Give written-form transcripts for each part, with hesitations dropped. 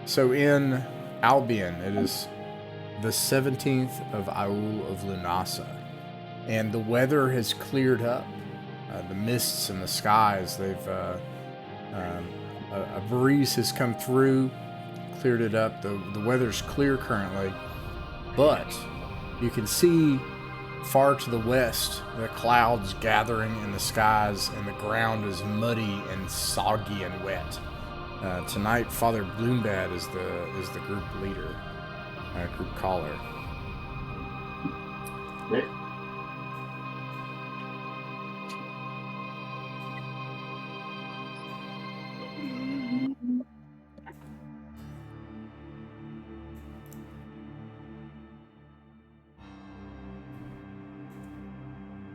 So in Albion, it is the 17th of Aul of Lunasa, and the weather has cleared up. The mists in the skies, a breeze has come through, cleared it up. The weather's clear currently, but you can see far to the west the clouds gathering in the skies, and the ground is muddy and soggy and wet. Tonight, Father Bloombad is the group leader, group caller. Great.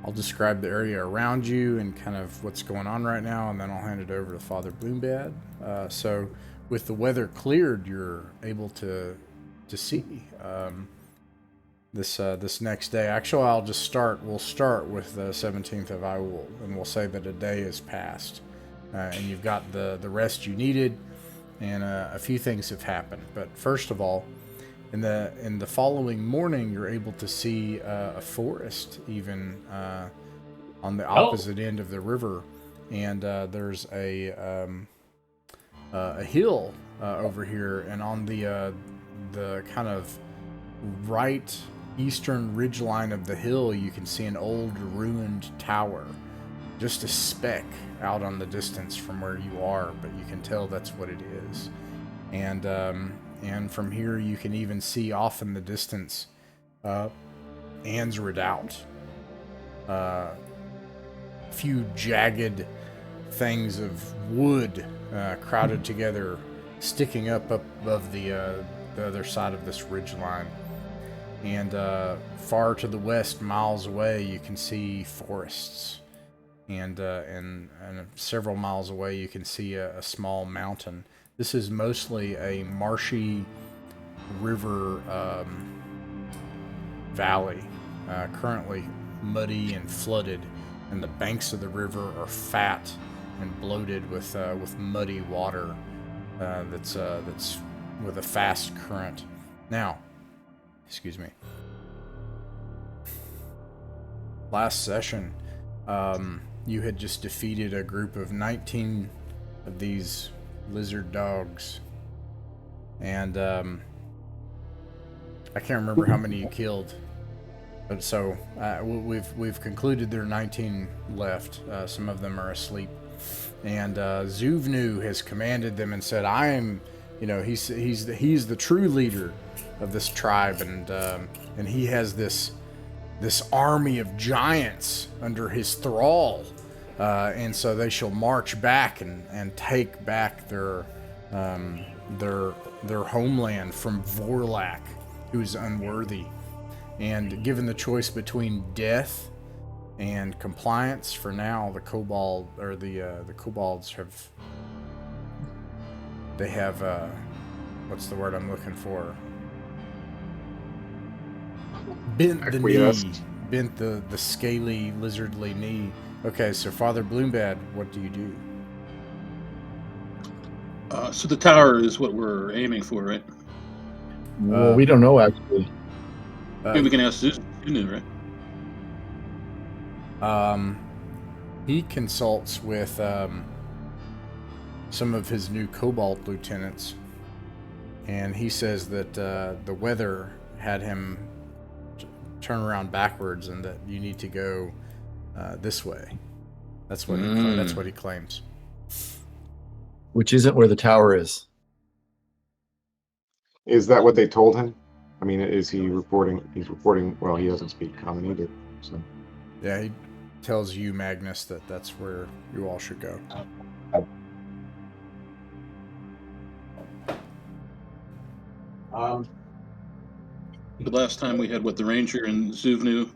I'll describe the area around you and kind of what's going on right now, and then I'll hand it over to Father Bloombad. So, with the weather cleared, you're able to see this next day. Actually, we'll start with the 17th of Aul, and we'll say that a day has passed, and you've got the rest you needed, and a few things have happened. But first of all, in the following morning, you're able to see a forest, even on the opposite end of the river, and there's a hill over here, and on the kind of right eastern ridgeline of the hill, you can see an old ruined tower, just a speck out on the distance from where you are, but you can tell that's what it is, and from here, you can even see off in the distance Anne's Redoubt. A few jagged things of wood crowded together, sticking up above the other side of this ridge line. And far to the west, miles away, you can see forests. And several miles away, you can see a small mountain. This is mostly a marshy river valley, currently muddy and flooded, and the banks of the river are fat and bloated with muddy water that's with a fast current. Now, excuse me. Last session, you had just defeated a group of 19 of these lizard dogs, and I can't remember how many you killed, but so we've concluded there are 19 left. Some of them are asleep, and Zuvnu has commanded them and said, "I am, he's the true leader of this tribe, and he has this army of giants under his thrall." And so they shall march back and take back their homeland from Vorlak, who is unworthy. And given the choice between death and compliance, for now, the kobolds have what's the word I'm looking for? Bent the knee, bent the scaly lizardly knee. Okay, so Father Bloombad, what do you do? So the tower is what we're aiming for, right? Well, we don't know, actually. Maybe we can ask Zuvnu, right? He consults with some of his new Cobalt lieutenants, and he says that the weather had him turn around backwards, and that you need to go this way. That's what he claims. Which isn't where the tower is. Is that what they told him? I mean, is he reporting? He's reporting. Well, he doesn't speak common either. So. Yeah, he tells you, Magnus, that that's where you all should go. The last time we had the Ranger and Zuvnu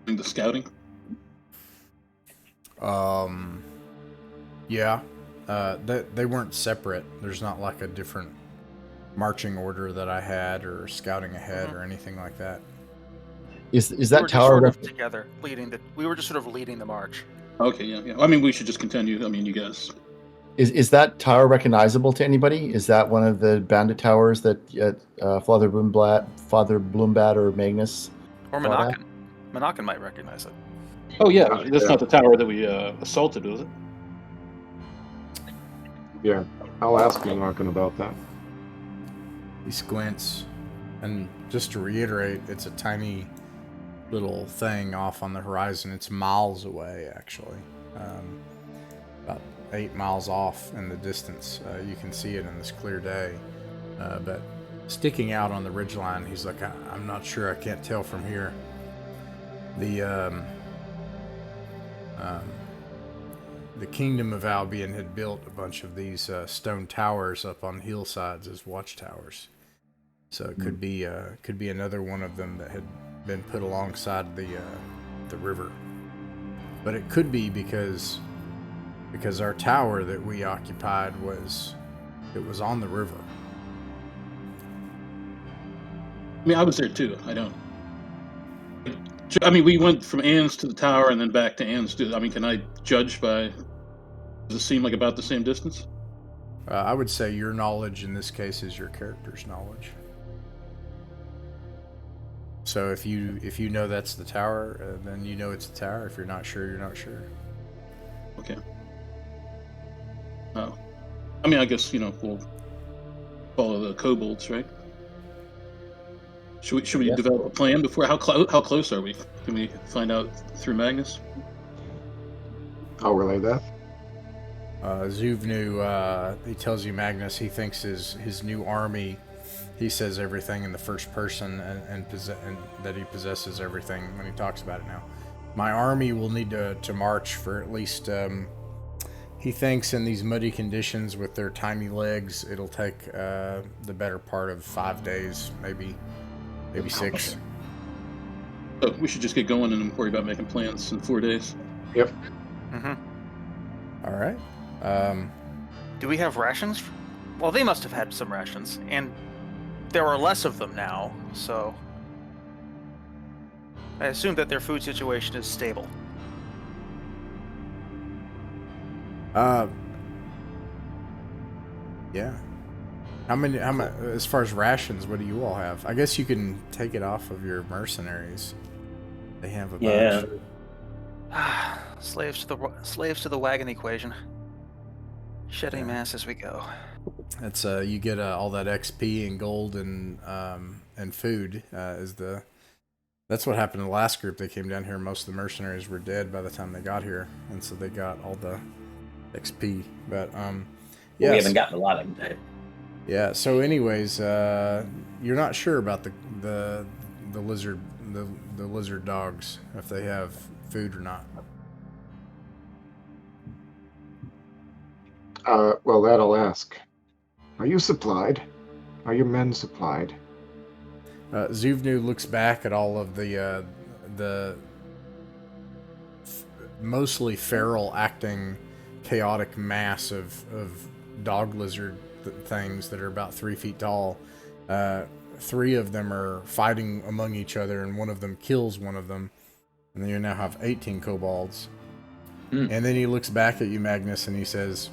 doing the scouting. Yeah. They weren't separate. There's not like a different marching order that I had, or scouting ahead, or anything like that. Is that tower sort of together leading we were just sort of leading the march? Okay, yeah. I mean, we should just continue. I mean, you guys Is that tower recognizable to anybody? Is that one of the bandit towers that Father Bloombat or Magnus? Or Thought Monacan. Monacan might recognize it. Oh yeah, that's not the tower that we assaulted, was it? Yeah, I'll ask Monacan about that. He squints, and just to reiterate, it's a tiny little thing off on the horizon. It's miles away, actually. About 8 miles off in the distance. You can see it in this clear day. But sticking out on the ridgeline, he's like, I'm not sure, I can't tell from here. The Kingdom of Albion had built a bunch of these stone towers up on hillsides as watchtowers. So it could be another one of them that had been put alongside the river. But it could be because our tower that we occupied was on the river. I mean, I was there too. I mean, we went from Ann's to the tower and then back to Ann's. I mean, can I judge by? Does it seem like about the same distance? I would say your knowledge in this case is your character's knowledge. So if you know that's the tower, then you know it's the tower. If you're not sure, you're not sure. Okay. Oh, I mean, I guess we'll follow the kobolds, right? Should we develop a plan before? How close are we? Can we find out through Magnus? I'll relay that. Zuvnu, he tells you, Magnus, he thinks his new army, he says everything in the first person and that he possesses everything when he talks about it now. My army will need to march for at least, he thinks in these muddy conditions with their tiny legs, it'll take the better part of 5 days, maybe 6. So we should just get going and worry about making plans in 4 days. Yep. Mm-hmm. All right. Do we have rations? Well, they must have had some rations, and there are less of them now, so I assume that their food situation is stable. Yeah. How many, as far as rations, what do you all have? I guess you can take it off of your mercenaries. They have a bunch. Slaves to the wagon equation. Shedding mass as we go. That's you get all that XP and gold and food that's what happened in the last group. They came down here. Most of the mercenaries were dead by the time they got here, and so they got all the XP. But we haven't gotten a lot of them. Yeah. So, anyways, you're not sure about the lizard dogs, if they have food or not. Well, that I'll ask. Are you supplied? Are your men supplied? Zuvnu looks back at all of the mostly feral acting chaotic mass of dog lizard things that are about 3 feet tall. 3 of them are fighting among each other, and one of them kills one of them, and then you now have 18 kobolds. And then he looks back at you, Magnus, and he says,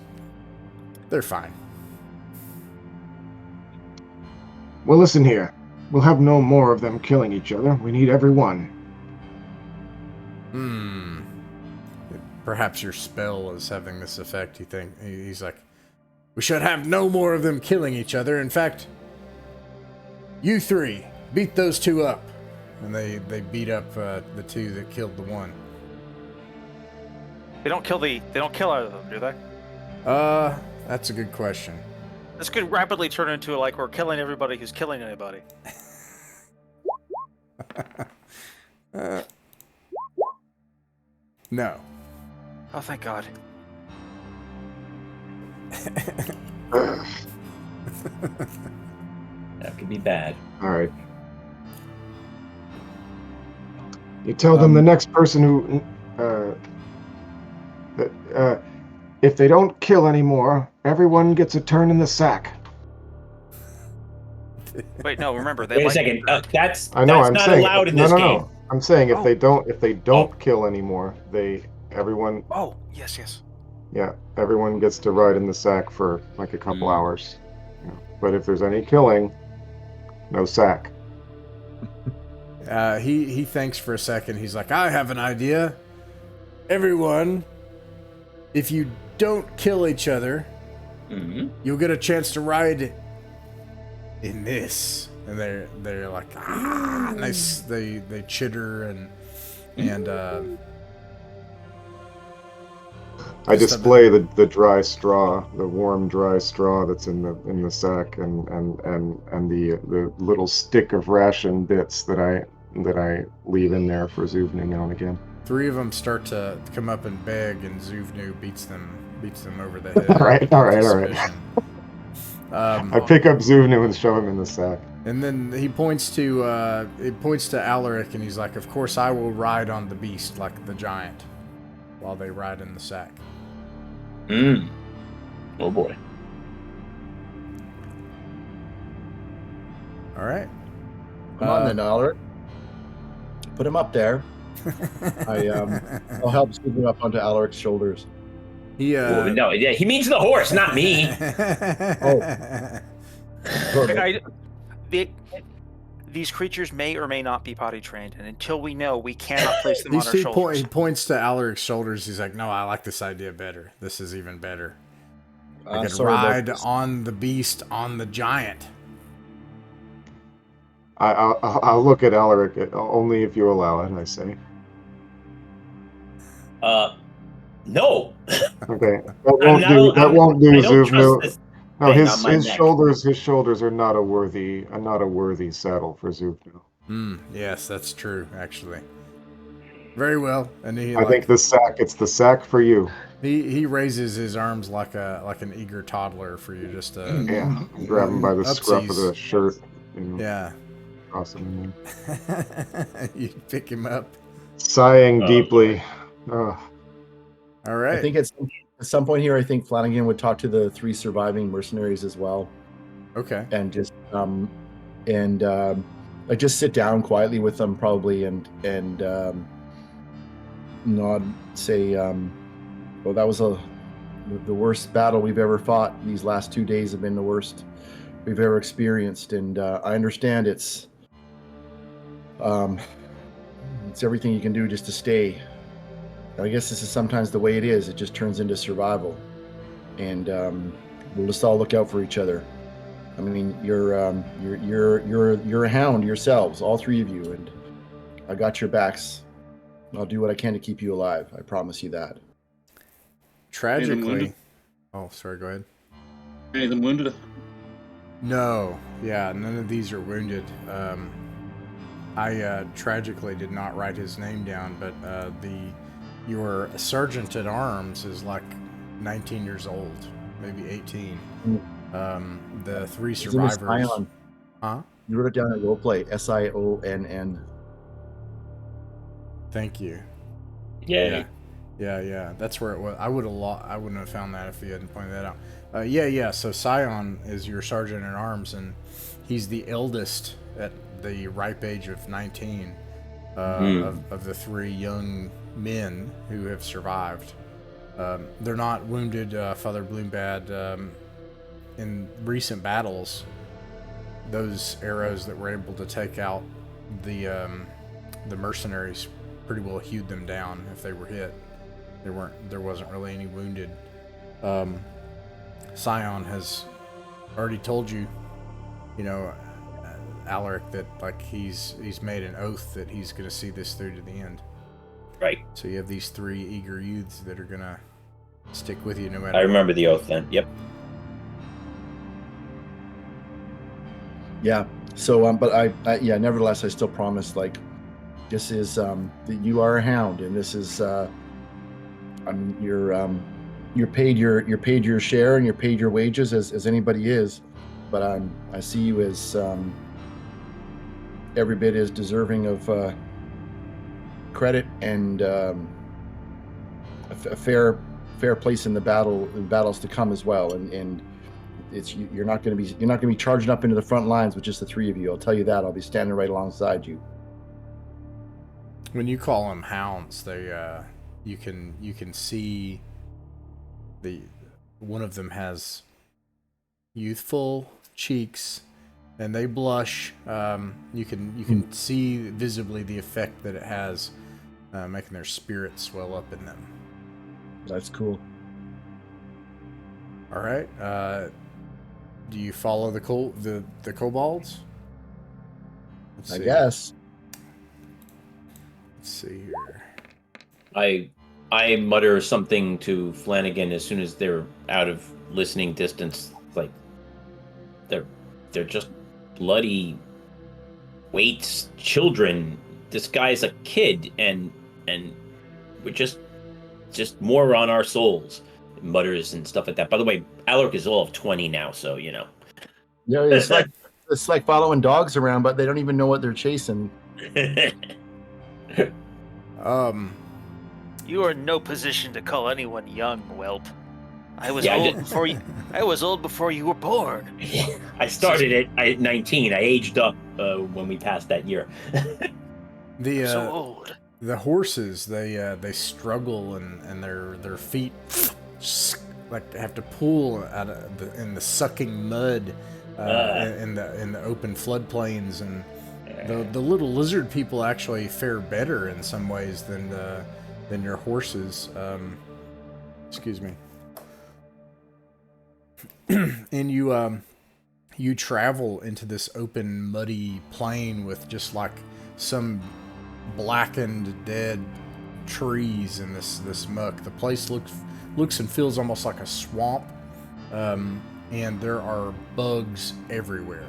they're fine. Well, listen here. We'll have no more of them killing each other. We need everyone. Perhaps your spell is having this effect, you think. He's like, we should have no more of them killing each other. In fact, you 3, beat those 2 up. And they beat up the 2 that killed the 1. They don't kill either of them, do they? That's a good question. This could rapidly turn into like we're killing everybody who's killing anybody. No. Oh, thank God. That could be bad. All right. You tell them the next person who, if they don't kill anymore, everyone gets a turn in the sack. Wait, no. Remember, they Wait a second. That's I know. I'm not saying allowed in this game. No. I'm saying if they don't kill anymore, everyone. Oh, yes. Yeah, everyone gets to ride in the sack for like a couple hours. Yeah. But if there's any killing, no sack. He thinks for a second. He's like, I have an idea. Everyone, if you don't kill each other, you'll get a chance to ride in this. And they're like, ah, and they chitter and I display the dry straw, the warm dry straw that's in the sack, and the little stick of ration bits that I leave in there for Zuvnu now and again. 3 of them start to come up and beg, and Zuvnu beats them over the head. All right. I pick up Zuvnu and shove him in the sack. And then he points to Alaric, and he's like, "Of course, I will ride on the beast like the giant, while they ride in the sack." Oh boy. All right. Come on then, Alaric. Put him up there. I'll help scoop him up onto Alaric's shoulders. No, yeah, he means the horse, not me. These creatures may or may not be potty trained, and until we know, we cannot place them on our shoulders. He points to Alaric's shoulders. He's like, "No, I like this idea better. This is even better. I could ride on the beast on the giant." I'll look at Alaric only if you allow it. I say. No. Okay, that won't do, Zuvnu. No, his shoulders are not a worthy saddle for Zuvnu. Yes, that's true, actually. Very well. And I think it's the sack for you. He raises his arms like an eager toddler for you just to grab him by the scruff of the shirt. Yeah. Toss him in there. You pick him up. Sighing deeply. All right. I think at some point here, I think Flanagan would talk to the 3 surviving mercenaries as well. Okay. And just like just sit down quietly with them probably and nod, say, well, that was the worst battle we've ever fought. These last 2 days have been the worst we've ever experienced, and I understand it's everything you can do just to stay. I guess this is sometimes the way it is. It just turns into survival, and we'll just all look out for each other. I mean, you're a hound yourselves, all 3 of you, and I got your backs. I'll do what I can to keep you alive. I promise you that. Tragically, oh, sorry. Go ahead. Any of them wounded? No, yeah, none of these are wounded. I tragically did not write his name down, but your sergeant at arms is like 19 years old, maybe 18. The 3 survivors. Huh? You wrote it down in roleplay. Sionn. Thank you. Yay. Yeah. That's where it was. I wouldn't have found that if you hadn't pointed that out. Yeah. So Sion is your sergeant at arms, and he's the eldest at the ripe age of 19 of the 3 young men who have survived. They're not wounded, Father Bloombad. In recent battles, those arrows that were able to take out the mercenaries pretty well hewed them down if they were hit. There wasn't really any wounded. Sion has already told you, Alaric, that like he's made an oath that he's going to see this through to the end. Right. So you have these 3 eager youths that are going to stick with you no matter. I remember the oath then. Yep. Yeah. So, but I nevertheless, I still promise, like, this is, that you are a hound, and this is, you're paid your share, and you're paid your wages as anybody is, but I see you as, every bit as deserving of, credit and, a fair place in the battles to come as well, and you're not going to be charging up into the front lines with just the 3 of you. I'll tell you that. I'll be standing right alongside you. When you call them hounds, they you can see one of them has youthful cheeks, and they blush. You can see visibly the effect that it has, making their spirit swell up in them. That's cool. All right. Do you follow the kobolds? I guess. Let's see here. I mutter something to Flanagan as soon as they're out of listening distance. Like they're just bloody waits children. This guy's a kid, and we're just more on our souls. Mutters and stuff like that. By the way, Alaric is all of 20 now, so you know. Yeah, it's like following dogs around, but they don't even know what they're chasing. You are in no position to call anyone young, whelp. I was old before you. I was old before you were born. I started at 19. I aged up when we passed that year. I'm so old. The horses, they struggle and their feet like have to pull out of in the sucking mud in the open floodplains, and the little lizard people actually fare better in some ways than your horses. Excuse me. And you travel into this open muddy plain with just like some blackened dead trees in this muck. The place looks and feels almost like a swamp, and there are bugs everywhere,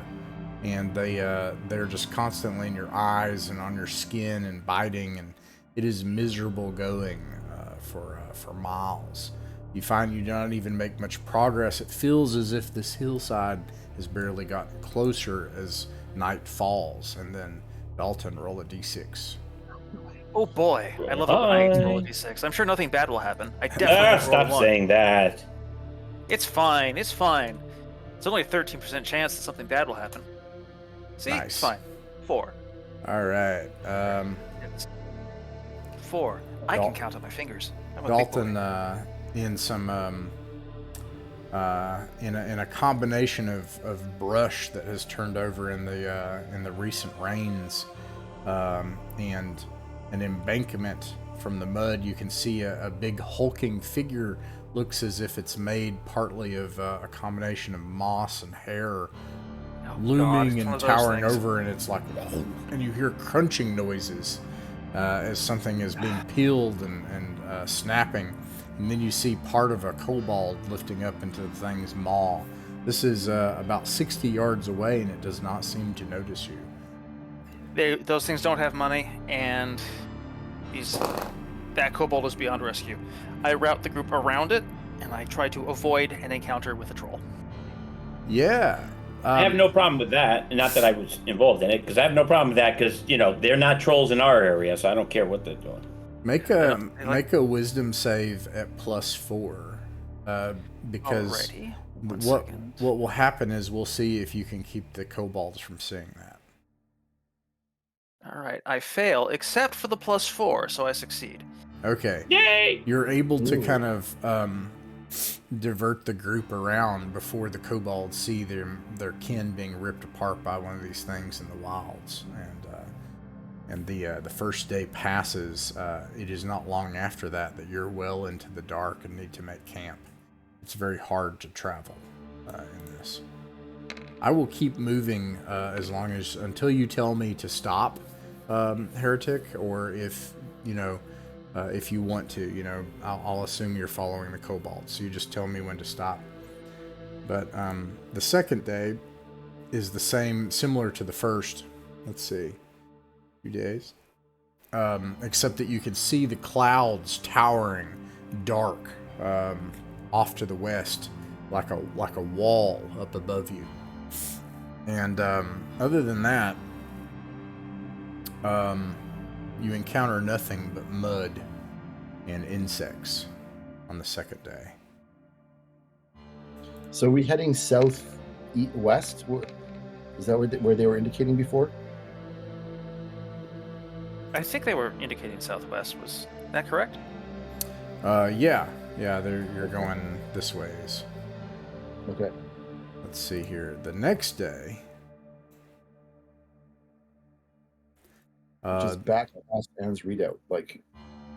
and they're just constantly in your eyes and on your skin and biting, and it is miserable going for miles. You find you don't even make much progress. It feels as if this hillside has barely gotten closer as night falls. And then Dalton, roll a d6. Oh boy, I love it when I roll a d6. I'm sure nothing bad will happen. I definitely roll Stop one. saying that. It's fine. It's fine. It's only a 13% chance that something bad will happen. See, Nice. It's fine. 4. All right. It's 4. I can count on my fingers. I'm a big Dalton, boy. in some in a combination of brush that has turned over in the recent rains, and an embankment from the mud, you can see a big hulking figure. Looks as if it's made partly of a combination of moss and hair, looming and towering over, and it's like, and you hear crunching noises as something is being peeled and snapping. And then you see part of a kobold lifting up into the thing's maw. This is about 60 yards away, and it does not seem to notice you. Those things don't have money, and that kobold is beyond rescue. I route the group around it, and I try to avoid an encounter with a troll. Yeah. I have no problem with that. Not that I was involved in it, because I have no problem with that, because, you know, they're not trolls in our area, so I don't care what they're doing. Make a wisdom save at +4, because what will happen is we'll see if you can keep the kobolds from seeing that. All right, I fail except for the +4, so I succeed. Okay. Yay! You're able to kind of divert the group around before the kobolds see their kin being ripped apart by one of these things in the wilds, and the first day passes. It is not long after that you're well into the dark and need to make camp. It's very hard to travel in this. I will keep moving until you tell me to stop, Heretic, or if you want to, I'll assume you're following the kobolds, so you just tell me when to stop. But the second day is the same, similar to the first. Let's see. Few days, except that you can see the clouds towering dark off to the west, like a wall up above you. And other than that, you encounter nothing but mud and insects on the second day. So are we heading west? Is that where they were indicating before? I think they were indicating southwest. Was that correct? Yeah. Yeah, you're going this ways. Okay. Let's see here. The next day. Just back to last man's readout. Like,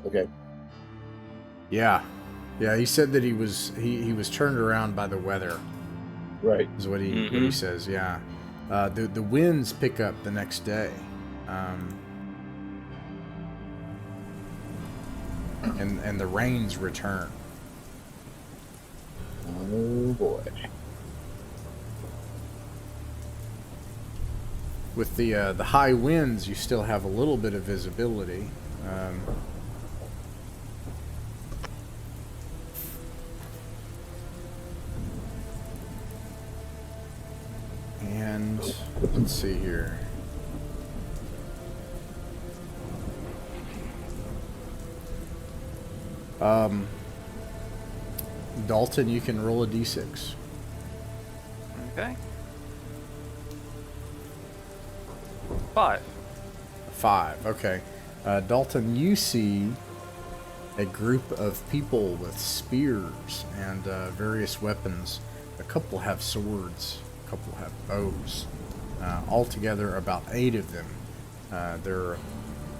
okay. Yeah. Yeah, he said that he was turned around by the weather. Right. Is what he says, yeah. The winds pick up the next day. And the rains return. Oh boy. With the high winds, you still have a little bit of visibility. And let's see here. Dalton, you can roll a d6. Okay. 5. 5, okay. Dalton, you see a group of people with spears and various weapons. A couple have swords, a couple have bows. Altogether, about 8 of them. They're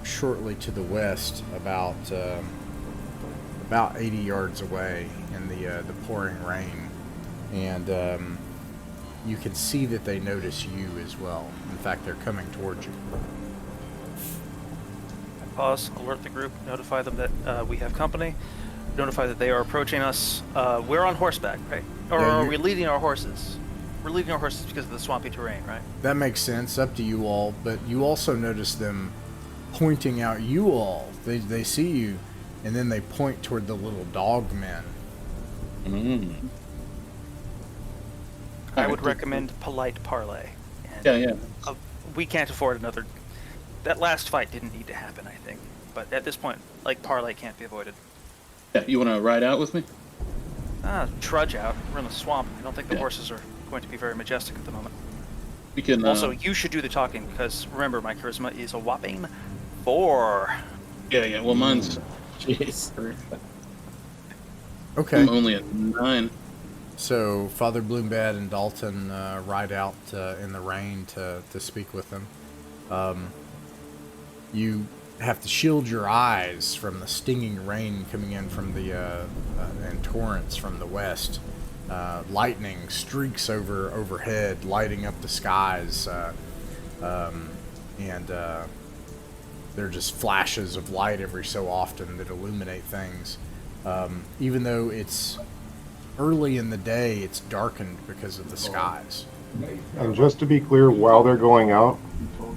shortly to the west, about 80 yards away in the pouring rain. And you can see that they notice you as well. In fact, they're coming towards you. Pause, alert the group, notify them that we have company, notify that they are approaching us. We're on horseback, right? Or Yeah, are we leading our horses? We're leading our horses because of the swampy terrain, right? That makes sense, up to you all, but you also notice them pointing out you all. They see you, and then they point toward the little dog men. I would recommend polite parley. Yeah. We can't afford another. That last fight didn't need to happen, I think. But at this point, like, parley can't be avoided. Yeah, you want to ride out with me? Trudge out. We're in the swamp. I don't think the horses are going to be very majestic at the moment. We can. Also, you should do the talking, because remember, my charisma is a whopping 4. Yeah. Well, mine's. Jeez. Okay. I'm only at 9. So Father Bloombad and Dalton ride out in the rain to speak with them. You have to shield your eyes from the stinging rain coming in from the and torrents from the west. Lightning streaks overhead, lighting up the skies, and they're just flashes of light every so often that illuminate things. Even though it's early in the day, it's darkened because of the skies. And just to be clear, while they're going out,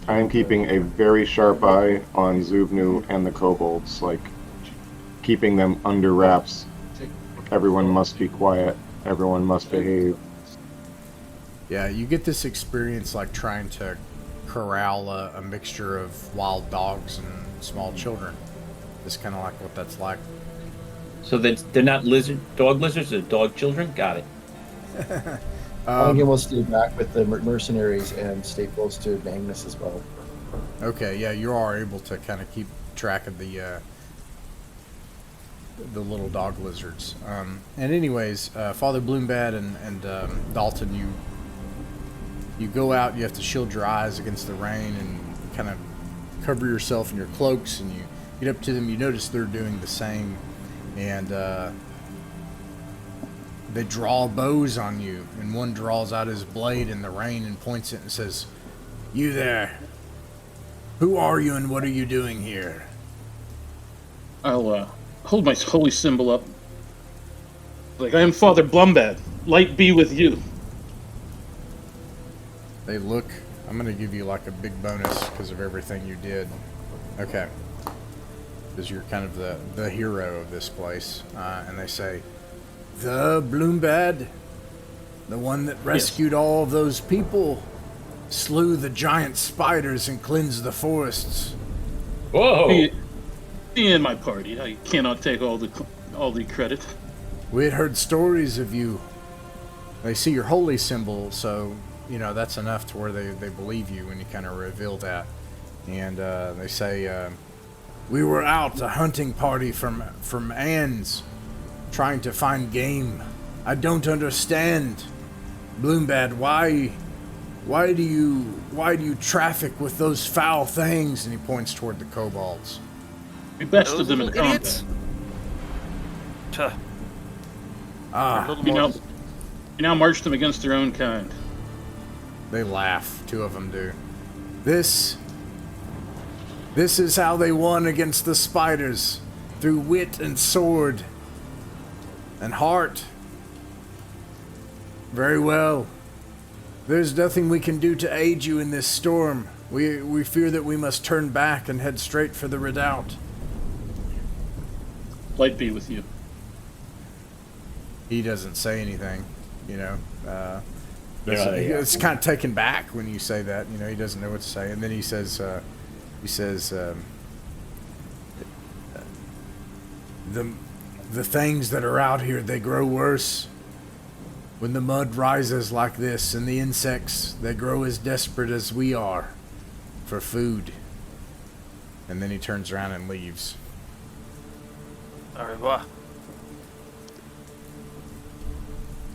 I am keeping a very sharp eye on Zubnu and the kobolds, like keeping them under wraps. Everyone must be quiet. Everyone must behave. Yeah, you get this experience like trying to corral a mixture of wild dogs and small children. It's kind of like what that's like. So they're not dog lizards, they're dog children? Got it. Again, we'll stay back with the mercenaries and stay close to Magnus as well. Okay, yeah, you are able to kind of keep track of the little dog lizards. And anyways, Father Bloombad and Dalton, you go out. You have to shield your eyes against the rain and kind of cover yourself in your cloaks. And you get up to them. You notice they're doing the same, and they draw bows on you. And one draws out his blade in the rain and points it and says, "You there? Who are you and what are you doing here?" I'll hold my holy symbol up. Like, I am Father Blumbad. Light be with you. They look. I'm going to give you like a big bonus because of everything you did. Okay. Because you're kind of the hero of this place. And they say, "The Bloombad? The one that rescued all of those people? Slew the giant spiders and cleansed the forests?" Whoa! Be in my party. I cannot take all the credit. We had heard stories of you. They see your holy symbol, so, you know, that's enough to where they believe you when you kind of reveal that. And they say, "We were out, a hunting party from Anne's. trying to find game. I don't understand. Bloombad, why do you traffic with those foul things? And he points toward the kobolds. We bested Those them in little idiots? combat. A little You more. know, you now march them against their own kind. They laugh. Two of them do. This is how they won against the spiders. Through wit and sword. And heart. Very well. There's nothing we can do to aid you in this storm. We fear that we must turn back and head straight for the redoubt. Light be with you. He doesn't say anything, you know. Yeah. It's kind of taken back when you say that. You know, he doesn't know what to say, and then he says, the things that are out here, they grow worse. When the mud rises like this, and the insects, they grow as desperate as we are for food. And then he turns around and leaves. Au revoir.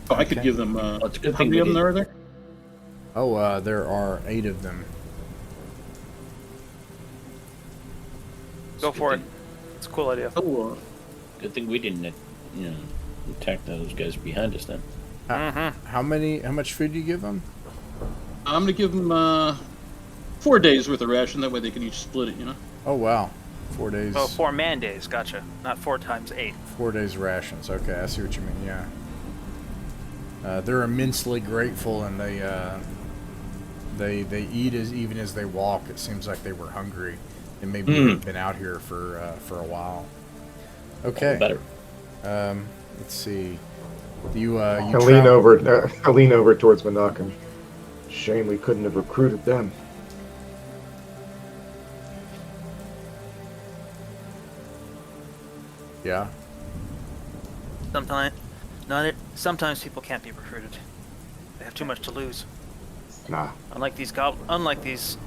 Oh, I could Okay. give them. it's a good How thing many we of them did. are there? Oh, there are 8 of them. Go for it. It's a cool idea. Oh, Good thing we didn't, attack those guys behind us then. How much food do you give them? I'm gonna give them 4 days worth of ration. That way they can each split it. You know. Oh, wow. 4 days. Oh, 4 man days. Gotcha. Not 4 times 8. 4 days rations. Okay, I see what you mean. Yeah. They're immensely grateful, and they eat even as they walk. It seems like they were hungry, and maybe they've been out here for a while. Okay. Better. Let's see. You I lean over towards Menachem. Shame we couldn't have recruited them. Yeah. Sometimes people can't be recruited. They have too much to lose. Nah. Unlike these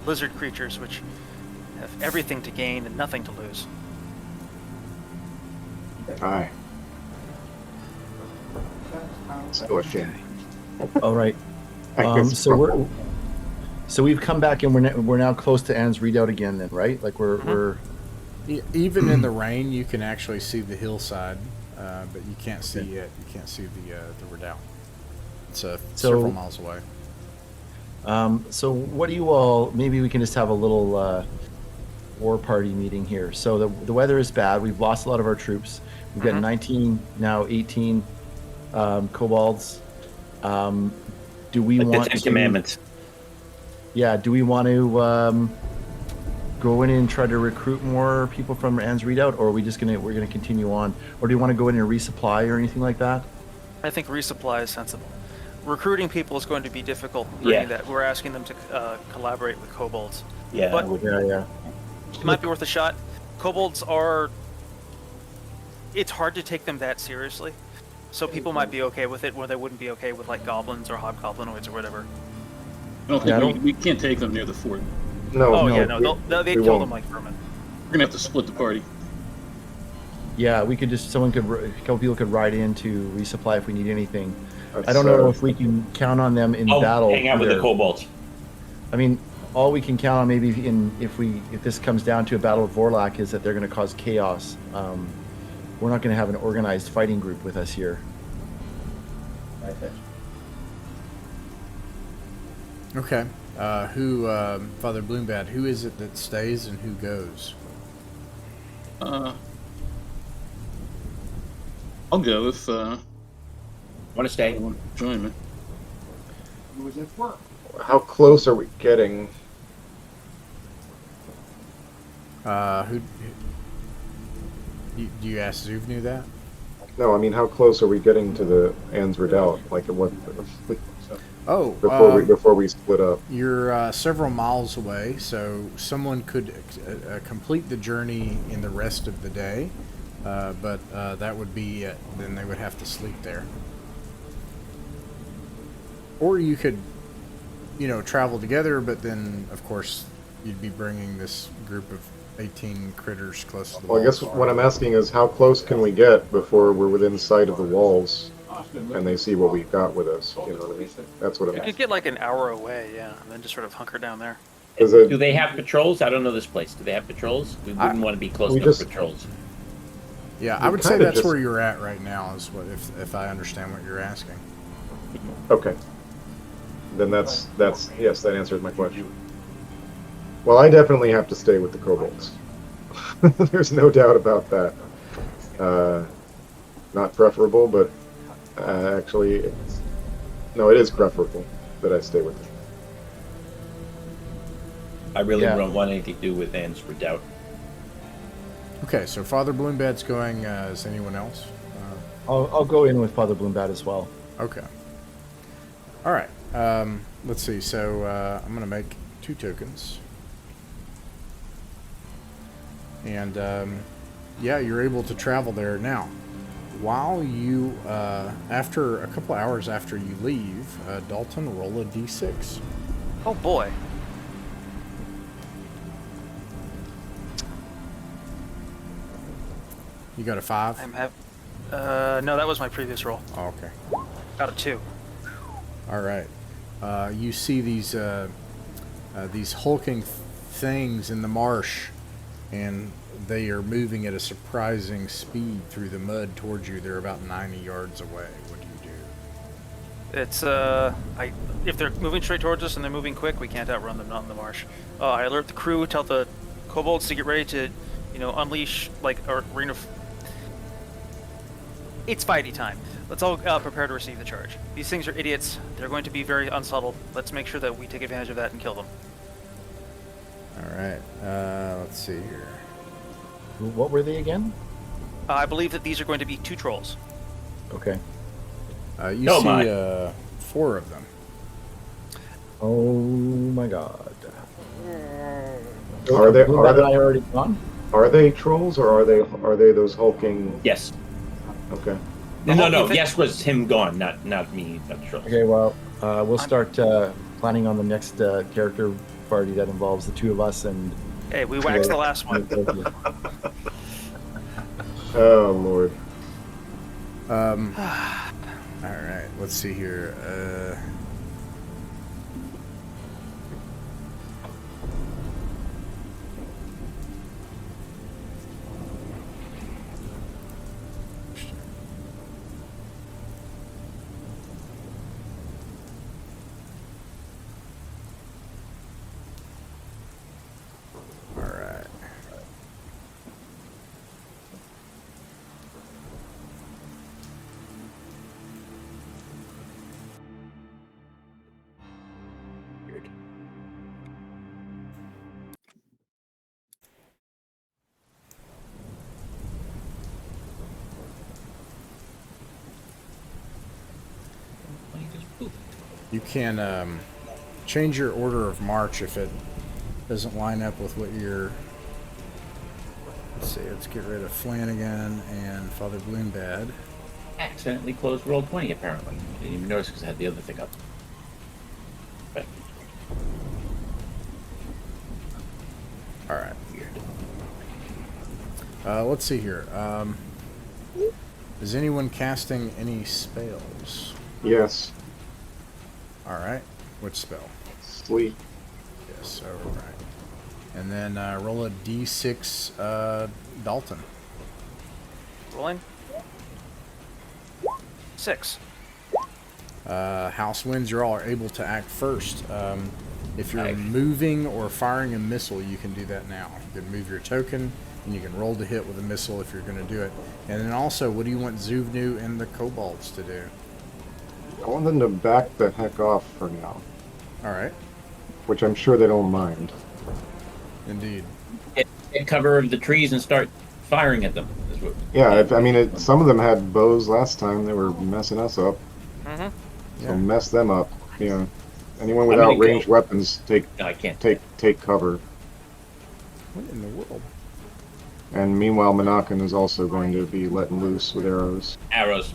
lizard creatures, which have everything to gain and nothing to lose. Aye. Still a shame. All right. I guess So we've come back and we're now close to Anne's redoubt again. Then, right? Like we're Even in the rain, you can actually see the hillside, but you can't see it. You can't see the redoubt. It's several miles away. So what do you all? Maybe we can just have a little war party meeting here. So the weather is bad. We've lost a lot of our troops. We've got 19 now, 18 kobolds. Do we Like want the Ten to? Commandments. Yeah. Do we want to go in and try to recruit more people from Anne's redoubt, or are we just we're gonna continue on, or do you want to go in and resupply or anything like that? I think resupply is sensible. Recruiting people is going to be difficult, being Yeah. that we're asking them to collaborate with kobolds. Yeah. But- Yeah. It might be worth a shot. Kobolds are... It's hard to take them that seriously. So people might be okay with it, where they wouldn't be okay with, like, goblins or hobgoblinoids or whatever. I don't think we can't take them near the fort. No. Oh, no, yeah, no, they'd we kill won't. them like vermin. We're gonna have to split the party. Yeah, we could just a couple people could ride in to resupply if we need anything. That's, I don't know if we can count on them in battle. Hang out with the either. kobolds. I mean, all we can count on maybe if this comes down to a battle of Vorlak is that they're going to cause chaos. We're not going to have an organized fighting group with us here. Okay. Father Bloombad, who is it that stays and who goes? I'll go if Want to stay? you want to join me. How close are we getting? Do you ask Zuvnu that? No, I mean, how close are we getting to the Anne's Redoubt? Like, what? Oh, Before we split up. you're several miles away, so someone could complete the journey in the rest of the day, but that would be it. Then they would have to sleep there. Or you could, travel together, but then, of course, you'd be bringing this group of 18 critters close to the Well, I guess walls. what I'm asking is how close can we get before we're within sight of the walls and they see what we've got with us? You know what I mean? That's what I'm We could asking. get like an hour away, yeah, and then just sort of hunker down there. Do they have patrols? I don't know this place. Do they have patrols? We wouldn't want to be close enough to patrols. Yeah, We I would say kinda that's just- where you're at right now, is what if I understand what you're asking. Okay. Then that's yes, that answers my question. Well, I definitely have to stay with the kobolds. There's no doubt about that. Not preferable, but actually, no, it is preferable that I stay with them. I really Yeah. don't want anything to do with Anne's Redoubt. Okay, so Father Bloombad's going. Is anyone else? I'll go in with Father Bloombat as well. Okay. All right. Let's see. So I'm going to make 2 tokens. And yeah, you're able to travel there now. While you, after a couple hours after you leave, Dalton, roll a d6. Oh boy. You got a 5? No, that was my previous roll. Oh, okay. Got a 2. All right. You see these hulking things in the marsh, and they are moving at a surprising speed through the mud towards you. They're about 90 yards away. What do you do? It's if they're moving straight towards us and they're moving quick, we can't outrun them, not in the marsh. I alert the crew, tell the kobolds to get ready to, unleash like a ring of. It's fighty time. Let's all prepare to receive the charge. These things are idiots. They're going to be very unsubtle. Let's make sure that we take advantage of that and kill them. All right. Let's see here. What were they again? I believe that these are going to be 2 trolls. Okay. You Oh, see my. 4 of them. Oh my god. Are they I already gone? are they trolls or are they those hulking? Yes. Okay. No. Yes was him gone, not me. Not the trolls. Okay, well, we'll start planning on the next character party that involves the 2 of us and. Hey, we waxed the last one. Oh Lord. All right. Let's see here. All right. Weird. Why you just poop? You can change your order of march if it doesn't line up with what you're. Let's see. Let's get rid of Flanagan and Father Bloombad. Accidentally closed roll 20 apparently. Didn't even notice because I had the other thing up. But All right. weird. Let's see here. Is anyone casting any spells? Yes. All right. Which spell? Sleep. Yes. All right. And then roll a d6, Dalton. Rolling. 6. House winds, you're all able to act first. If you're Nice. moving or firing a missile, you can do that now. You can move your token, and you can roll to hit with a missile if you're going to do it. And then also, what do you want Zuvnu and the kobolds to do? I want them to back the heck off for now, All right. which I'm sure they don't mind. Indeed. Get cover of the trees and start firing at them. Is what, Yeah, some of them had bows last time. They were messing us up. Mm-hmm. So Yeah. mess them up. Yeah. Anyone I'm without gonna go- ranged weapons, No, I can't. take cover. What in the world? And meanwhile, Monacan is also going to be letting loose with arrows. Arrows.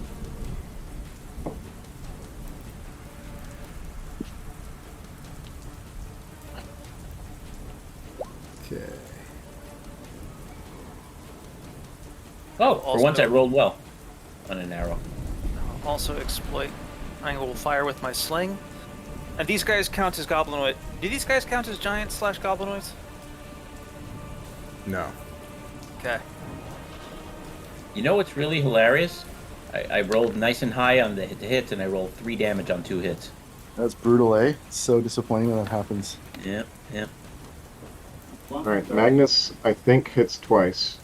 Okay. Oh, for once I rolled well on an arrow. I'll also exploit angle fire with my sling. And these guys count as goblinoid. Do these guys count as giants / goblinoids? No. Okay. You know what's really hilarious? I rolled nice and high on the hits, and I rolled 3 damage on 2 hits. That's brutal, eh? It's so disappointing when that happens. Yep, yep. All right, Magnus, I think, hits twice.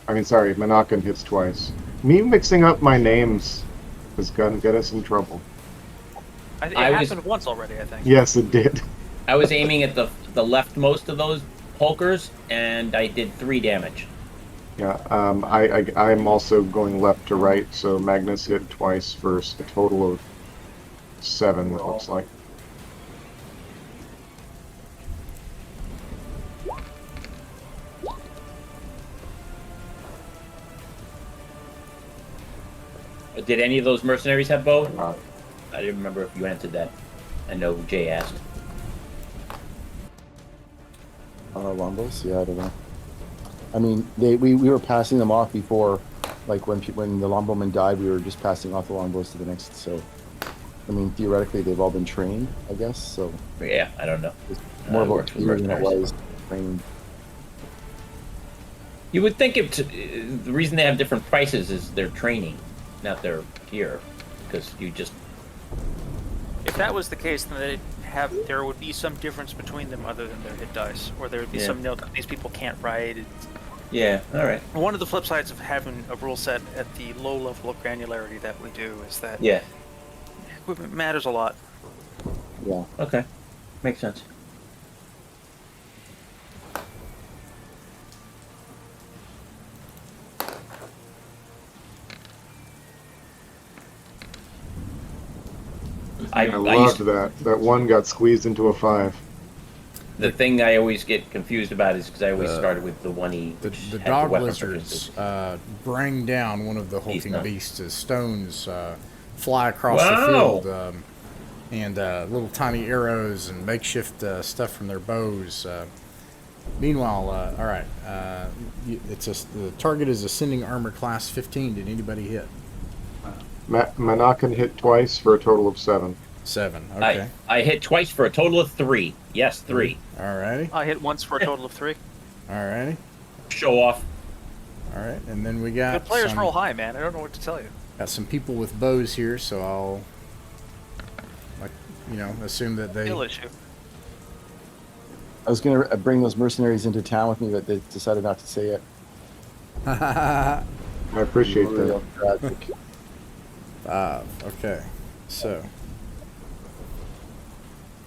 I mean, sorry, Monacan hits twice. Me mixing up my names is going to get us in trouble. It happened once already, I think. Yes, it did. I was aiming at the leftmost of those Hulkers, and I did 3 damage. Yeah, I'm also going left to right, so Magnus hit twice for a total of 7, it looks like. Did any of those mercenaries have bow? I didn't remember if you answered that. I know Jay asked. Longbows? Yeah, I don't know. I mean, we were passing them off before, like when the longbowman died, we were just passing off the longbows to the next. So, I mean, theoretically, they've all been trained, I guess. So Yeah, I don't know. it's more about works with fear than it mercenaries. was training. You would think the reason they have different prices is their training, not their gear, because you just. If that was the case, then there would be some difference between them other than their hit dice, or there would be some note that these people can't write. Yeah, all right. One of the flip sides of having a rule set at the low level of granularity that we do is that equipment matters a lot. Yeah. Okay, makes sense. I loved that. That one got squeezed into a 5. The thing I always get confused about is because I always started with the one E. The dog lizards bring down one of the hulking beasts as stones fly across the field, and little tiny arrows and makeshift stuff from their bows. Meanwhile, all right, the target is ascending armor class 15. Did anybody hit? Monacan hit twice for a total of 7. 7. Okay. I hit twice for a total of 3. Yes, 3. Alrighty. I hit once for a total of 3. Alrighty. Show off. Alright, and then we got good players roll high, man. I don't know what to tell you. Got some people with bows here, so I'll, assume that they. Skill issue. I was going to bring those mercenaries into town with me, but they decided not to say it. I appreciate that. Tragic. Okay, so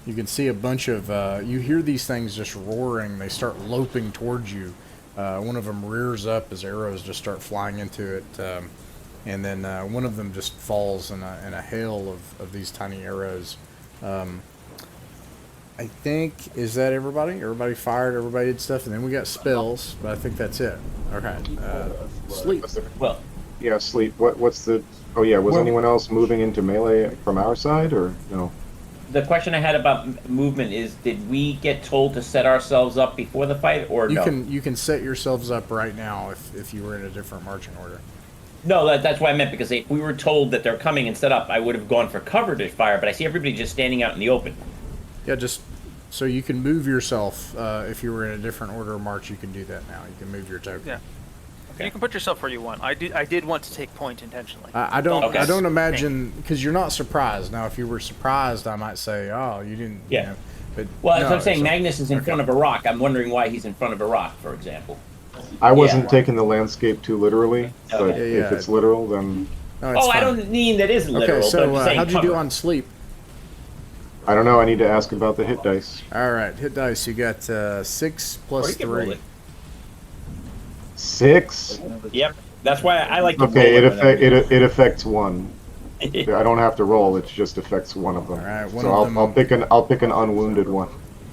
you can see a bunch of you hear these things just roaring. They start loping towards you. One of them rears up as arrows just start flying into it, and then one of them just falls in a hail of these tiny arrows. I think, is that everybody? Everybody fired, everybody did stuff, and then we got spells, but I think that's it. Okay. Sleep. Well, yeah, sleep. What's the... Oh yeah, was anyone else moving into melee from our side, or no? The question I had about movement is, did we get told to set ourselves up before the fight, or no? You can set yourselves up right now if you were in a different marching order. No, that's what I meant, because if we were told that they're coming and set up, I would have gone for cover to fire, but I see everybody just standing out in the open. Yeah, just so you can move yourself. If you were in a different order of march, you can do that now. You can move your token. Yeah. Okay. You can put yourself where you want. I did want to take point intentionally. I don't imagine, because you're not surprised. Now, if you were surprised, I might say, oh, you didn't. Yeah. You know, but well, as I'm saying, Magnus is in front of a rock. I'm wondering why he's in front of a rock, for example. I wasn't taking the landscape too literally, but Okay. if it's literal, then... No, it's I fine. don't mean that is literal. Okay, so but I'm saying how'd you do cover. on sleep? I don't know, I need to ask about the hit dice. All right, hit dice. You got 6 Or plus you can roll 3. it. 6? Yep. That's why I like to Okay, roll it affects 1. I don't have to roll, it just affects one of them. All right, one so of them... I'll pick an unwounded one.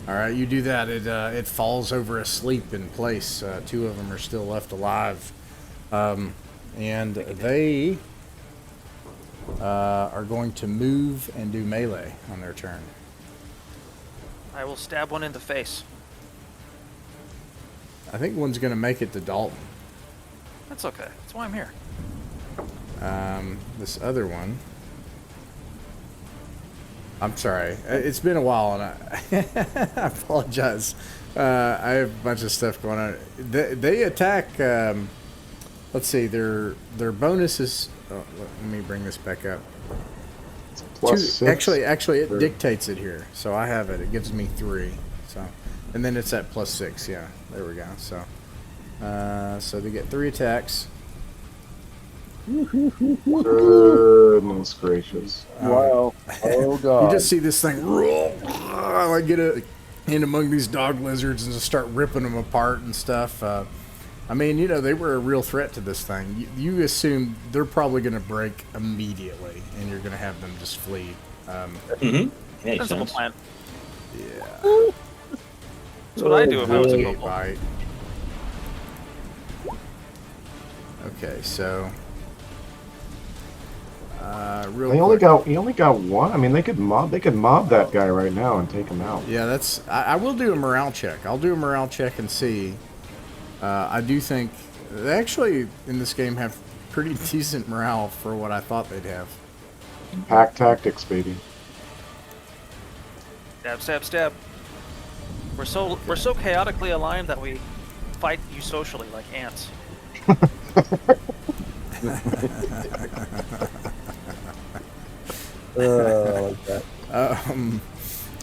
All right, you do that. It falls over asleep in place. 2 of them are still left alive, and they are going to move and do melee on their turn. I will stab one in the face. I think one's going to make it to Dalton. That's okay. That's why I'm here. This other one. I'm sorry. It's been a while, and I apologize. I have a bunch of stuff going on. They attack. Let's see. Their bonus is. Oh, let me bring this back up. +6. Actually, it dictates it here, so I have it. It gives me 3. So, and then it's at +6. Yeah, there we go. So, so they get 3 attacks. Goodness gracious. Wow. Oh, God. You just see this thing like get in among these dog lizards and just start ripping them apart and stuff. I mean, you know, they were a real threat to this thing. You assume they're probably going to break immediately, and you're going to have them just flee. Makes Sensible sense. plan. Yeah. That's what I do if I was a Okay, kobold. bite. Okay, so real He only quick. got one. I mean, they could mob that guy right now and take him out. Yeah, that's. I will do a morale check. I'll do a morale check and see. I do think they actually in this game have pretty decent morale for what I thought they'd have. Pack tactics, baby. Stab, stab, stab. We're so chaotically aligned that we fight you socially like ants. I like that.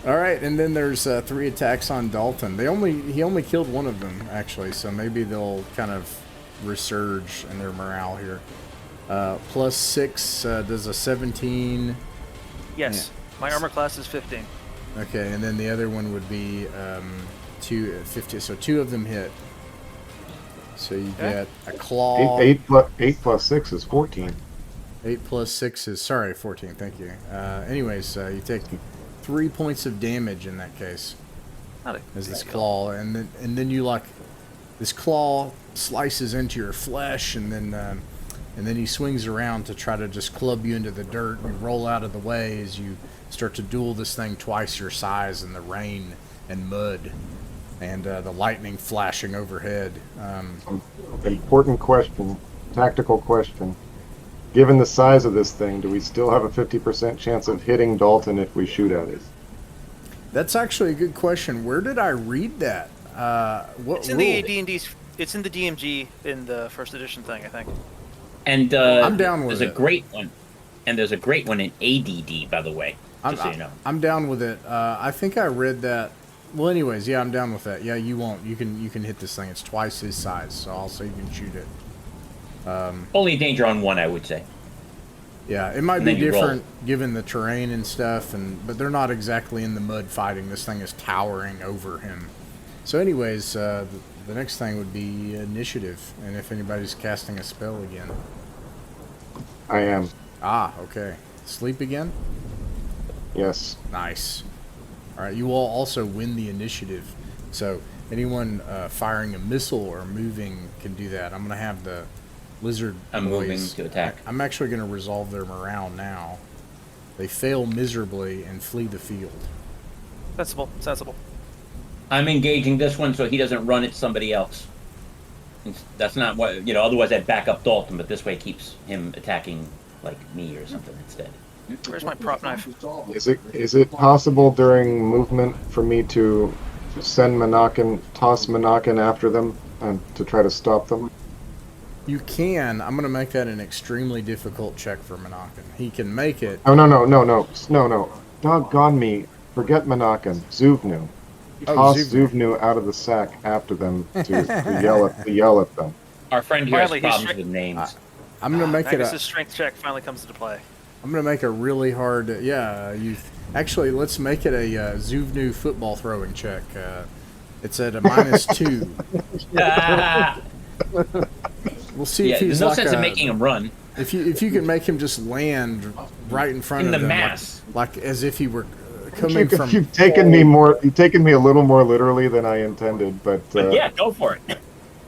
All right, and then there's 3 attacks on Dalton. He only killed one of them actually, so maybe they'll kind of resurge in their morale here. +6 does a 17. Yes, my armor class is 15. Okay, and then the other one would be 15. So 2 of them hit. So you Okay. get a claw. 8 plus 6 is 14. 8 plus 6 is 14. Thank you. Anyways, you take 3 points of damage in that case. Not a As this big claw, and then you like this claw slices into your flesh, and then he swings around to try to just club you into the dirt. You roll out of the way as you start to duel this thing twice your size in the rain and mud, and the lightning flashing overhead. Important question, tactical question. Given the size of this thing, do we still have a 50% chance of hitting Dalton if we shoot at it? That's actually a good question. Where did I read that? What It's in rule? the D&D's. It's in the DMG in the first edition thing, I think. And I'm down with there's it. a great one. And there's a great one in ADD, by the way. Just so you know. I'm down with it. I think I read that. Well, anyways, yeah, I'm down with that. Yeah, you won't. You can hit this thing. It's twice his size, so also you can shoot it. Only danger on one, I would say. Yeah, it might And be then you roll. different given the terrain and stuff, but they're not exactly in the mud fighting. This thing is towering over him. So, anyways, the next thing would be initiative, and if anybody's casting a spell again. I am. Ah, okay. Sleep again? Yes. Nice. All right, you all also win the initiative. So anyone firing a missile or moving can do that. I'm going to have the lizard I'm boys. moving to attack. I'm actually going to resolve their morale now. They fail miserably and flee the field. Sensible, sensible. I'm engaging this one so he doesn't run at somebody else. That's not what, otherwise I'd back up Dalton, but this way keeps him attacking, like, me or something instead. Where's my prop knife? Is it possible during movement for me to send toss Monacan after them and to try to stop them? You can. I'm going to make that an extremely difficult check for Monacan. He can make it. Oh, no. Doggone me. Forget Monacan. Zuvnu. Oh, Toss Zuvnu. Zuvnu out of the sack after them to yell at them. Our friend here has Finally, he's problems with names. I'm going to make it Magus's strength check finally comes into play. I'm going to make a really hard... Actually, let's make it a Zuvnu football throwing check. It's at a -2. We'll see Yeah, if he's there's no like sense in making him run. If you can make him just land right in front In of the them, mass. like as if he were coming from. You've taken me a little more literally than I intended, but Yeah, go for it.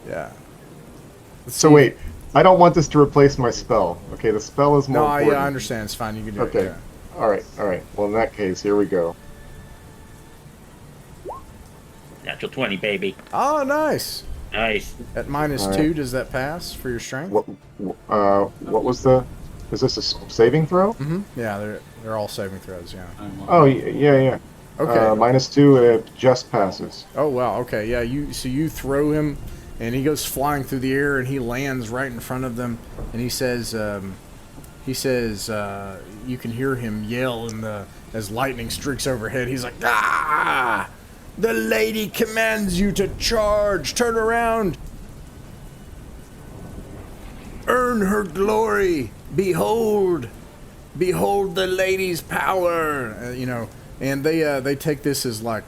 Yeah. Let's so see. wait, I don't want this to replace my spell. Okay, the spell is more No, important. yeah, I understand. It's fine. You can do Okay. it. All right. Well, in that case, here we go. Natural 20, baby. Yeah. Oh, nice. Nice. At minus All right. 2, does that pass for your strength? What was the? Is this a saving throw? Mm-hmm. Yeah, they're all saving throws. Yeah. Oh yeah. Okay. -2, it just passes. Oh wow. Okay. Yeah. You throw him, and he goes flying through the air, and he lands right in front of them, and he says, you can hear him yell as lightning streaks overhead. He's like, "Ah! The lady commands you to charge. Turn around. Earn her glory. Behold the lady's power." And they take this as like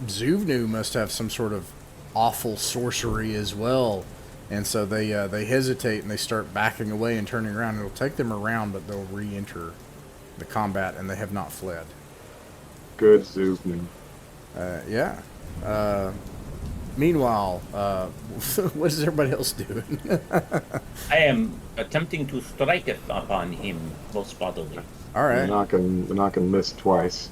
Zuvnu must have some sort of awful sorcery as well, and so they hesitate and they start backing away and turning around. It'll take them around, but they'll re-enter the combat, and they have not fled. Good Zuvnu. Yeah. Meanwhile, what is everybody else doing? I am attempting to strike upon him most bodily. All right. The knockin' missed twice.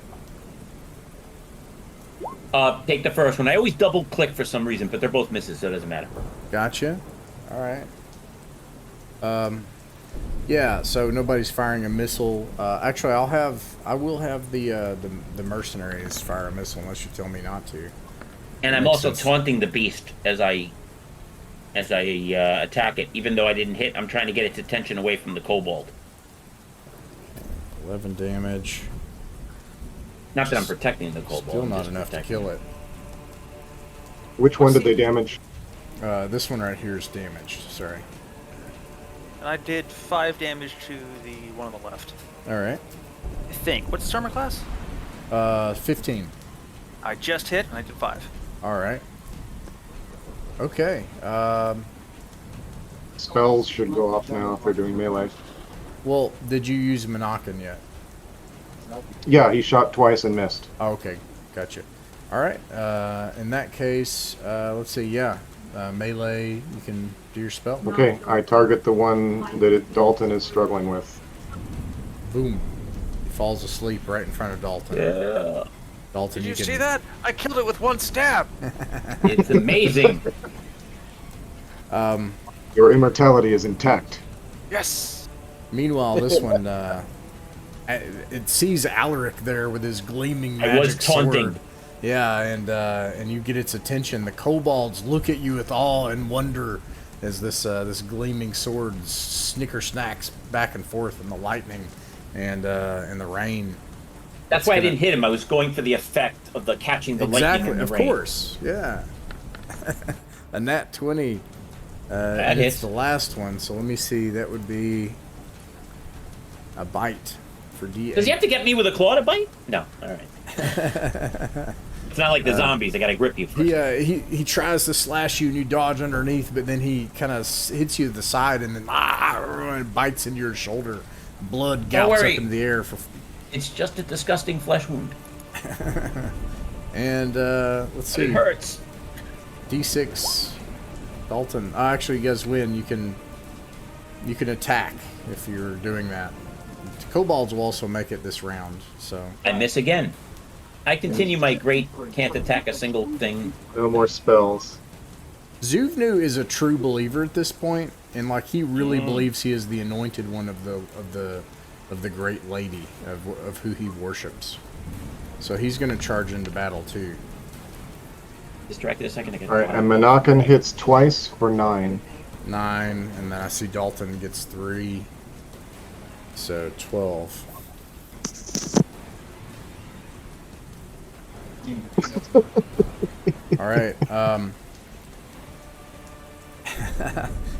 Take the first one. I always double click for some reason, but they're both misses, so it doesn't matter. Gotcha. All right. Yeah. So nobody's firing a missile. Actually, I will have the mercenaries fire a missile unless you tell me not to. And I'm Makes also sense. taunting the beast as I attack it. Even though I didn't hit, I'm trying to get its attention away from the kobold. 11 damage. Not that I'm protecting the kobold. Still I'm not just enough to protecting kill it. Which one did they damage? This one right here is damaged. Sorry. And I did 5 damage to the one on the left. All right. I think. What's the armor class? 15. I just hit, and I did 5. All right. Okay. Spells should go off now if they're doing melee. Well, did you use Monacan yet? Yeah, he shot twice and missed. Oh, okay. Gotcha. All right. In that case, let's see. Yeah. Melee, you can do your spell. Okay, I target the one that Dalton is struggling with. Boom. He falls asleep right in front of Dalton. Yeah. Dalton, Did you can... see that? I killed it with 1 stab. It's amazing. Your immortality is intact. Yes. Meanwhile, this one, it sees Alaric there with his gleaming I was magic taunting. sword. Yeah, and you get its attention. The kobolds look at you with awe and wonder as this gleaming sword snicker snacks back and forth in the lightning and the rain. That's why I didn't hit him. I was going for the effect of the catching the lightning in the Of rain. course, yeah. A nat 20. That It's hits. the last one, so let me see. That would be a bite for D8. Does he have to get me with a claw to bite? No. All right. It's not like the zombies. I got to grip you first. He tries to slash you and you dodge underneath, but then he kind of hits you to the side and then and bites into your shoulder. Blood Don't gouts up worry. into the air. It's just a disgusting flesh wound. And let's see. It hurts. D6. Dalton. Actually, you guys win. You can attack if you're doing that. Kobolds will also make it this round. So I miss again. I continue my great can't attack a single thing. No more spells. Zuvnu is a true believer at this point, and like he really believes he is the anointed one of the great lady of who he worships. So he's going to charge into battle too. Distracted a second ago. All right, and Monacan hits twice for 9. 9, and then I see Dalton gets 3. So 12. All right.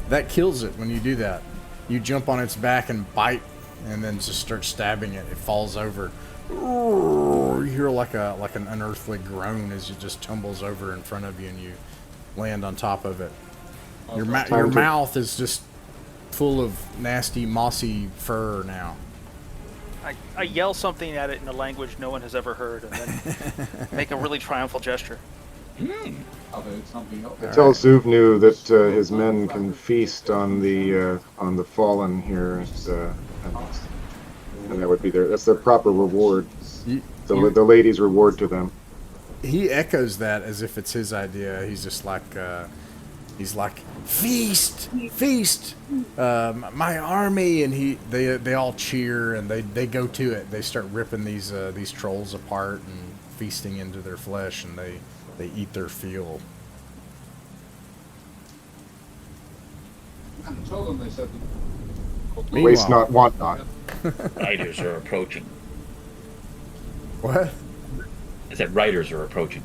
That kills it when you do that. You jump on its back and bite, and then just start stabbing it. It falls over. You hear like an unearthly groan as it just tumbles over in front of you, and you land on top of it. Your mouth is just full of nasty, mossy fur now. I yell something at it in a language no one has ever heard, and then make a really triumphal gesture. I tell Zuvnu that his men can feast on the fallen here, and that would be that's their proper reward. The lady's reward to them. He echoes that as if it's his idea. He's just like, He's like, feast, feast, my army, and they all cheer and they go to it. They start ripping these trolls apart and feasting into their flesh, and they eat their fill. Told them they said. Waste not, want not. Riders are approaching. What? I said riders are approaching.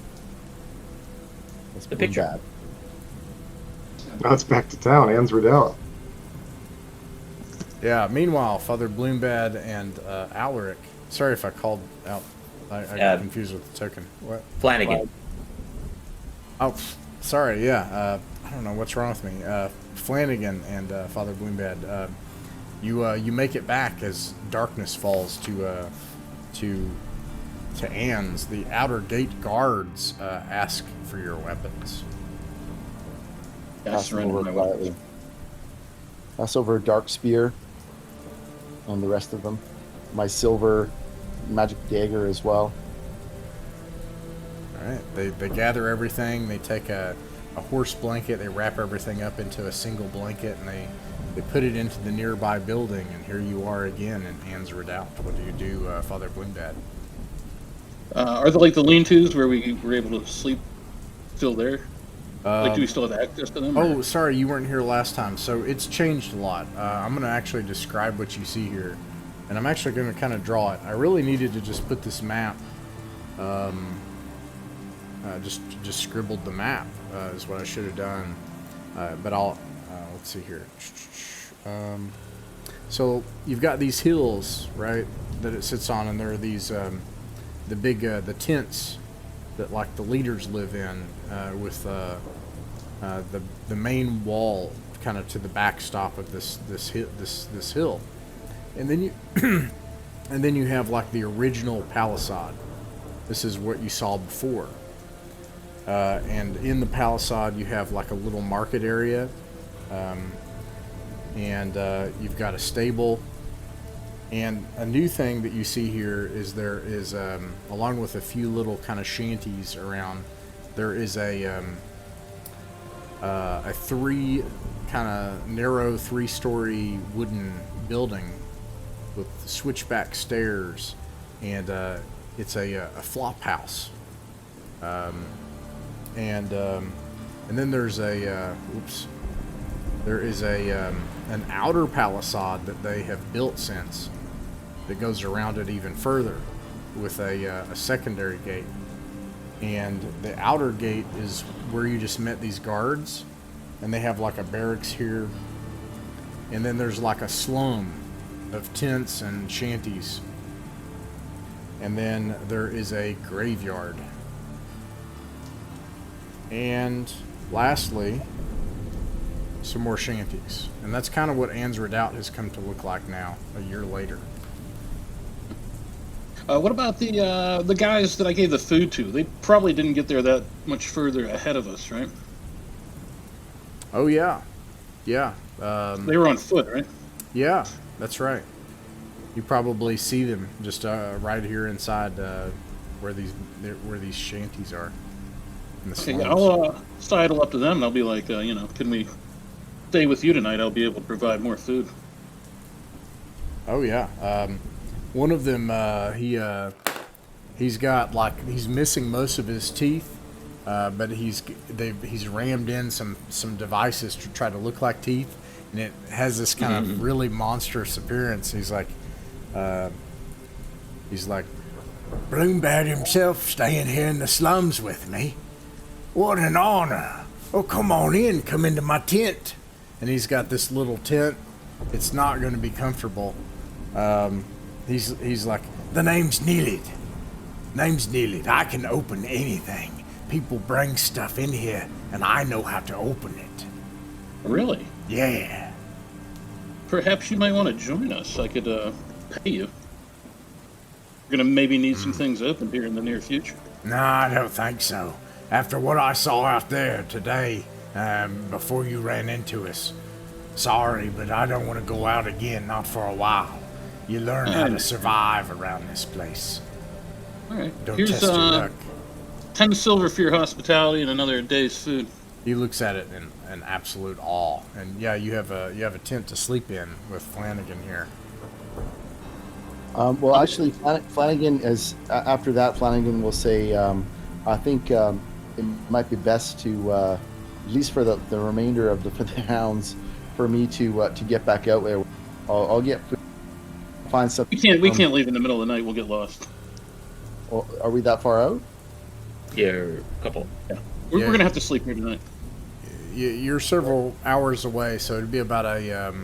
That's The pretty picture. bad. Now it's back to town. Anne's redoubt. Yeah. Meanwhile, Father Bloombad and Alaric. Sorry if I called out. I got confused with the token. What? Flanagan. Oh, sorry. Yeah. I don't know what's wrong with me. Flanagan and Father Bloombad. You make it back as darkness falls to Anne's. The outer gate guards ask for your weapons. I Pass them surrendered over my quietly. weapons. Pass over a dark spear on the rest of them. My silver magic dagger as well. All right. They gather everything. They take a horse blanket. They wrap everything up into a single blanket, and they put it into the nearby building. And here you are again in Anne's Redoubt. What do you do, Father Bloombad? Are there like the lean-tos where we were able to sleep still there? Like, do we still have access to them? Oh, sorry, you weren't here last time. So it's changed a lot. I'm going to actually describe what you see here, and I'm actually going to kind of draw it. I really needed to just put this map. Just scribbled the map is what I should have done. But I'll let's see here. So you've got these hills, right, that it sits on, and there are these the big the tents that like the leaders live in with the main wall kind of to the backstop of this hill, and then you and then you have like the original palisade. This is what you saw before, and in the palisade you have like a little market area, and you've got a stable. And a new thing that you see here is there is, along with a few little kind of shanties around, there is a narrow three-story wooden building with switchback stairs, and it's a flop house. And then there's there is an outer palisade that they have built since, that goes around it even further with a secondary gate. And the outer gate is where you just met these guards, and they have like a barracks here. And then there's like a slum of tents and shanties. And then there is a graveyard. And lastly, some more shanties. And that's kind of what Anne's Redoubt has come to look like now, a year later. What about the guys that I gave the food to? They probably didn't get there that much further ahead of us, right? Oh, yeah. Yeah. They were on foot, right? Yeah, that's right. You probably see them just right here inside where these shanties are. In the Okay, slums. I'll sidle up to them and I'll be like, can we stay with you tonight? I'll be able to provide more food. Oh yeah. One of them, he's got like he's missing most of his teeth, but he's rammed in some devices to try to look like teeth, and it has this kind of really monstrous appearance. He's like, Bloombad himself staying here in the slums with me. What an honor! Oh, come on in, come into my tent. And he's got this little tent. It's not going to be comfortable. He's like, the name's Neelid. Name's Neelid. I can open anything. People bring stuff in here, and I know how to open it. Really? Yeah. Perhaps you might want to join us. I could pay you. We're gonna maybe need some things open here in the near future. No, I don't think so. After what I saw out there today, before you ran into us. Sorry, but I don't want to go out again, not for a while. You learn how to survive around this place. All right. Don't Here's test your luck. 10 silver for your hospitality and another day's food. He looks at it in absolute awe. And yeah, you have a tent to sleep in with Flanagan here. Well, actually, Flanagan after that, Flanagan will say, I think it might be best to, at least for the remainder of for the Hounds, for me to get back out there. I'll get food, find something. We can't leave in the middle of the night. We'll get lost. Well, are we that far out? Yeah, a couple. Yeah. We're gonna have to sleep here tonight. You're several hours away, so it'd be about a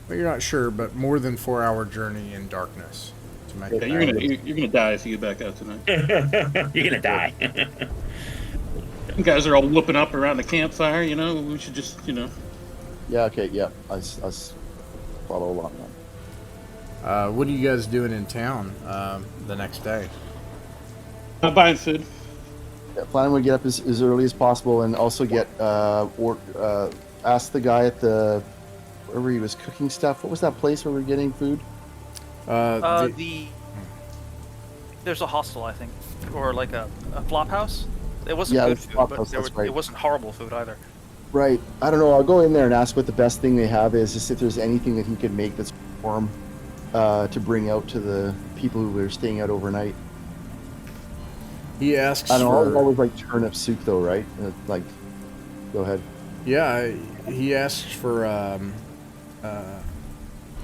well, you're not sure, but more than 4-hour journey in darkness to make. Yeah, you're gonna die if you get back out tonight. You're gonna die. You guys are all whooping up around the campfire. You know, we should just, you know. Yeah. Okay. Yeah. I follow along then. What are you guys doing in town the next day? Buying food. Yeah, Flanagan would get up as early as possible and also get ask the guy at the wherever he was cooking stuff. What was that place where we were getting food? There's a hostel, I think, or like a flop house. It wasn't Yeah, good it's food, flop but house, that's right. it wasn't horrible food either. Right. I don't know. I'll go in there and ask what the best thing they have is, just if there's anything that he could make that's warm to bring out to the people who are staying out overnight. He asks I don't know. for. Always like turnip soup, though, right? Like, go ahead. Yeah, he asks for a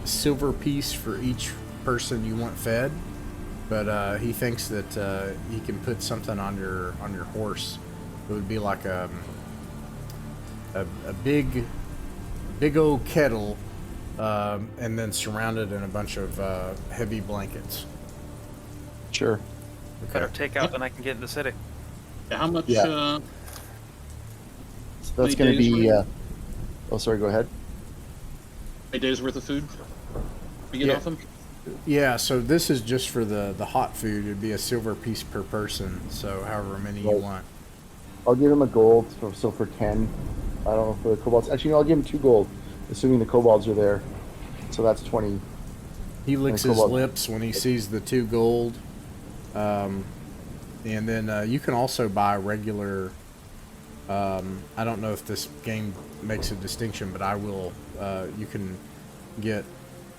silver piece for each person you want fed, but he thinks that he can put something on your horse. It would be like a big old kettle, and then surrounded in a bunch of heavy blankets. Sure. Better take out than I can get in the city. Yeah, how much? Yeah. So that's going to be. Oh, sorry. Go ahead. A day's worth of food. We get off them. Yeah, so this is just for the hot food. It'd be a silver piece per person, so however many you want. I'll give him a gold, so for 10. I don't know for the kobolds. Actually, no, I'll give him 2 gold, assuming the kobolds are there. So that's 20. He licks his lips when he sees the 2 gold. And then you can also buy regular. I don't know if this game makes a distinction, but I will. You can get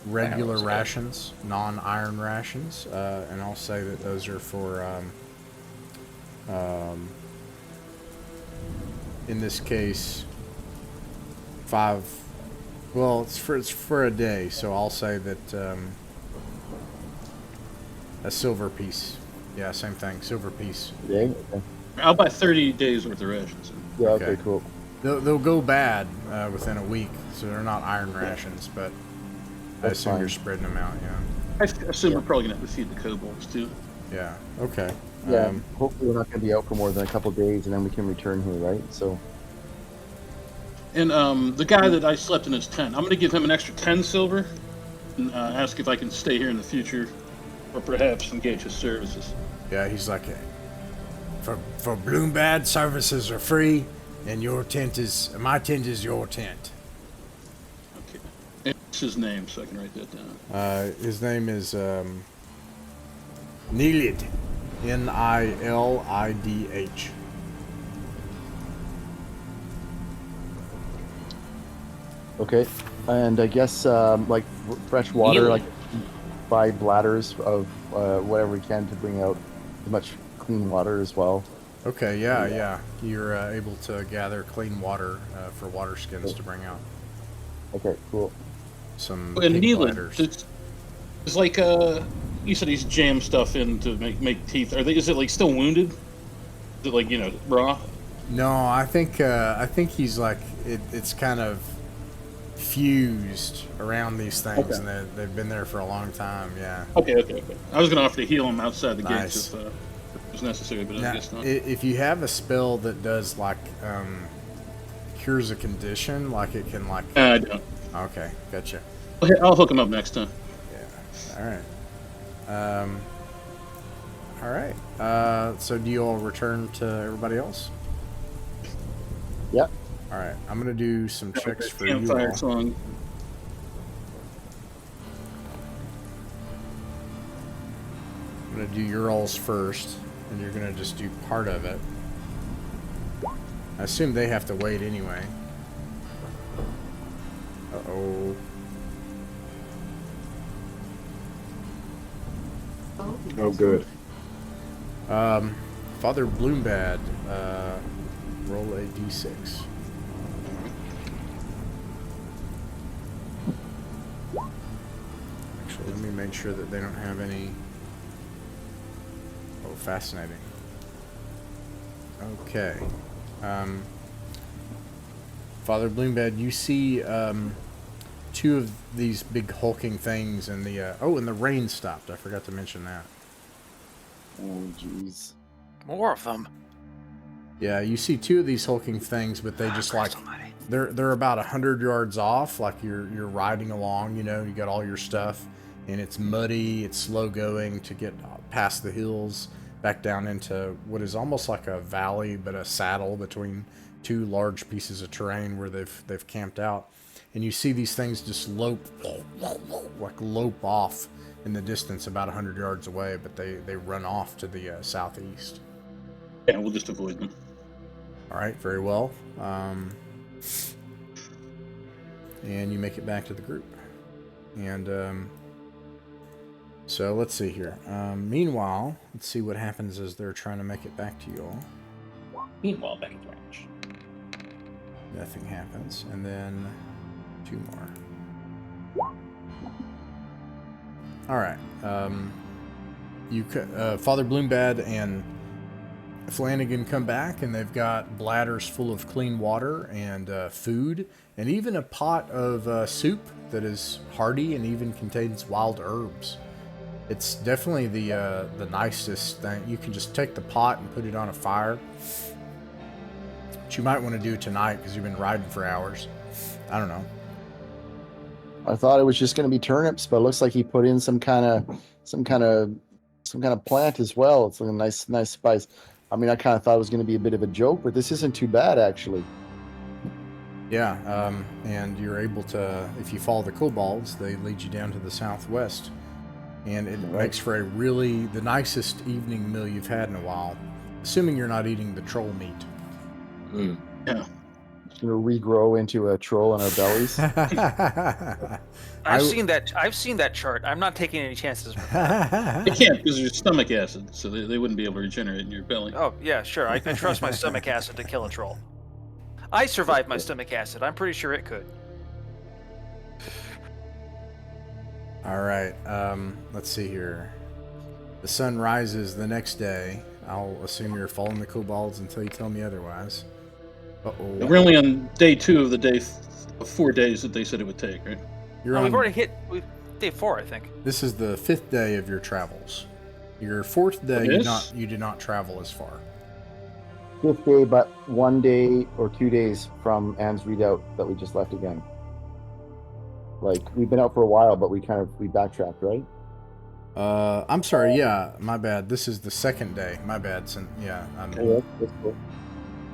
regular rations, non-iron rations, and I'll say that those are for. In this case, 5. Well, it's for a day, so I'll say that a silver piece. Yeah, same thing. Silver piece. Yeah. Okay. I'll buy 30 days worth of rations. Yeah. Okay. Cool. They'll go bad within a week, so they're not iron rations, but I assume you're spreading them out. Yeah. I assume we're probably gonna have to feed the kobolds too. Yeah. Okay. Yeah. Hopefully, we're not going to be out for more than a couple of days, and then we can return here, right? So. And the guy that I slept in his tent, I'm gonna give him an extra 10 silver, and ask if I can stay here in the future, or perhaps engage his services. Yeah, he's like, for Bloombad, services are free, and my tent is your tent. Okay. And what's his name, so I can write that down. His name is Nilid, Nilidh. Okay. And I guess like fresh water, like buy bladders of whatever we can to bring out as much clean water as well. Okay, yeah. You're able to gather clean water for water skins to bring out. Okay, cool. Some And pink Neelan, bladders. it's like you said he's jammed stuff in to make teeth. Is it like still wounded? Is it like, you know, raw? No, I think he's like it's kind of fused around these things, and they've been there for a long time. Yeah. Okay. I was gonna offer to heal him outside the Nice. gates if it was necessary, but Now, I guess not. if you have a spell that does like cures a condition, like it can like. I don't. Okay, gotcha. I'll hook him up next time. Yeah. All right. So do you all return to everybody else? Yep. All right. I'm gonna do some checks for you Campfire all. song. I'm gonna do your alls first, and you're gonna just do part of it. I assume they have to wait anyway. Uh-oh. Oh, good. Father Bloombad, roll a d6. Actually, let me make sure that they don't have any... Oh, fascinating. Okay. Father Bloombad, you see two of these big hulking things in the... oh, and the rain stopped. I forgot to mention that. Oh, jeez. More of them. Yeah, you see two of these hulking things, but they just like... They're about 100 yards off, like you're riding along, you know, you got all your stuff, and it's muddy, it's slow going to get past the hills, back down into what is almost like a valley, but a saddle between two large pieces of terrain where they've camped out. And you see these things just lope off in the distance about 100 yards away, but they run off to the southeast. Yeah, we'll just avoid them. All right, very well. And you make it back to the group. And so let's see here. Meanwhile, let's see what happens as they're trying to make it back to you all. Meanwhile, back at the ranch. Nothing happens. And then 2 more. All right. Father Bloombad and Flanagan come back, and they've got bladders full of clean water and food, and even a pot of soup that is hearty and even contains wild herbs. It's definitely the nicest thing. You can just take the pot and put it on a fire. But you might want to do tonight because you've been riding for hours. I don't know. I thought it was just going to be turnips, but it looks like he put in some kind of plant as well. It's like a nice spice. I mean, I kind of thought it was going to be a bit of a joke, but this isn't too bad, actually. Yeah, and you're able to, if you follow the kobolds, they lead you down to the southwest. And it makes for the nicest evening meal you've had in a while. Assuming you're not eating the troll meat. Mm. Yeah. It's going to regrow into a troll in our bellies. I've seen that chart. I'm not taking any chances with They can't because there's stomach acid, so they wouldn't be able to regenerate in your belly. Oh, yeah, sure. I trust my stomach acid to kill a troll. I survived my stomach acid. I'm pretty sure it could. All right, let's see here. The sun rises the next day. I'll assume you're following the kobolds until you tell me otherwise. Uh-oh. We're only on day 2 of the day of 4 days that they said it would take, right? You're on, we've already hit day 4, I think. This is the 5th day of your travels. Your 4th day, you did not travel as far. 5th day, but 1 day or 2 days from Anne's readout that we just left again. Like, we've been out for a while, but we backtracked, right? I'm sorry, yeah, my bad. This is the 2nd day. My bad. That's cool.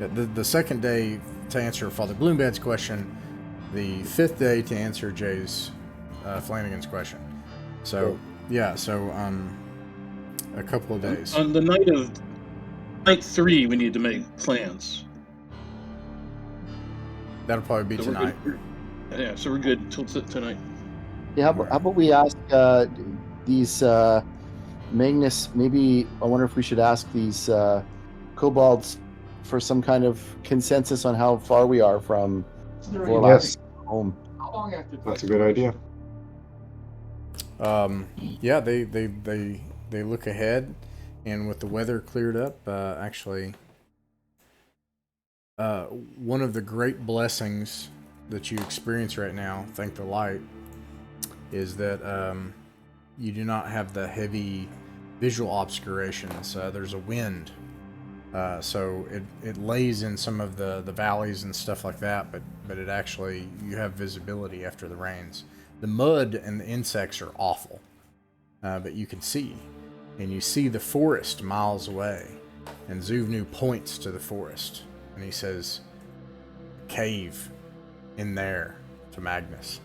Yeah, the 2nd day to answer Father Bloombad's question, the 5th day to answer Flanagan's question. So, a couple of days. On the night 3, we need to make plans. That'll probably be tonight. Yeah, so we're good till tonight. Yeah, how about we ask these Magnus, maybe I wonder if we should ask these kobolds for some kind of consensus on how far we are from Yes, home. that's a good idea. Yeah, they look ahead, and with the weather cleared up, actually, one of the great blessings that you experience right now, thank the light, is that you do not have the heavy visual obscurations. There's a wind, so it lays in some of the valleys and stuff like that, but it actually, you have visibility after the rains. The mud and the insects are awful, but you can see, and you see the forest miles away, and Zuvnu points to the forest, and he says, "Cave in there," to Magnus.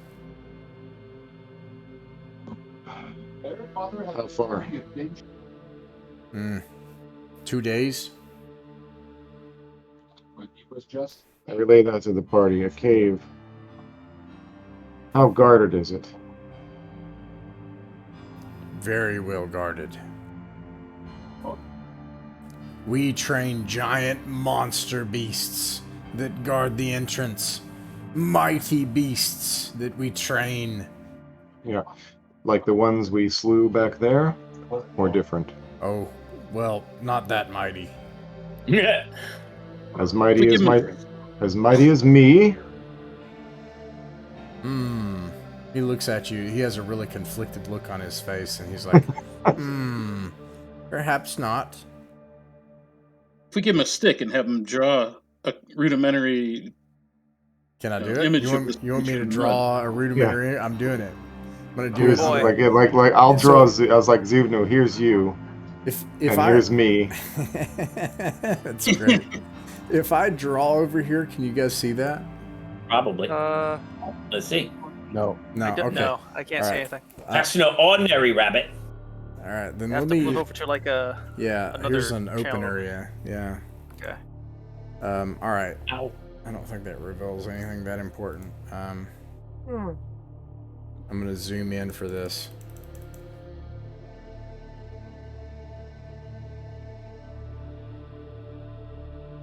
How far? 2 days. I relay that to the party. A cave. How guarded is it? Very well guarded. We train giant monster beasts that guard the entrance. Mighty beasts that we train. Yeah. Like the ones we slew back there? Or different? Oh, well, not that mighty. Yeah. As mighty We as give him as mighty as me? He looks at you. He has a really conflicted look on his face, and he's like, perhaps not. If we give him a stick and have him draw a rudimentary Can I do it? image You of want, this you want me to creature draw a rudimentary? I'm doing it. I'm gonna do Here's, it. Boy. like I'll So- draw. I was like, Zuvnu, here's you, If and I here's me. That's great. If I draw over here, can you guys see that? Probably. Let's see. No. No. I don't Okay. know. I can't All see right. anything. That's no ordinary rabbit. All right, then I let have to me. move over to like a. Yeah, another here's an open channel. area. Yeah. Okay. All right. Ow. I don't think that reveals anything that important. I'm gonna zoom in for this.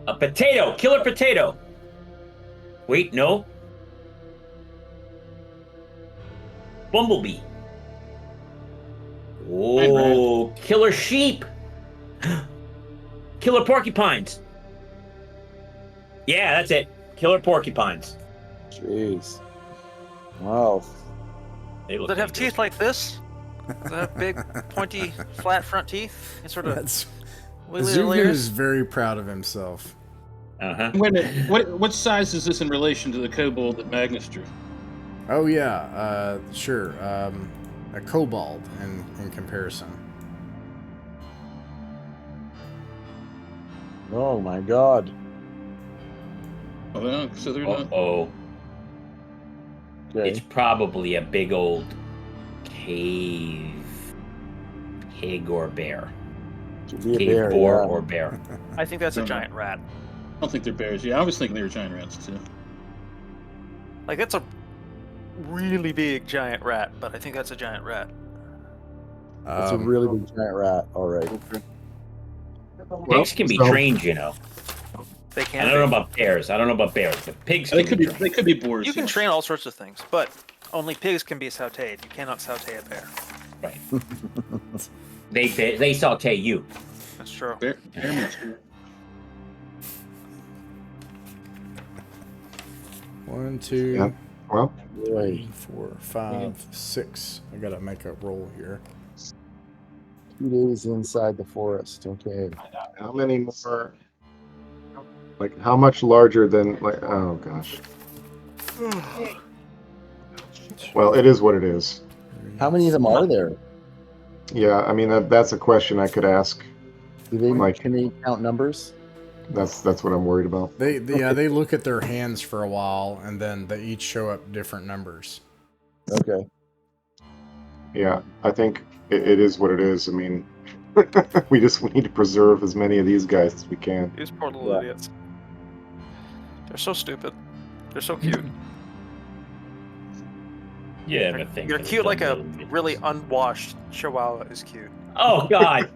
A potato. Killer potato. Wait, no. Bumblebee. Oh, killer sheep. Killer porcupines. Yeah, that's it. Killer porcupines. Jeez. Wow. They Does look it have dangerous. teeth like this? Does it have big, pointy, flat front teeth? And sort of That's wiggly Zugan layers? is very proud of himself. Uh-huh. Wait a minute. What size is this in relation to the kobold that Magnus drew? Oh yeah, sure. A kobold in comparison. Oh my God. Oh, no, so they're not. Uh-oh. Okay. It's probably a big old cave pig or bear. Should be a Cave bear, boar yeah. or bear. I think that's a No. giant rat. I don't think they're bears. Yeah, I was thinking they were giant rats too. Like that's a really big giant rat, but I think that's a giant rat. That's a really big giant rat. All right. Pigs can be so- trained, you know. They I can. don't know about bears. I don't know about bears, but pigs can They could be. trained. They could be boars. You can yes. train all sorts of things, but only pigs can be sautéed. You cannot sauté a bear. Right. They saute you. That's true. Bear meat's good. 1, 2, Yeah. Well, Boy. 3, 4, 5, 6. I gotta make a roll here. 2 days inside the forest. Okay. how many more? Like, how much larger than like? Oh gosh. Well, it is what it is. How many of them are there? Yeah, I mean that's a question I could ask. Do they Like- can they count numbers? That's what I'm worried about. They look at their hands for a while, and then they each show up different numbers. Okay. Yeah, I think it is what it is. I mean, we need to preserve as many of these guys as we can. These poor little Yeah. idiots. They're so stupid. They're so cute. Yeah, but think You're of cute the like a little bit. really unwashed chihuahua is cute. Oh God!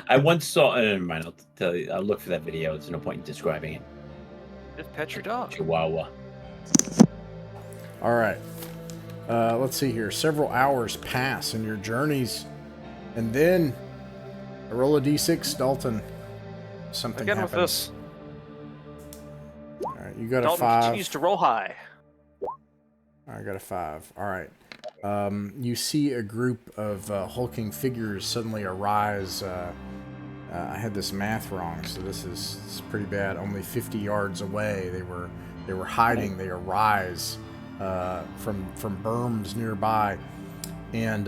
I once saw. Never mind. I'll tell you. I'll look for that video. There's no point in describing it. Just pet your dog. Chihuahua. All right. Let's see here. Several hours pass in your journeys, and then I roll a d6, Dalton. Something Again with happens. this. All right, you got a Dalton 5. continues to roll high. I got a 5. All right. You see a group of hulking figures suddenly arise. I had this math wrong, so this is pretty bad. Only 50 yards away, they were hiding. They arise from berms nearby, and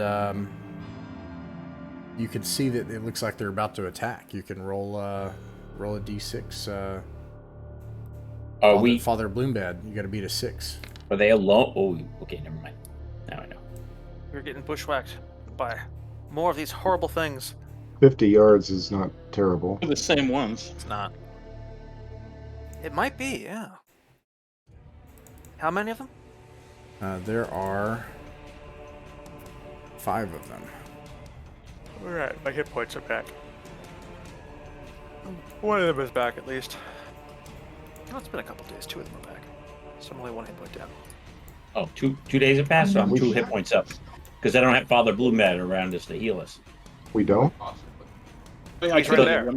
you can see that it looks like they're about to attack. You can roll a d6. Father Bloombad? You got to beat a 6. Are they alone? Oh, okay. Never mind. Now I know. You're getting bushwhacked by more of these horrible things. 50 yards is not terrible. They're the same ones. It's not. It might be, yeah. How many of them? There are 5 of them. Alright, my hit points are back. One of them is back, at least. Oh, it's been a couple days. 2 of them are back. So I'm only 1 hit point down. Oh, two days have passed, so I'm 2 hit points up. Because I don't have Father Blue Mat around us to heal us. We don't? I He's right there.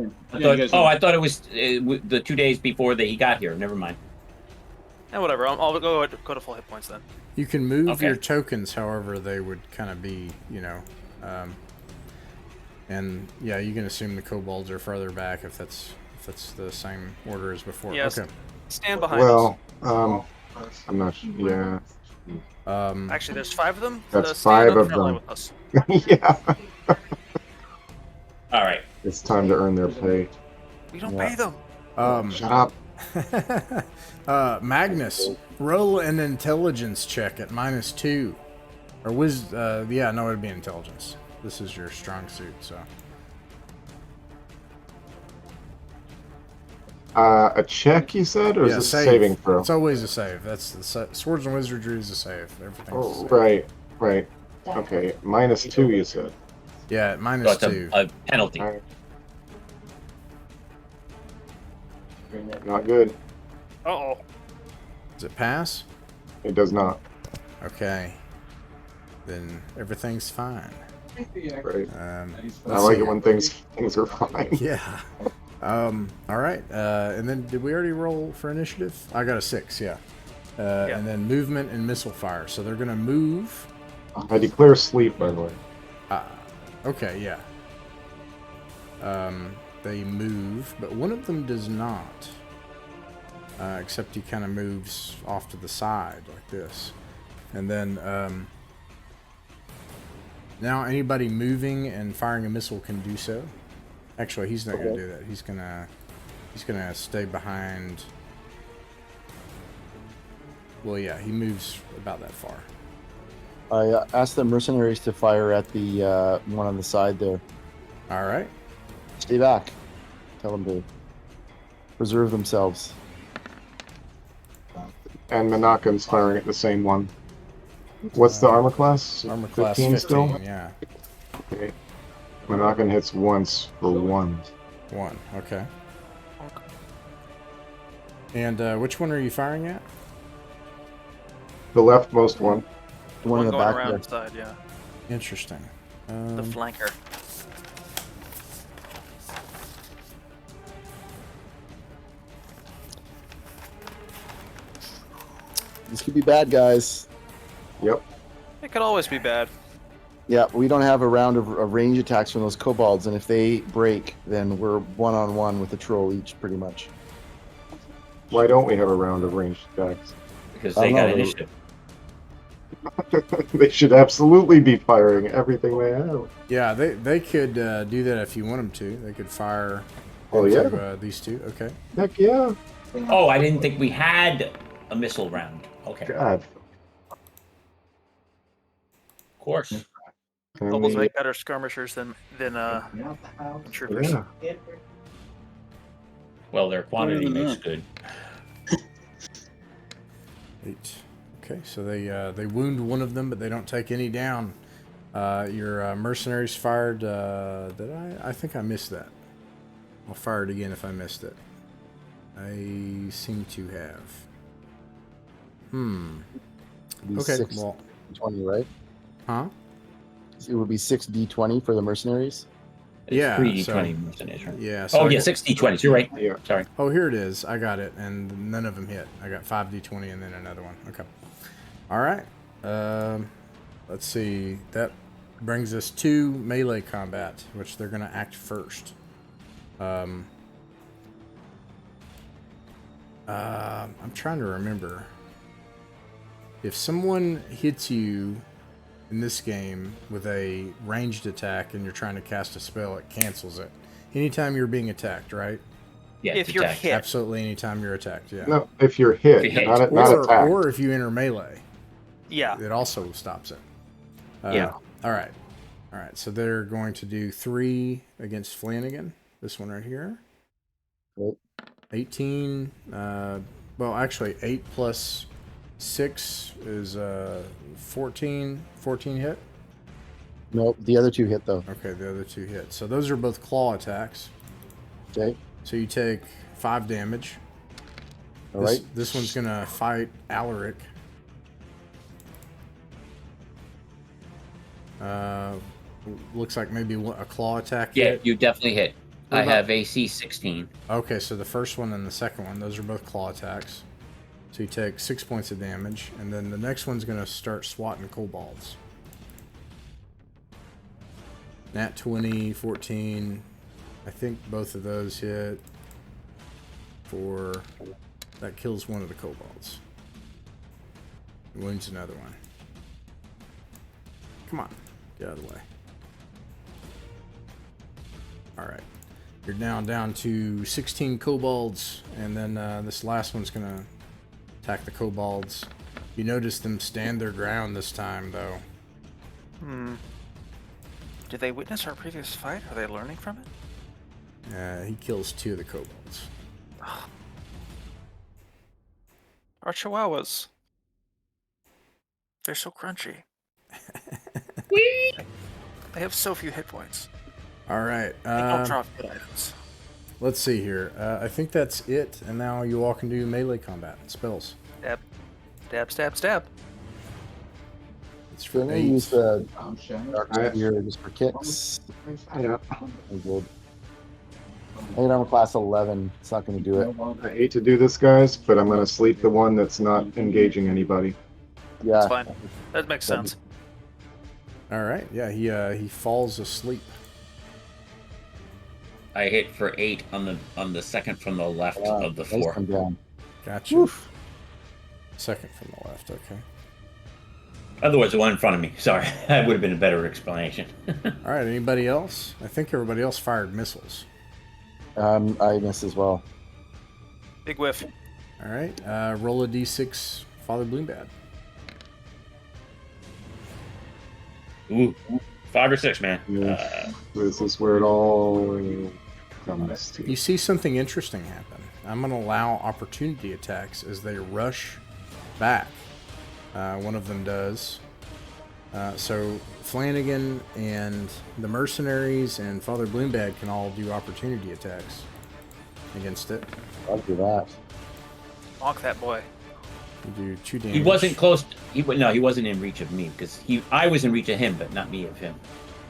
I thought it was the 2 days before that he got here. Never mind. Whatever. I'll go to full hit points then. You can move Okay. your tokens however they would kind of be, and yeah, you can assume the kobolds are further back if that's the same order as before. Yes. Okay. Stand behind us. Well, I'm not sure. Yeah. Actually, there's 5 of them. That's Stand 5 of unfriendly them. with us. Yeah. All right. It's time to earn their pay. We don't pay them. Shut up. Magnus, roll an intelligence check at -2. Or it'd be intelligence. This is your strong suit, so. A check, you said, or is this a saving throw? It's always a save. That's the Swords and Wizardry is a save. Everything's a save. Right. Okay, -2, you said. Yeah, at So -2. it's a penalty. All right. Not good. Uh-oh. Does it pass? It does not. Okay. Then everything's fine. Right. I let's like see. it when things are fine. Yeah. All right. And then did we already roll for initiative? I got a 6. Yeah. Yeah. And then movement and missile fire. So they're gonna move. I declare sleep, by the way. Okay. Yeah. They move, but one of them does not. Except he kind of moves off to the side like this. And then now anybody moving and firing a missile can do so. Actually, he's not going to do that. He's gonna stay behind. Well, yeah, he moves about that far. I asked the mercenaries to fire at the one on the side there. All right. Stay back. Tell them to preserve themselves. And Menaken's firing at the same one. What's the armor class? Armor class 15 still? Yeah. Okay. Menaken hits once for 1. 1. Okay. And which one are you firing at? The leftmost one. The one in the going back around there. the side, yeah. Interesting. The flanker. This could be bad, guys. Yep. It could always be bad. Yeah, we don't have a round of range attacks from those kobolds, and if they break, then we're one-on-one with the troll each, pretty much. Why don't we have a round of ranged attacks? Because I they don't got know. initiative. They should absolutely be firing everything they have. Yeah, they could do that if you want them to. They could fire. Oh, into, yeah. these two. Okay. Heck yeah. Oh, I didn't think we had a missile round. Okay. Of God. course. Kobolds make better skirmishers than troopers. Yeah. Well, their quantity Better than makes that. good. 8. Okay, so they wound one of them, but they don't take any down. Your mercenaries fired. Did I? I think I missed that. I'll fire it again if I missed it. I seem to have. It'd be Okay. 6 Well, D20, right? huh? It would be 6 D20 for the mercenaries. It's Yeah, 3d20 so- mercenaries, right? Yeah. Oh, I- yeah, 6d20s. You're right. Yeah. Sorry. Oh, here it is. I got it, and none of them hit. I got 5d20 and then another one. Okay. All right. Let's see. That brings us to melee combat, which they're going to act first. I'm trying to remember. If someone hits you in this game with a ranged attack and you're trying to cast a spell, it cancels it. Anytime you're being attacked, right? Yeah, If you're attack. hit. Absolutely anytime you're attacked, yeah. No, if you're hit, If you're hit. not attacked. Or if you enter melee, Yeah. it also stops it. Yeah. All right. All right. So they're going to do 3 against Flanagan. This one right here. Right. 18. Well, actually, 8 plus 6 is 14. 14 hit. Nope, the other 2 hit though. Okay, the other 2 hit. So those are both claw attacks. Okay. So you take 5 damage. All right. This one's gonna fight Alaric. Looks like maybe a claw attack. Yeah, hit. you definitely hit. What I about- have AC 16. Okay, so the first one and the second one, those are both claw attacks. So you take 6 points of damage, and then the next one's gonna start swatting kobolds. Nat 20, 14. I think both of those hit. That kills one of the kobolds. Wounds another one. Come on, get out of the way. Alright. You're down to 16 kobolds, and then this last one's gonna attack the kobolds. You notice them stand their ground this time, though. Did they witness our previous fight? Are they learning from it? He kills 2 of the kobolds. Our chihuahuas. They're so crunchy. They have so few hit points. Alright, They don't drop hit items. let's see here. I think that's it, and now you all can do melee combat spells. Stab. Stab, stab, stab. It's for Can I 8. use the I- Dark Spear just for kicks? Yeah. I'm good. I am a class 11. It's not going to do it. I hate to do this, guys, but I'm gonna sleep the one that's not engaging anybody. Yeah. That's fine. That makes sense. Alright, yeah, he falls asleep. I hit for 8 on the second from the left of the Nice 4. come down. Gotcha. Oof. Second from the left, okay. Otherwise, the one in front of me. Sorry, that would have been a better explanation. Alright, anybody else? I think everybody else fired missiles. I miss as well. Big whiff. Alright, roll a d6, Father Bloombad. Ooh, 5 or 6, man. This is where it all comes to. You see something interesting happen. I'm going to allow opportunity attacks as they rush back. One of them does. So Flanagan and the mercenaries and Father Bloombad can all do opportunity attacks against it. I'll do that. Bonk that boy. You do 2 damage. He wasn't close. He wasn't in reach of me because I was in reach of him, but not me of him.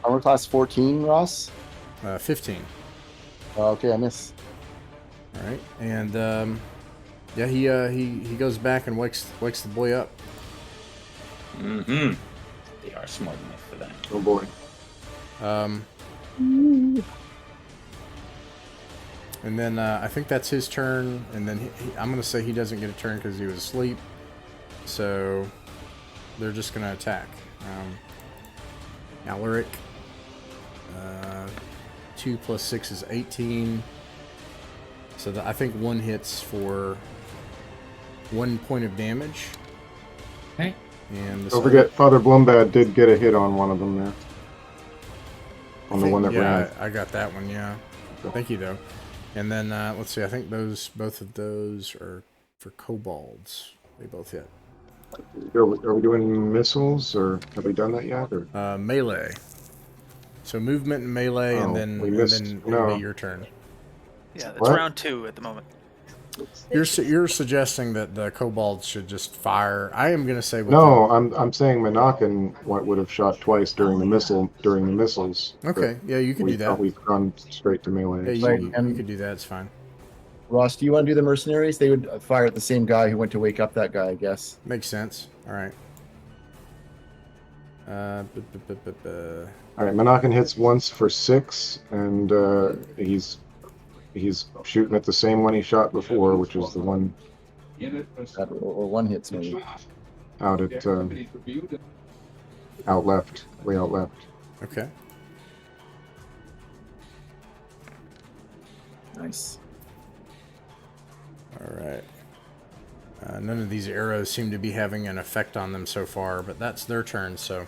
Armor class 14, Ross? 15. Okay, I miss. All right, and yeah, he goes back and wakes the boy up. Mm-hmm. They are smart enough for that. Oh boy. And then I think that's his turn, and then I'm gonna say he doesn't get a turn because he was asleep. So they're just gonna attack. Alaric. 2 plus 6 is 18. So I think 1 hits for 1 point of damage. Okay. And Don't forget, Father Bloombad did get a hit on one of them there. On the one that ran. I got that one. Yeah. Thank you though. And then let's see. I think both of those are for kobolds. They both hit. Are we doing missiles, or have we done that yet? Or? Melee. So movement and melee, Oh, and then we missed- it'll no. be your turn. Yeah, it's What? round 2 at the moment. You're suggesting that the kobolds should just fire. I am gonna say with No, I'm saying Monacan would have shot twice during the missiles. Okay, yeah, you can do that. We've gone straight to melee. Yeah, Right, you and- could do that. It's fine. Ross, do you want to do the mercenaries? They would fire at the same guy who went to wake up that guy, I guess. Makes sense. All right. All right, Monacan hits once for 6, and he's shooting at the same one he shot before, which is the one Or 1 hits maybe. out at out left, way out left. Okay. Nice. All right. None of these arrows seem to be having an effect on them so far, but that's their turn. So,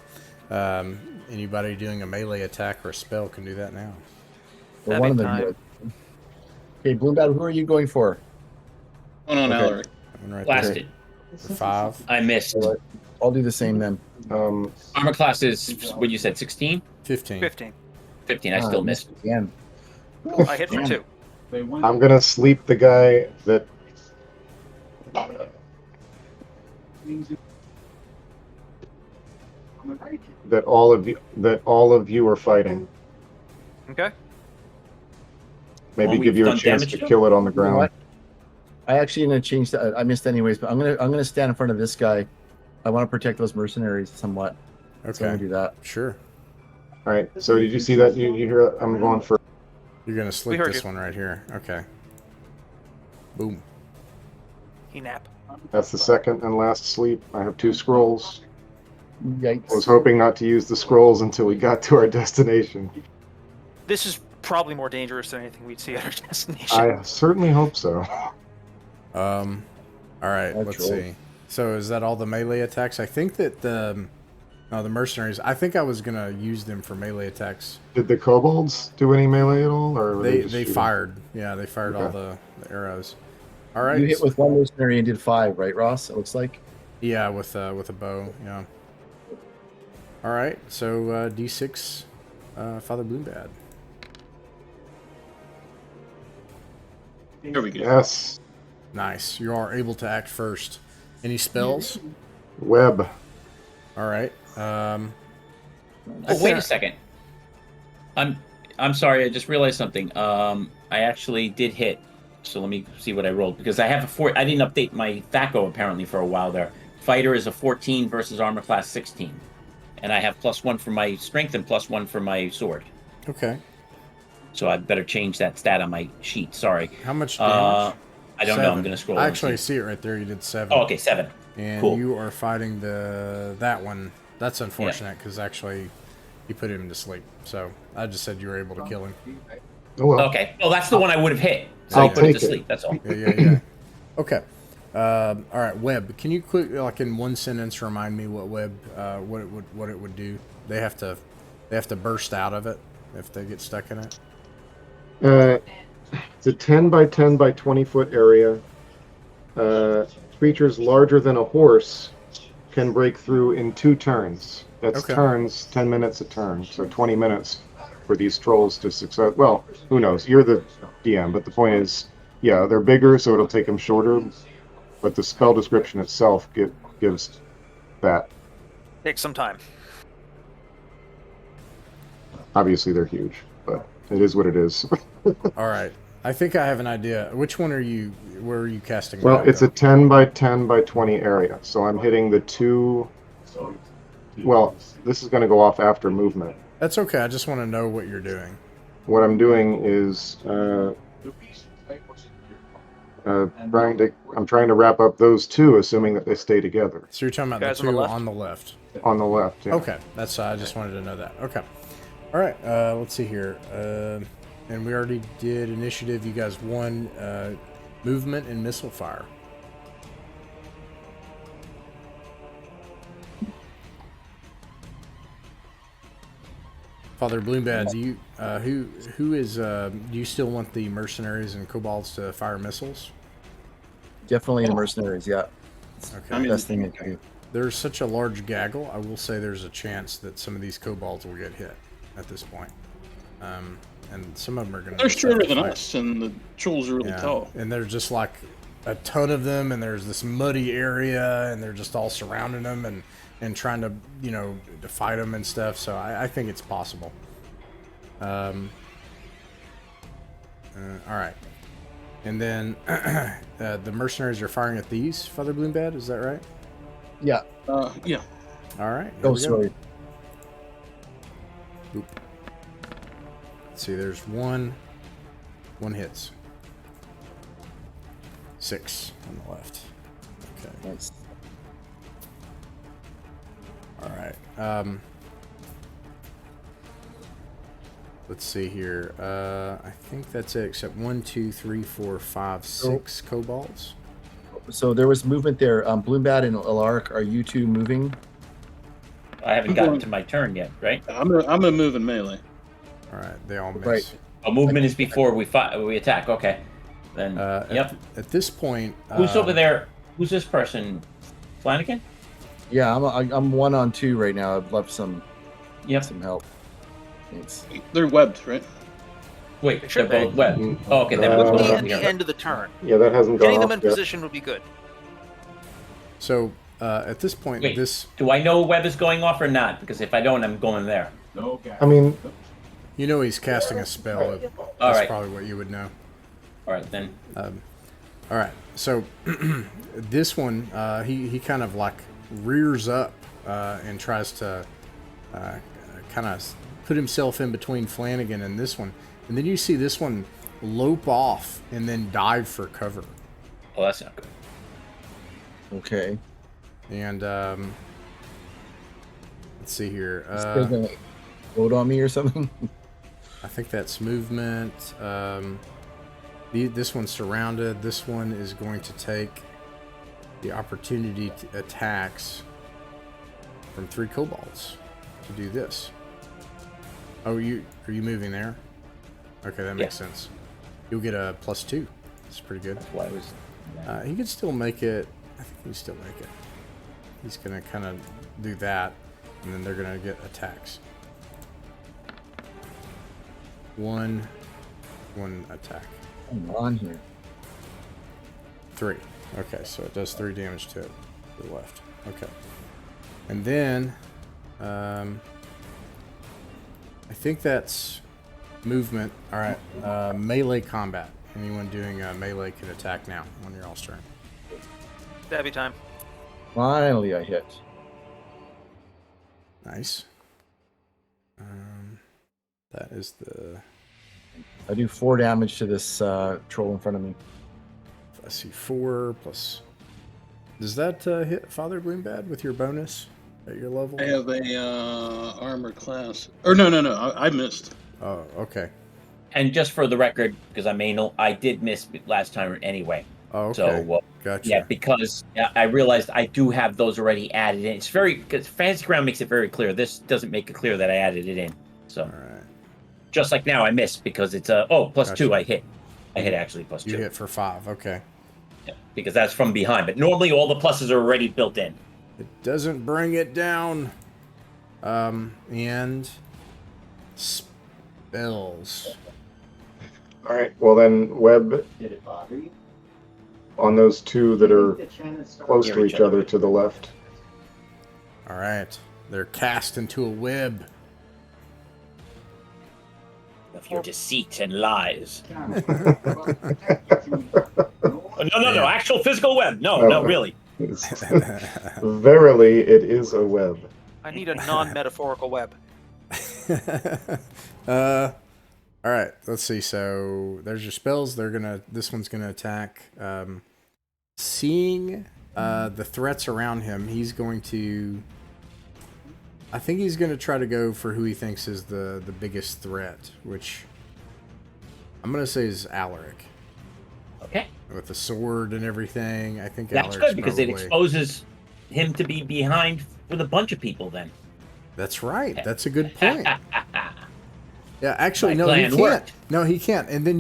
anybody doing a melee attack or a spell can do that now. Well, one of them Stabbing did. Okay, Bloombat, who are you going for? Going on, Okay. Alaric. One right Blasted. there. For 5. I missed. All right. I'll do the same then. Armor class is what you said, 16? 15. 15. 15. I still missed. Again. I hit for Damn 2. I'm gonna sleep the guy that. That all of you are fighting. Okay. Maybe Well, give we've you a done chance damage to to him. kill it on the You know ground. what? I actually am gonna change that. I missed anyways, but I'm gonna stand in front of this guy. I want to protect those mercenaries somewhat. So I'm gonna Okay. do that. Sure. All right. So did you see that? You hear? I'm going for. You're going to sleep heard this you. one right here. Okay. Boom. He nap. That's the second and last sleep. I have 2 scrolls. Yikes. I was hoping not to use the scrolls until we got to our destination. This is probably more dangerous than anything we'd see at our destination. I certainly hope so. All right, That's let's roll. see. So is that all the melee attacks? I think that the mercenaries, I think I was going to use them for melee attacks. Did the kobolds do any melee at all, or were They just shooting? fired. Yeah, they fired all Okay. the arrows. All right. You hit with one mercenary and did 5, right, Ross? It looks like. Yeah, with a bow. Yeah. All right. So D6, Father Bloombad. Here we go. Yes. Nice. You are able to act first. Any spells? Web. All right. Oh, wait a second. I'm sorry. I just realized something. I actually did hit. So let me see what I rolled because I have a 4. I didn't update my THACO apparently for a while there. Fighter is a 14 versus armor class 16, and I have +1 for my strength and +1 for my sword. Okay. So I better change that stat on my sheet. Sorry. How much damage? I don't know. I'm gonna scroll. I and actually see. see it right there. You did 7. Oh, okay, 7. And Cool. you are fighting that one. That's unfortunate because actually you put him to sleep. So I just said you were able to kill him. Oh well. Okay. Well, that's the one I would have hit. So I'll I put it take to it. sleep. That's all. Yeah. Okay. All right, Webb. Can you quick, like in one sentence, remind me what Webb, what it would do? They have to burst out of it if they get stuck in it. It's a 10 by 10 by 20 foot area. Creatures larger than a horse can break through in 2 turns. That's Okay. turns, 10 minutes a turn, so 20 minutes for these trolls to success. Well, who knows? You're the DM, but the point is, yeah, they're bigger, so it'll take them shorter. But the spell description itself gives that. Take some time. Obviously, they're huge, but it is what it is. All right. I think I have an idea. Which one are you? Where are you casting? Well, Webb, it's a though? 10 by 10 by 20 area, so I'm hitting the 2. Well, this is going to go off after movement. That's okay. I just want to know what you're doing. What I'm doing is I'm trying to wrap up those 2, assuming that they stay together So you're talking about Guys the on the 2 left? on the left. on the left. Yeah. Okay. That's. I just wanted to know that. Okay. All right. Let's see here. And we already did initiative. You guys won movement and missile fire. Father Bloombad, do you do you still want the mercenaries and kobolds to fire missiles? Definitely the mercenaries. Yeah. Okay. I mean, Best thing to do. There's such a large gaggle. I will say there's a chance that some of these kobolds will get hit at this point. And some of them are going to. They're shorter than us, and the trolls are really Yeah. tall. And there's just like a ton of them, and there's this muddy area, and they're just all surrounding them and trying to, to fight them and stuff. So I think it's possible. All right. And then the mercenaries are firing at these, Father Bloombad, is that right? Yeah. Yeah. All right. here Oh, we go. sorry. Oop. Let's see, there's one hits. 6 on the left. Okay. Nice. All right. Let's see here. I think that's it, except 1, 2, 3, 4, 5, 6 kobolds. So there was movement there. Bloombat and Alaric, are you 2 moving? I haven't gotten to my turn yet, right? I'm gonna move in melee. All right, they all miss. Right. Oh, movement is before we attack. Okay. Then, yep. At this point, Who's over there? Who's this person? Flanagan? Yeah, I'm 1 on 2 right now. I'd love some help. Thanks. They're webbed, right? Wait, They should they're both web. Oh, okay, they're Would both be web. at the end of the turn. Yeah, that hasn't gone Getting them off in yet. position would be good. So at this point, Wait, this do I know web is going off or not? Because if I don't, I'm going there. I mean, he's casting a spell. That's Alright. probably what you would know. All right, then. All right, so this one, he kind of like rears up and tries to kind of put himself in between Flanagan and this one, and then you see this one lope off and then dive for cover. Oh, that's not good. Okay. And let's see here. Still gonna vote on me or something? I think that's movement. This one's surrounded. This one is going to take the opportunity to attacks from 3 kobolds to do this. Oh, are you moving there? Okay, that makes sense. You'll get a +2. That's pretty good. That's why I was. He can still make it. I think he can still make it. He's gonna kind of do that, and then they're gonna get attacks. One attack. Come on here. 3. Okay, so it does 3 damage to it. To the left. Okay. And then, I think that's movement. All right. Melee combat. Anyone doing melee can attack now on your all's turn. Stabby time. Finally, I hit. Nice. That is the. I do 4 damage to this troll in front of me. I see 4 plus. Does that hit Father Bloombad with your bonus at your level? I have a armor class. Or no, I missed. Oh, okay. And just for the record, because I'm anal, I did miss last time anyway. Oh, okay. So, Gotcha. yeah, because I realized I do have those already added in. It's because Fantasy Ground makes it very clear. This doesn't make it clear that I added it in. So, All right. just like now, I missed because it's +2. Gotcha. I hit actually +2. You hit for 5. Okay. Yeah, because that's from behind. But normally, all the pluses are already built in. It doesn't bring it down. And spells. all right. Well then, Webb on those 2 that are close to each other to the left. All right. They're cast into a web. Of your deceit and lies. No. Actual physical web. No, really. Verily, it is a web. I need a non-metaphorical web. All right. Let's see. So there's your spells. This one's gonna attack. Seeing the threats around him, he's going to. I think he's going to try to go for who he thinks is the biggest threat, which I'm going to say is Alaric. Okay. With the sword and everything, I think That's Alaric's good because it probably- exposes him to be behind with a bunch of people then. That's right. That's a good point. Yeah, actually, My no, he plan can't. worked. No, he can't. And then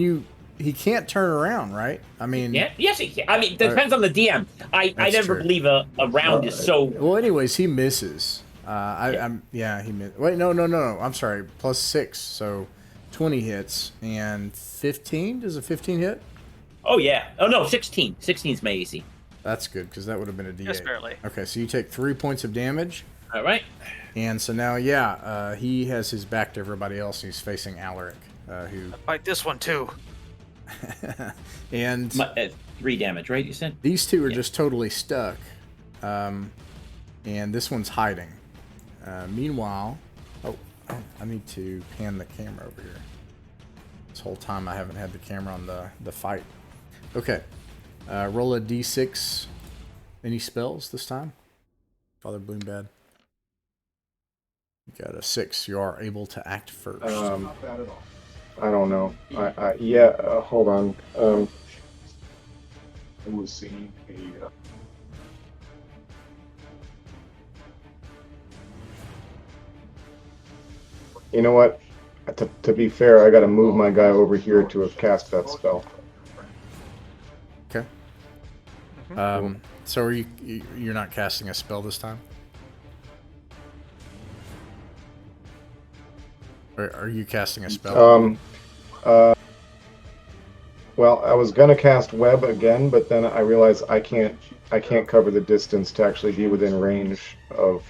he can't turn around, right? I mean, Yeah, yes, he can. I mean, it depends on the DM. I That's never true. believe a round is so. Well, anyways, he misses. He missed. Wait, no. I'm sorry. +6, so 20 hits and 15. Does a 15 hit? Oh yeah. Oh no, 16. 16 is my AC. That's good because that would have been a D8. Just barely. Okay, so you take 3 points of damage, All right. and so now, he has his back to everybody else. And he's facing Alaric, who Fight this one too. and 3 damage, right? You said. these 2 are just totally stuck, and this one's hiding. Meanwhile, I need to pan the camera over here. This whole time I haven't had the camera on the fight. Okay, roll a d6. Any spells this time? Father Bloombad. You got a 6. You are able to act first. I don't know. Hold on. I was seeing a. You know what? To be fair, I got to move my guy over here to have cast that spell. Okay. So you're not casting a spell this time? Or are you casting a spell? Well, I was gonna cast web again, but then I realized I can't cover the distance to actually be within range of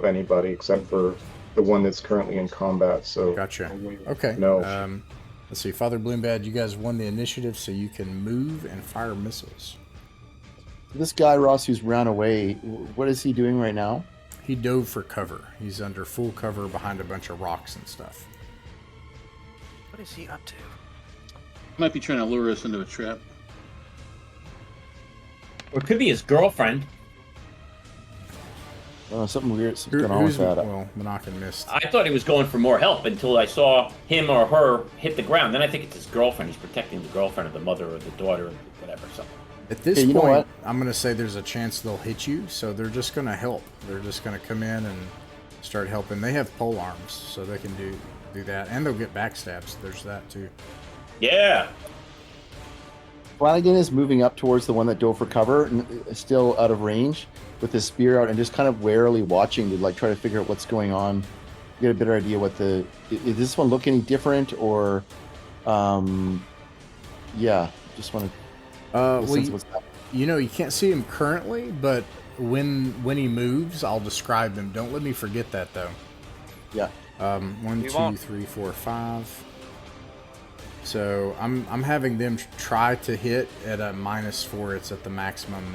anybody except for the one that's currently in combat. So Gotcha. Okay. No. Let's see. Father Bloombad, you guys won the initiative, so you can move and fire missiles. This guy, Ross, who's ran away, what is he doing right now? He dove for cover. He's under full cover behind a bunch of rocks and stuff. What is he up to? Might be trying to lure us into a trap. Or it could be his girlfriend. Something weird's going on with that. Well, Monacan missed. I thought he was going for more help until I saw him or her hit the ground. Then I think it's his girlfriend. He's protecting the girlfriend or the mother or the daughter or whatever. So. At this Hey, you know point, what? I'm going to say there's a chance they'll hit you, so they're just going to help. They're just going to come in and start helping. They have pole arms, so they can do that. And they'll get backstabs. There's that, too. Yeah. Flanagan is moving up towards the one that dove for cover, and still out of range, with his spear out, and just kind of warily watching to like try to figure out what's going on, get a better idea what the. Is this one look any different, or, yeah, just want to. Well, you can't see him currently, but when he moves, I'll describe him. Don't let me forget that, though. Yeah. 1, 2, 3, 4, 5. So I'm having them try to hit at a -4. It's at the maximum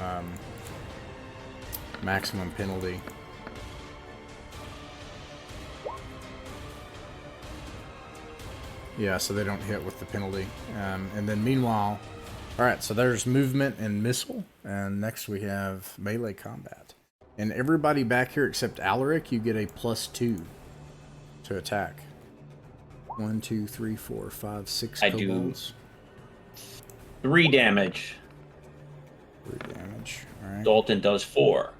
penalty. Yeah, so they don't hit with the penalty. And then meanwhile, all right. So there's movement and missile, and next we have melee combat. And everybody back here except Alaric, you get a +2 to attack. 1, 2, 3, 4, 5, 6 I kobolds. do 3 damage. 3 damage. All right. Dalton does 4.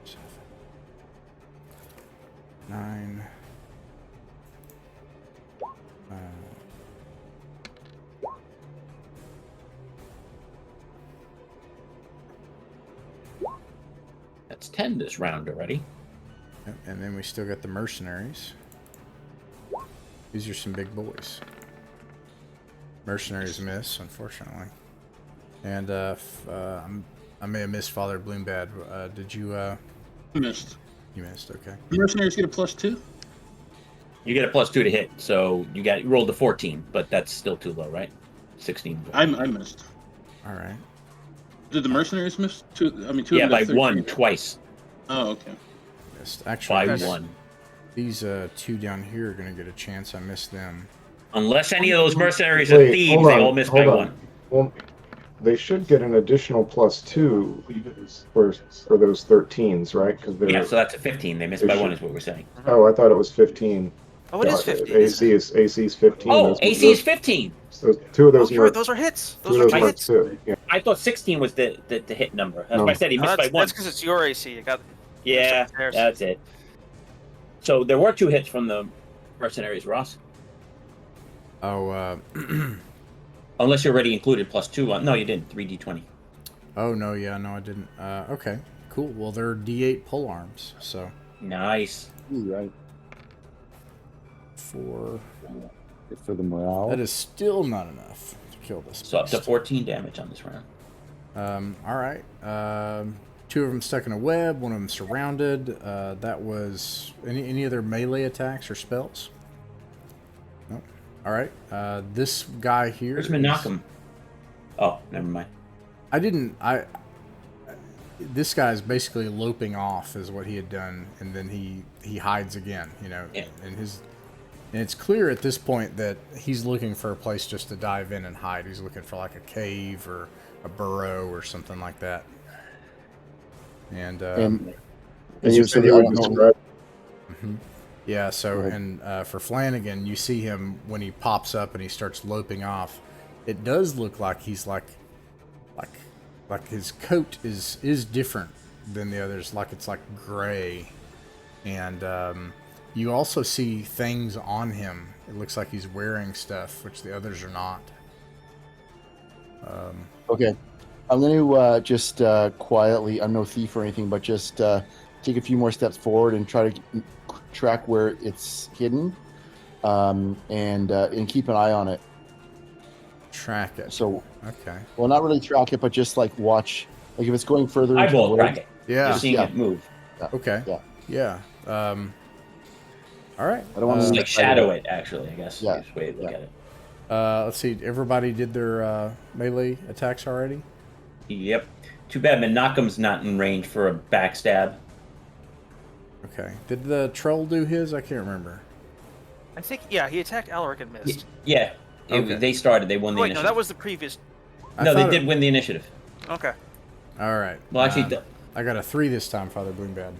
7, 9. That's 10 this round already. And then we still got the mercenaries. These are some big boys. Mercenaries miss, unfortunately. And I may have missed Father Bloombad. Did you? Missed. You missed. Okay. Mercenaries get a +2. You get a +2 to hit, so you rolled a 14, but that's still too low, right? 16. I missed. All right. Did the mercenaries miss? 2. I mean, 2. Yeah, of them by got 1 13. twice. Oh, okay. Missed. Actually, By 1. these 2 down here are gonna get a chance. I missed them. Unless any of those mercenaries are Wait, thieves, hold they on, all miss hold by on. 1. Well, they should get an additional +2 for those 13s, right? Because they're. Yeah, so that's a 15. They missed by 1 is what we're saying. Oh, I thought it was 15. Oh, it is 15. AC is 15. Oh, Those- AC is 15. those 2 of those. Oh, you're right, those are hits. Two Those of are those my were hits. too. Yeah. I thought 16 was the hit number. That's No. why I said he No, missed by 1. that's because it's your AC. You got. Yeah, There's- that's it. So there were 2 hits from the mercenaries, Ross. Oh. Unless you already included +2 on. No, you didn't. 3d20. Oh no. Yeah. No, I didn't. Okay. Cool. Well, they're D8 pole arms. So Nice. Ooh, right. 4. Good for the morale. That is still not enough to kill this. So up to beast. 14 damage on this round. All right. 2 of them stuck in a web. 1 of them surrounded. That was any other melee attacks or spells? Nope. All right. This guy here. Where's Menachem? Oh, never mind. This guy's basically loping off, is what he had done, and then he hides again. Yeah. And it's clear at this point that he's looking for a place just to dive in and hide. He's looking for like a cave or a burrow or something like that. And you said you would describe. yeah, so Right. and for Flanagan, you see him when he pops up and he starts loping off. It does look like he's like his coat is different than the others. Like it's like gray, and you also see things on him. It looks like he's wearing stuff, which the others are not. Okay. I'm going to just quietly, I'm no thief or anything, but just take a few more steps forward and try to track where it's hidden, and keep an eye on it. Track it. So, okay. well, not really track it, but just like watch. Like if it's going further into the Eyeball woods, track it. Yeah. Just seeing Yeah. it move. Okay. Yeah. Yeah. All right. I don't want It's to like shadow it, actually, I guess. Yeah. Is the way to look at it. Let's see. Everybody did their melee attacks already? Yep. Too bad Menachem's not in range for a backstab. Okay. Did the troll do his? I can't remember. I think, yeah, he attacked Alaric and missed. Yeah. Okay. They started. They won the Wait, no, initiative. that was the previous. No, they did win the initiative. Okay. All right. Well, actually, I got a 3 this time, Father Bloombad.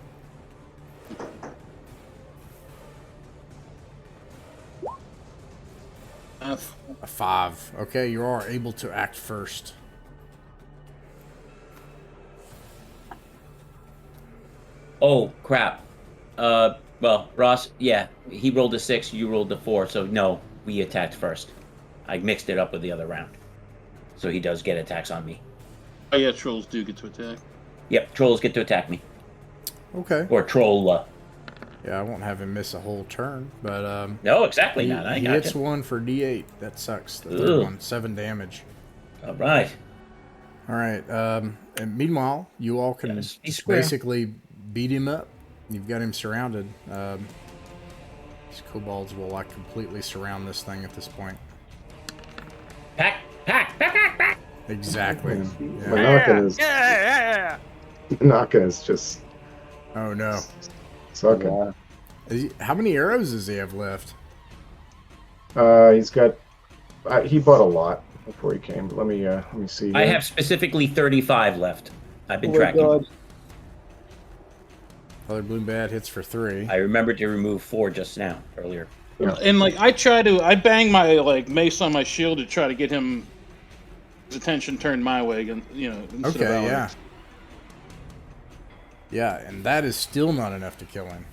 A 5. Okay, you are able to act first. oh, crap. Well, Ross, yeah, he rolled a 6, you rolled a 4, so no, we attacked first. I mixed it up with the other round. So he does get attacks on me. Oh yeah, trolls do get to attack. Yep, trolls get to attack me. Okay. Or troll. Yeah, I won't have him miss a whole turn, but No, exactly he, not. I he got hits you. 1 for D8. That sucks. The Ugh. third one, 7 damage. All right. All right. And meanwhile, you all can Gotta be just square. basically beat him up. You've got him surrounded. These kobolds will like completely surround this thing at this point. Pack. Exactly. Yeah. Menachem is just Oh no. sucking. How many arrows does he have left? He's got. He bought a lot before he came. Let me see. I here. have specifically 35 left. I've been Oh my tracking. God. Father Bloombad hits for 3. I remembered to remove 4 just now, earlier. Yeah. And like I bang my like mace on my shield to try to get his attention turned my way again. Instead of Okay, yeah. Alex. Yeah, and that is still not enough to kill him.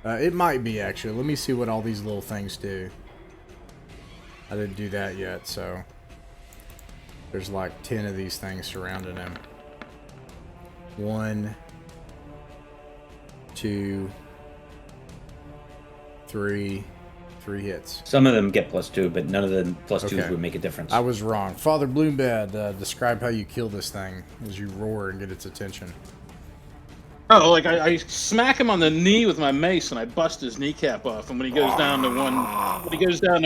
It might be, actually. Let me see what all these little things do. I didn't do that yet, so... There's like 10 of these things surrounding him. 1, 2, 3 hits. Some of them get +2, but none of the +2s Okay. would make a difference. I was wrong. Father Bloombad, describe how you kill this thing as you roar and get its attention. Oh, like I smack him on the knee with my mace and I bust his kneecap off. And when he goes down to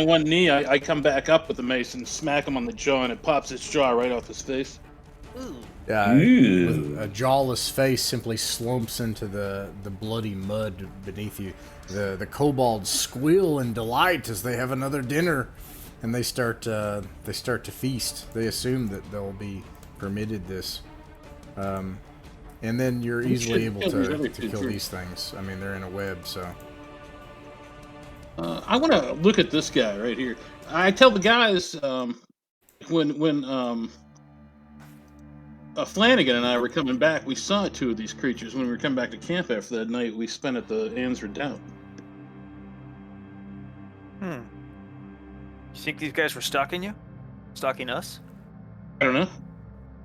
one knee, I come back up with the mace and smack him on the jaw, and it pops his jaw right off his face. Yeah, Ooh. a jawless face simply slumps into the bloody mud beneath you. The kobolds squeal in delight as they have another dinner, and they start to feast. They assume that they'll be permitted this, and then you're easily able to kill these things. I mean, they're in a web, so. I want to look at this guy right here. I tell the guys when Flanagan and I were coming back, we saw 2 of these creatures when we were coming back to camp after that night we spent at the Ann's Redoubt. You think these guys were stalking you? Stalking us? I don't know.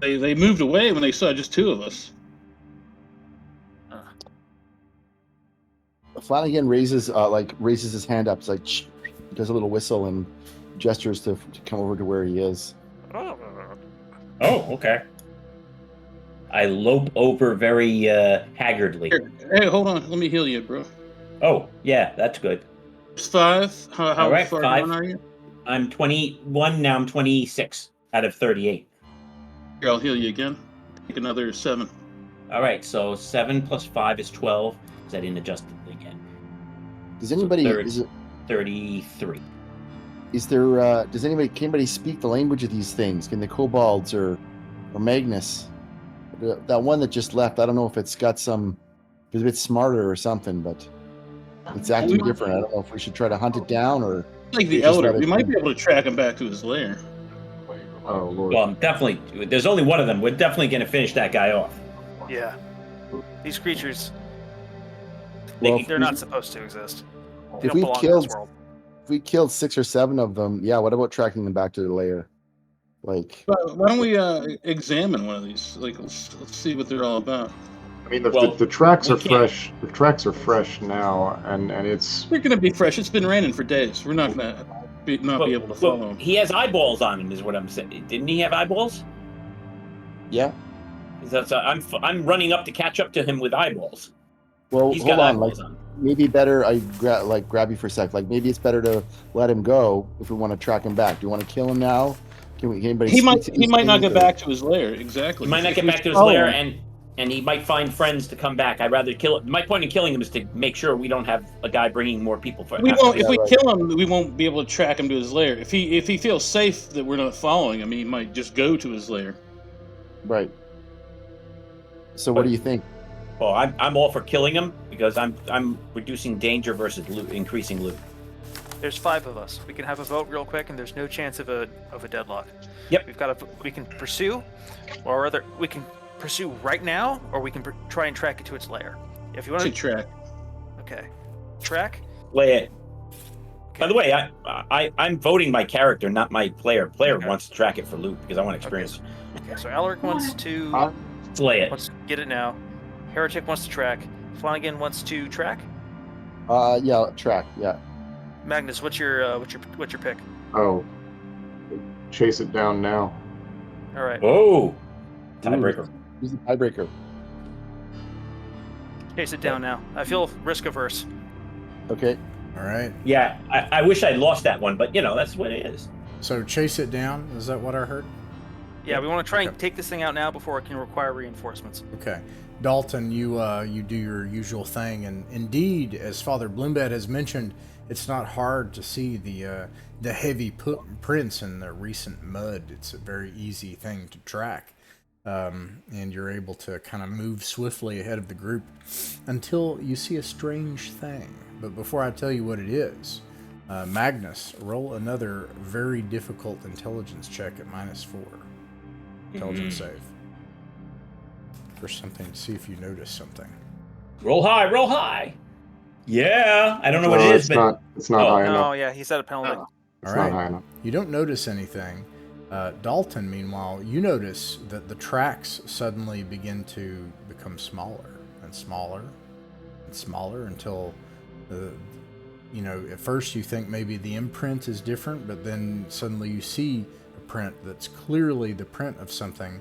They moved away when they saw just 2 of us. Flanagan raises his hand up, it's like shh, does a little whistle and gestures to come over to where he is. Oh, okay. I lope over very haggardly. Here, hey, hold on. Let me heal you, bro. Oh, yeah, that's good. It's 5. How All right, far 5. down are you? I'm 21, now I'm 26 out of 38. Here, I'll heal you again. Take another 7. All right, so 7 plus 5 is 12. Is that inadjusted again? Does anybody third. is it 33. is there can anybody speak the language of these things? Can the kobolds or Magnus? That one that just left, I don't know if it's got it's a bit smarter or something, but it's acting different. I don't know if we should try to hunt it down or Like the just Elder, let it we might be. be able to track him back to his lair. Oh lord. Well, I'm definitely. There's only one of them. We're definitely going to finish that guy off. Yeah. These creatures, Well, they're not supposed to exist. They if don't we belong in killed this world. if we killed 6 or 7 of them, yeah, what about tracking them back to the lair? Like, Why don't we examine one of these? Like, let's see what they're all about. I mean, Well, the tracks we are can't- fresh. The tracks are fresh now, and it's They're gonna be fresh. It's been raining for days. We're not gonna be able to follow them. He has eyeballs on him, is what I'm saying. Didn't he have eyeballs? yeah. I'm running up to catch up to him with eyeballs. Well, He's hold got on. Like, eyeballs on. maybe better. I grab you for a sec. Like, maybe it's better to let him go if we want to track him back. Do you want to kill him now? Can anybody? He might speak to these not get things, or- back to his lair. Exactly. He might not If get we back to his follow lair, him- and he might find friends to come back. I'd rather kill him. My point in killing him is to make sure we don't have a guy bringing more people for We won't. If Yeah, we right. kill him, we won't be able to track him to his lair. If he feels safe that we're not following him, he might just go to his lair. Right. So, what do you think? Oh, I'm all for killing him because I'm reducing danger versus loot, increasing loot. There's 5 of us. We can have a vote real quick, and there's no chance of a deadlock. Yep. We can pursue, or rather, we can pursue right now, or we can try and track it to its lair. If you want Should to track. okay, track. Play it. By the way, I'm voting my character, not my player. Player Okay. wants to track it for loot because I want experience. Okay, so Alaric wants to Slay it. wants to get it now. Heretic wants to track. Flanagan wants to track. Yeah, track. Yeah. Magnus, what's your pick? oh, chase it down now. All right, Oh, tiebreaker. Who's the tiebreaker? chase it down now. I feel risk averse. Okay. All right. Yeah, I wish I'd lost that one, but that's what it is. So chase it down. Is that what I heard? Yeah, we want to try and Okay. take this thing out now before it can require reinforcements. Okay. Dalton, you do your usual thing, and indeed, as Father Bloombed has mentioned, it's not hard to see the heavy prints in the recent mud. It's a very easy thing to track, and you're able to kind of move swiftly ahead of the group until you see a strange thing. But before I tell you what it is, Magnus, roll another very difficult intelligence check at -4. Intelligence save. For something to see if you notice something. Roll high, roll high. Yeah, I don't know what No, it is, it's but not high No, enough. yeah, he said a penalty. Oh. It's All not right. high enough. You don't notice anything. Dalton, meanwhile, you notice that the tracks suddenly begin to become smaller and smaller and smaller until, at first you think maybe the imprint is different, but then suddenly you see a print that's clearly the print of something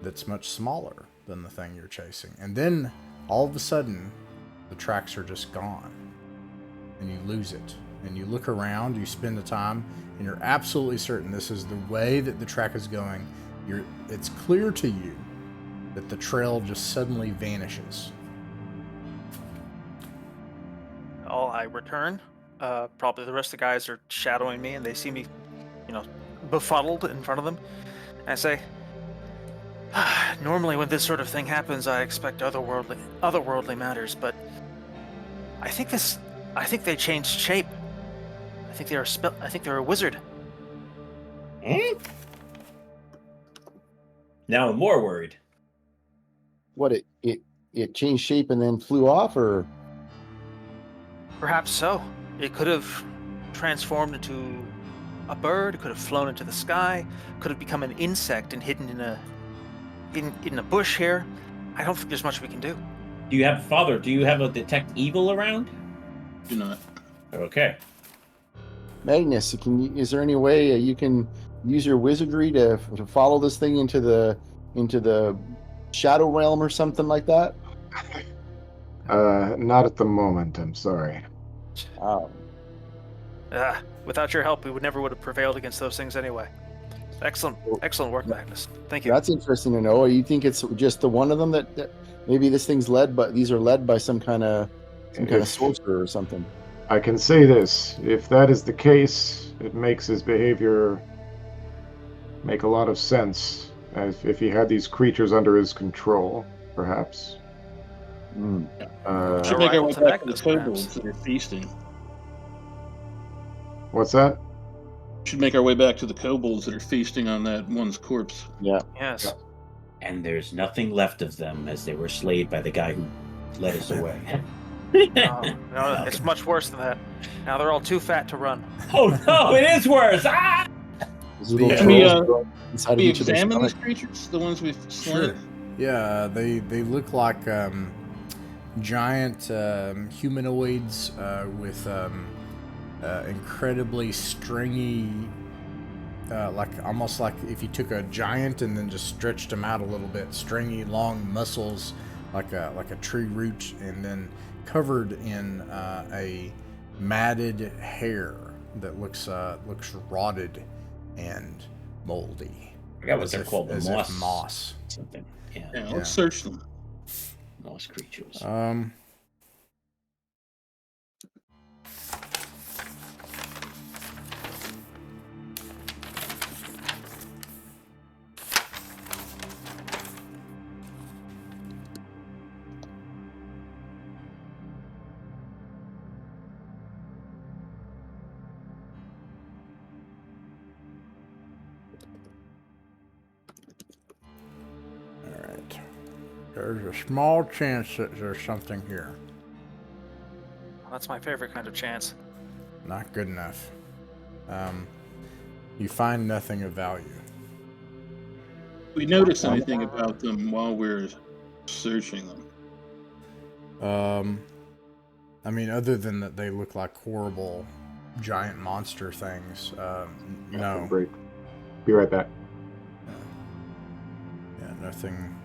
that's much smaller than the thing you're chasing. And then all of a sudden, the tracks are just gone and you lose it. And you look around, you spend the time, and you're absolutely certain this is the way that the track is going. It's clear to you that the trail just suddenly vanishes. I return. Probably the rest of the guys are shadowing me, and they see me, befuddled in front of them. And I say, normally when this sort of thing happens, I expect otherworldly matters, but I think they changed shape. I think they're a wizard. now I'm more worried. What, it changed shape and then flew off, or? Perhaps so. It could have transformed into a bird. It could have flown into the sky. Could have become an insect and hidden in a bush here. I don't think there's much we can do. Do you have a detect evil around? Do not. Okay. Magnus, is there any way you can use your wizardry to follow this thing into the shadow realm or something like that? Not at the moment. I'm sorry. Without your help, we would have prevailed against those things anyway. Excellent work, Magnus. Thank you. That's interesting to know. You think it's just the one of them that maybe this thing's these are led by some kind of sorcerer or something? I can say this: if that is the case, it makes his behavior make a lot of sense. As if he had these creatures under his control, perhaps. Mm. Should make our Arrival way to back to the Magnus, perhaps. kobolds that are feasting. What's that? Should make our way back to the kobolds that are feasting on that one's corpse. Yeah. Yes. And there's nothing left of them as they were slayed by the guy who led us away. No, it's much worse than that. Now they're all too fat to run. Oh no, it is worse! Ah! Those little The, trolls grow inside of We each of their examine these stomach. creatures, the ones we've slain. Sure. Yeah, they look like giant humanoids with incredibly stringy, like almost like if you took a giant and then just stretched them out a little bit, stringy, long muscles, like a tree root, and then covered in a matted hair that looks rotted and moldy. I forgot what As they're if- called. The as if moss. moss. Something. Yeah. Yeah, Yeah. let's search them. Moss creatures. All right. There's a small chance that there's something here. That's my favorite kind of chance. Not good enough. You find nothing of value. We notice anything about them while we're searching them? I mean, other than that they look like horrible giant monster things. No. Break. Be right back. Yeah, nothing.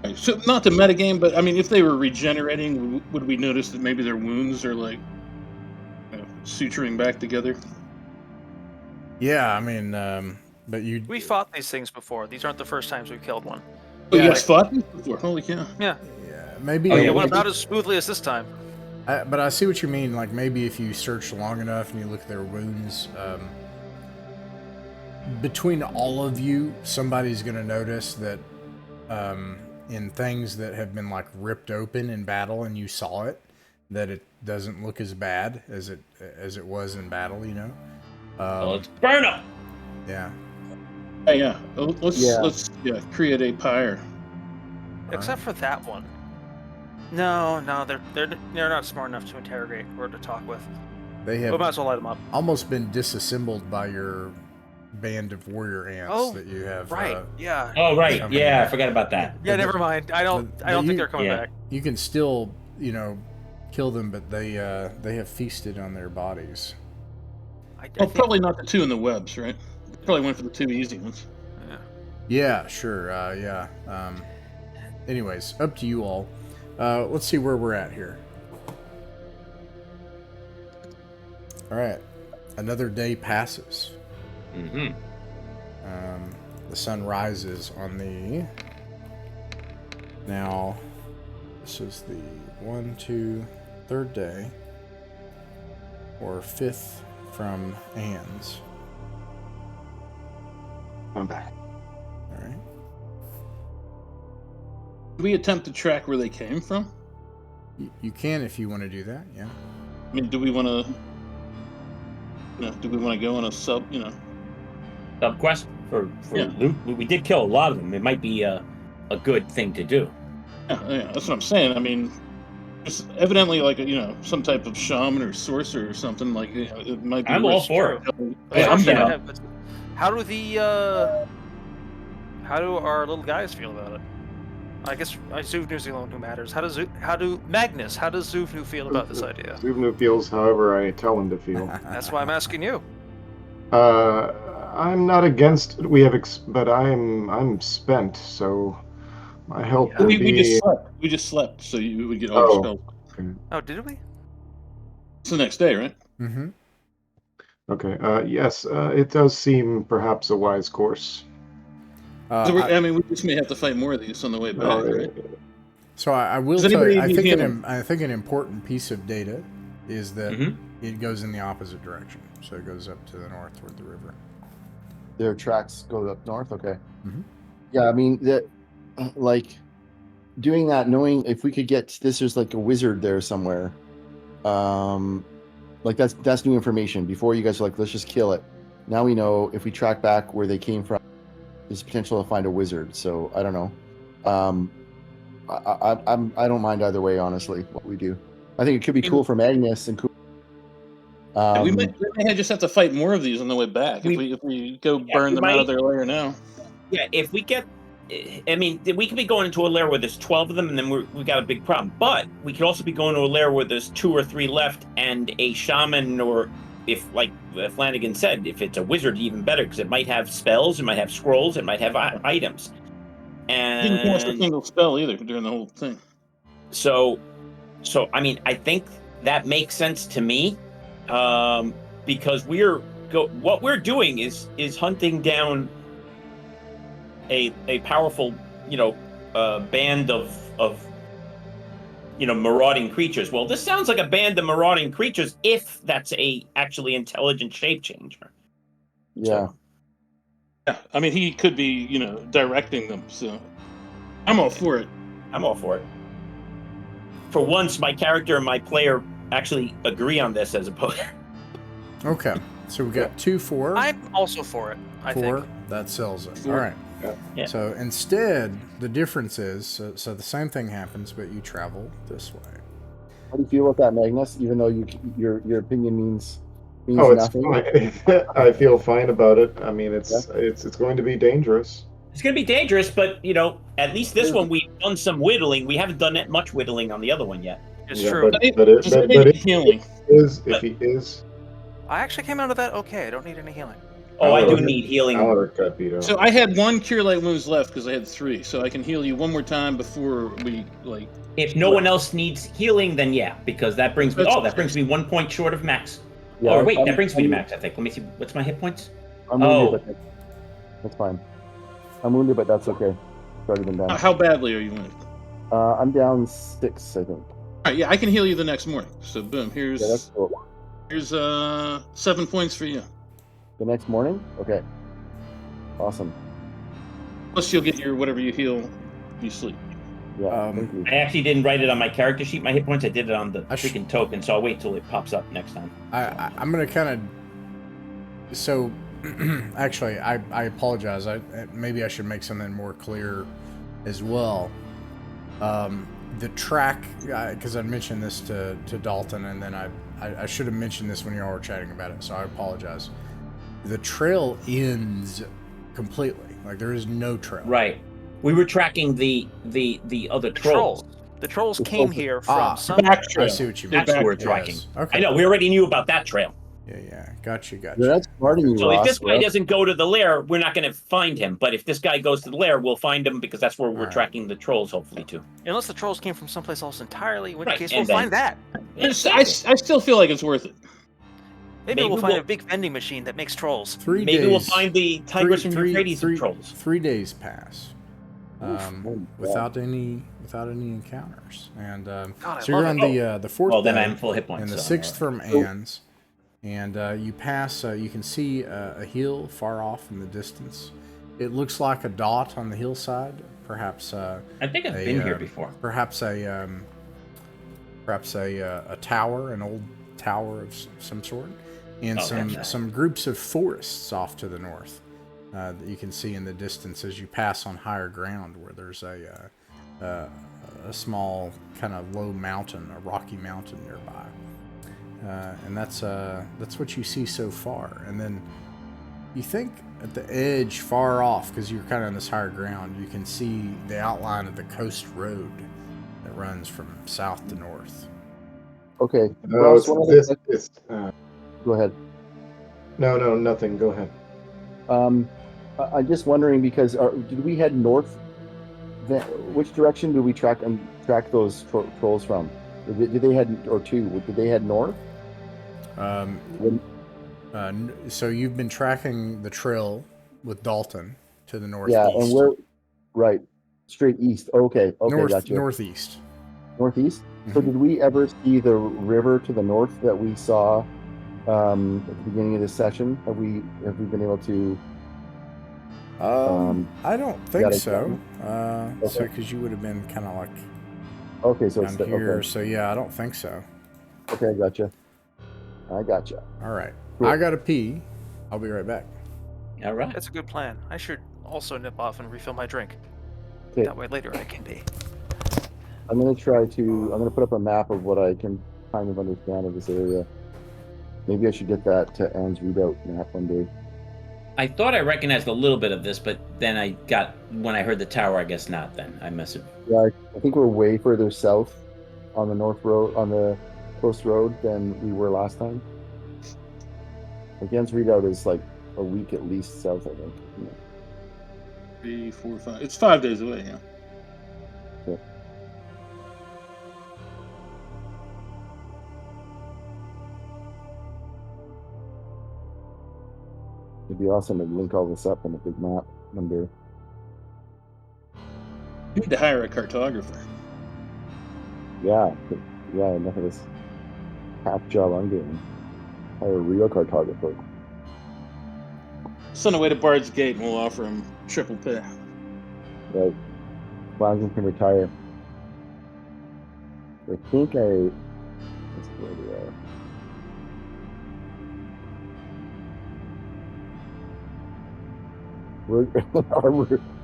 Right, so not the metagame, but I mean, if they were regenerating, would we notice that maybe their wounds are like suturing back together? Yeah, I mean, but you. We fought these things before. These aren't the first times we've killed one. Oh, you Yeah. guys fought these before? Holy cow! Yeah. Yeah, maybe. Oh, yeah, It what went did about as smoothly as this time. But I see what you mean. Like maybe if you search long enough and you look at their wounds, between all of you, somebody's going to notice that in things that have been like ripped open in battle and you saw it, that it doesn't look as bad as it was in battle. You know. Well, let's burn them. Yeah. Hey, yeah. Let's create a pyre. Except for that one. No, they're not smart enough to interrogate or to talk with. They We have might as well light them up. almost been disassembled by your band of warrior ants Oh, that you have. Right. Yeah. Oh, right. Something Yeah, I like- forgot about that. Yeah. Never mind. I don't think they're coming yeah. back. You can still, kill them, but they have feasted on their bodies. I Well, think, probably not the two in the webs, right? Probably went for the two easy ones. yeah. Yeah, sure. Yeah. Anyways, up to you all. Let's see where we're at here. All right. Another day passes. Mm-hmm. The sun rises on the... Now, this is the 3rd day, or 5th from Anne's. I'm back. All right. Do we attempt to track where they came from? You can if you want to do that, yeah. I mean, do we want to? Do we want to go on a sub Quest for Yeah. loot. We did kill a lot of them. It might be a good thing to do. Yeah, that's what I'm saying. I mean, it's evidently like some type of shaman or sorcerer or something like it might be. I'm all worth for it. trying. Yeah, I'm Sorry, down. but how do our little guys feel about it? I guess Zuvnu's the only one who matters. How does Zuvnu feel about this idea? Zuvnu feels however I tell him to feel. That's why I'm asking you. I'm not against but I'm spent, so my help Yeah. would We be. just slept, so you would get Oh. overspelled. Oh, did we? It's the next day, right? Mm-hmm. Okay. Yes. It does seem perhaps a wise course. So I mean, we just may have to fight more of these on the way back, right? So I will Does tell you, anybody need healing? I think an important piece of data is that Mhm. it goes in the opposite direction. So it goes up to the north toward the river. Their tracks go up north. Okay. Mhm. Yeah, I mean that, like, doing that, knowing if we could get this, there's like a wizard there somewhere. Like that's new information. Before you guys are like, let's just kill it. Now we know if we track back where they came from, there's potential to find a wizard. So I don't know. I don't mind either way, honestly. What we do, I think it could be cool for Magnus and cool. We may just have to fight more of these on the way back if we go burn them out of their lair now. Yeah, if we get, I mean, we could be going into a lair where there's 12 of them, and then we got a big problem. But we could also be going to a lair where there's 2 or 3 left, and a shaman, or if, like Flanagan said, if it's a wizard, even better, because it might have spells, it might have scrolls, it might have items. And didn't cast a single spell either during the whole thing. So I mean, I think that makes sense to me, because what we're doing is hunting down a powerful, band of marauding creatures. Well, this sounds like a band of marauding creatures if that's a actually intelligent shape changer. Yeah. Yeah, I mean, he could be, directing them. So I'm all for it. I'm all for it. For once, my character and my player actually agree on this as opposed. Okay, so we got 2 4. I'm also for it. I 4. think That sells it. 4. All right. Yeah. So instead, the difference is so the same thing happens, but you travel this way. How do you feel about that, Magnus? Even though your opinion means Oh, it's nothing. fine. I feel fine about it. I mean, it's going to be dangerous. It's going to be dangerous, but at least this one we've done some whittling. We haven't done that much whittling on the other one yet. it's true. But if Healing. he is, I actually came out of that okay. I don't need any healing. Oh, I do need healing. So I had 1 cure light wounds left because I had 3, so I can heal you one more time before we If no one else needs healing, then yeah, because that brings me. That brings me 1 point short of max. Yeah, or wait, that brings me to max. I think. Let me see. What's my hit points? I'm wounded, but that's fine. I'm wounded, but that's okay. It's already been done. How badly are you wounded? I'm down 6, I think. All right, yeah, I can heal you the next morning. So boom, here's that's cool. here's 7 points for you. The next morning? Okay. Awesome. Plus you'll get your whatever you heal, you sleep. Yeah. Thank you. I actually didn't write it on my character sheet. My hit points. I did it on the freaking token, so I'll wait till it pops up next time. I'm gonna kind of. So, actually, I apologize. Maybe I should make something more clear, as well. The track, because I mentioned this to Dalton, and then I should have mentioned this when you all were chatting about it. So I apologize. The trail ends completely. Like there is no trail. Right. We were tracking the other trolls. The trolls came here from some. Back trail. I see what you mean. That's what we're tracking. Yes. Okay. I know. We already knew about that trail. Yeah. Got you. Yeah, that's part of you, So Ross, if this guy right? doesn't go to the lair, we're not going to find him. But if this guy goes to the lair, we'll find him because that's where we're Right. tracking the trolls, hopefully, too. Unless the trolls came from someplace else entirely, in which Right, case and we'll then- find that. I still feel like it's worth it. Maybe Maybe we'll find we'll- a big vending machine that makes trolls. 3 Maybe days. we'll find the tigers from Euphrates of trolls. 3 days pass. Oh, Without any encounters, and God, I so you're love on it. the 4th Well, then day, I'm full hit points. and the so- 6th from Anne's, and you pass. You can see a hill far off in the distance. It looks like a dot on the hillside, perhaps. I think I've been here before. Perhaps a tower, an old tower of some sort, and some groups of forests off to the north. That you can see in the distance as you pass on higher ground, where there's a small kind of low mountain, a rocky mountain nearby, and that's what you see so far. And then you think at the edge, far off, because you're kind of on this higher ground, you can see the outline of the coast road that runs from south to north. Okay. No, Ross, one other question. Go ahead. No, nothing. Go ahead. I'm just wondering because did we head north? Which direction do we track those trolls from? Did they head Did they head north? So you've been tracking the trail with Dalton to the northeast. Yeah, and we're right straight east. Okay, gotcha. Northeast. Northeast. So did we ever see the river to the north that we saw at the beginning of this session? Have we been able to? I don't think got it so. done? So Okay. because you would have been kind of like Okay, so down it's here. okay. So yeah, I don't think so. Okay, I gotcha. All right, Cool. I gotta pee. I'll be right back. All right. That's a good plan. I should also nip off and refill my drink. Okay. That way later I can be. I'm gonna put up a map of what I can kind of understand of this area. Maybe I should get that to Anne's readout map one day. I thought I recognized a little bit of this, but then when I heard the tower, I guess not. Then I must have. Yeah, I think we're way further south on the north road, on the coast road than we were last time. Like Anne's readout is like a week at least south, I think. Yeah. 3, 4, 5. It's 5 days away. Yeah. Okay. It'd be awesome to link all this up on a big map one day. You need to hire a cartographer. Yeah, enough of this half job I'm doing. Hire a real cartographer. Send away to Bard's Gate and we'll offer him triple pay. Right. Flanagan can retire. I think let's see where we are.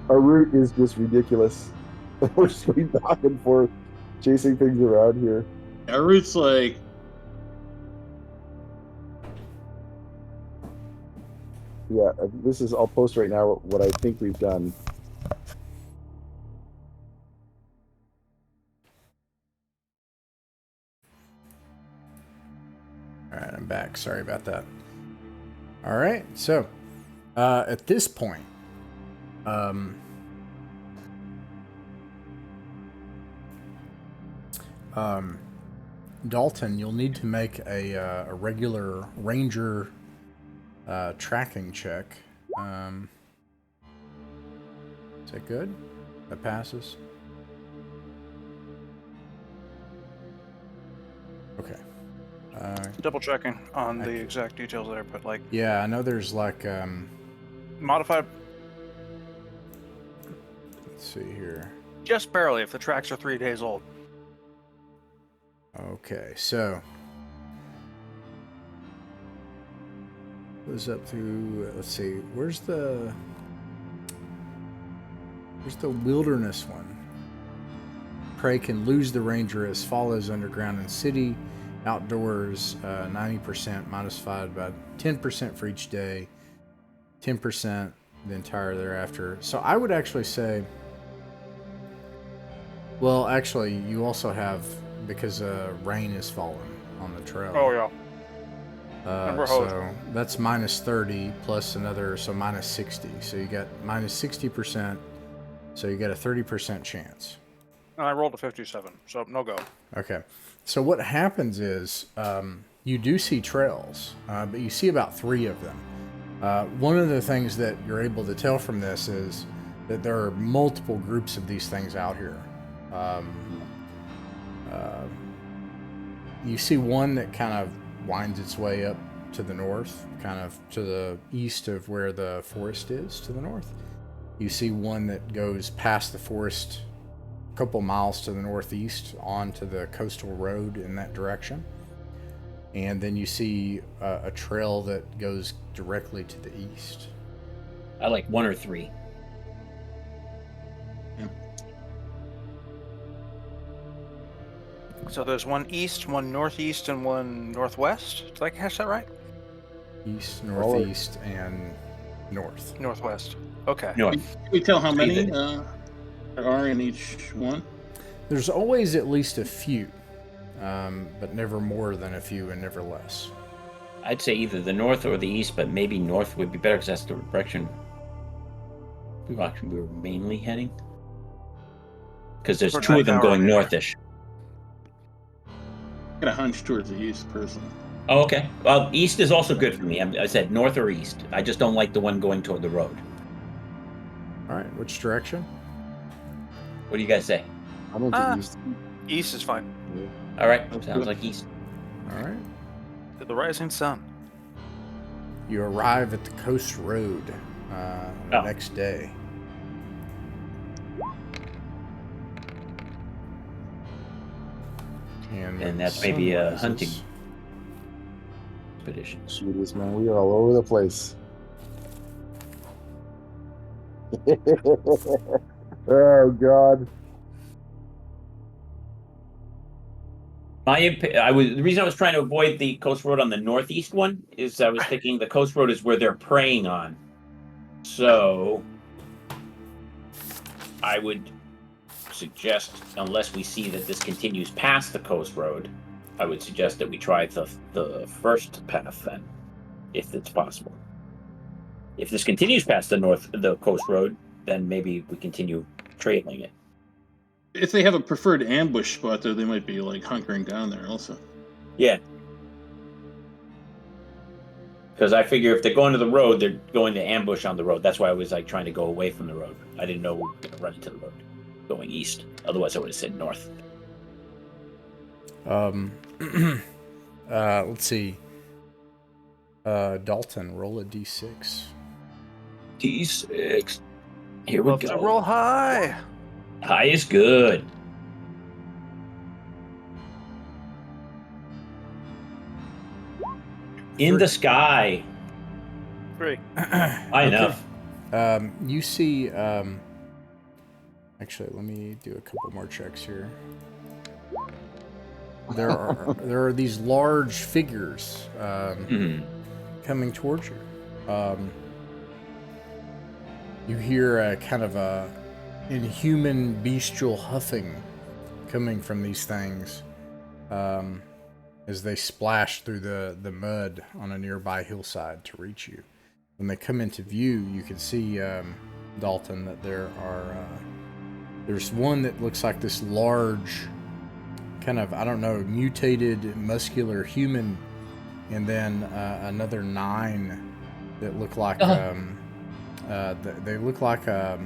Our route is just ridiculous. We're just going back and forth, chasing things around here. Our route's like Yeah, this is. I'll post right now what I think we've done. All right, I'm back. Sorry about that. All right, so at this point, Dalton, you'll need to make a regular ranger tracking check. Is that good? That passes. Okay. Double checking on the exact details there, but like. Yeah, I know there's like Modified. Let's see here. Just barely if the tracks are 3 days old. Okay, so goes up through. Let's see. Where's the wilderness one? Prey can lose the ranger as follows: underground and city. Outdoors, 90% modified by 10% for each day, 10% the entire thereafter. So I would actually say, well, actually, you also have, because rain is falling on the trail. Oh, yeah. So that's minus 30 plus another, so minus 60. So you got minus 60%, so you got a 30% chance. And I rolled a 57, so no go. Okay. So what happens is you do see trails, but you see about 3 of them. One of the things that you're able to tell from this is that there are multiple groups of these things out here. You see one that kind of winds its way up to the north, kind of to the east of where the forest is to the north. You see one that goes past the forest a couple miles to the northeast onto the coastal road in that direction. And then you see a trail that goes directly to the east. I like 1 or 3. yeah. So there's one east, one northeast, and one northwest. Did I catch that right? East, northeast, and north. Northwest. Okay. Can we tell how many there are in each one? There's always at least a few, but never more than a few and never less. I'd say either the north or the east, but maybe north would be better because that's the direction we were mainly heading. Because there's 2 of them going northish. I got a hunch towards the east, personally. Oh, okay. Well, east is also good for me. I said north or east. I just don't like the one going toward the road. All right, which direction? What do you guys say? I'm into east. East is fine. All right, sounds like east. All right. To the rising sun. You arrive at the coast road the next day. And that's maybe a hunting expedition. Shooters, man, we are all over the place. Oh God. The reason I was trying to avoid the coast road on the northeast one is I was thinking the coast road is where they're preying on. So I would suggest, unless we see that this continues past the coast road, I would suggest that we try the first path then, if it's possible. If this continues past the coast road, then maybe we continue trailing it. If they have a preferred ambush spot there, they might be like hunkering down there also. Yeah. Because I figure if they're going to the road, they're going to ambush on the road. That's why I was like trying to go away from the road. I didn't know we were going to run into the road going east. Otherwise, I would have said north. Let's see. Dalton, roll a d6. D6. Here we Love go. to roll high. High is good. In the sky. 3. High enough. You see. Actually, let me do a couple more checks here. There are these large figures coming towards you. You hear a kind of a inhuman, bestial huffing coming from these things as they splash through the mud on a nearby hillside to reach you. When they come into view, you can see, Dalton, that there's one that looks like this large, kind of, I don't know, mutated, muscular human, and then another 9 that look like, they look like, I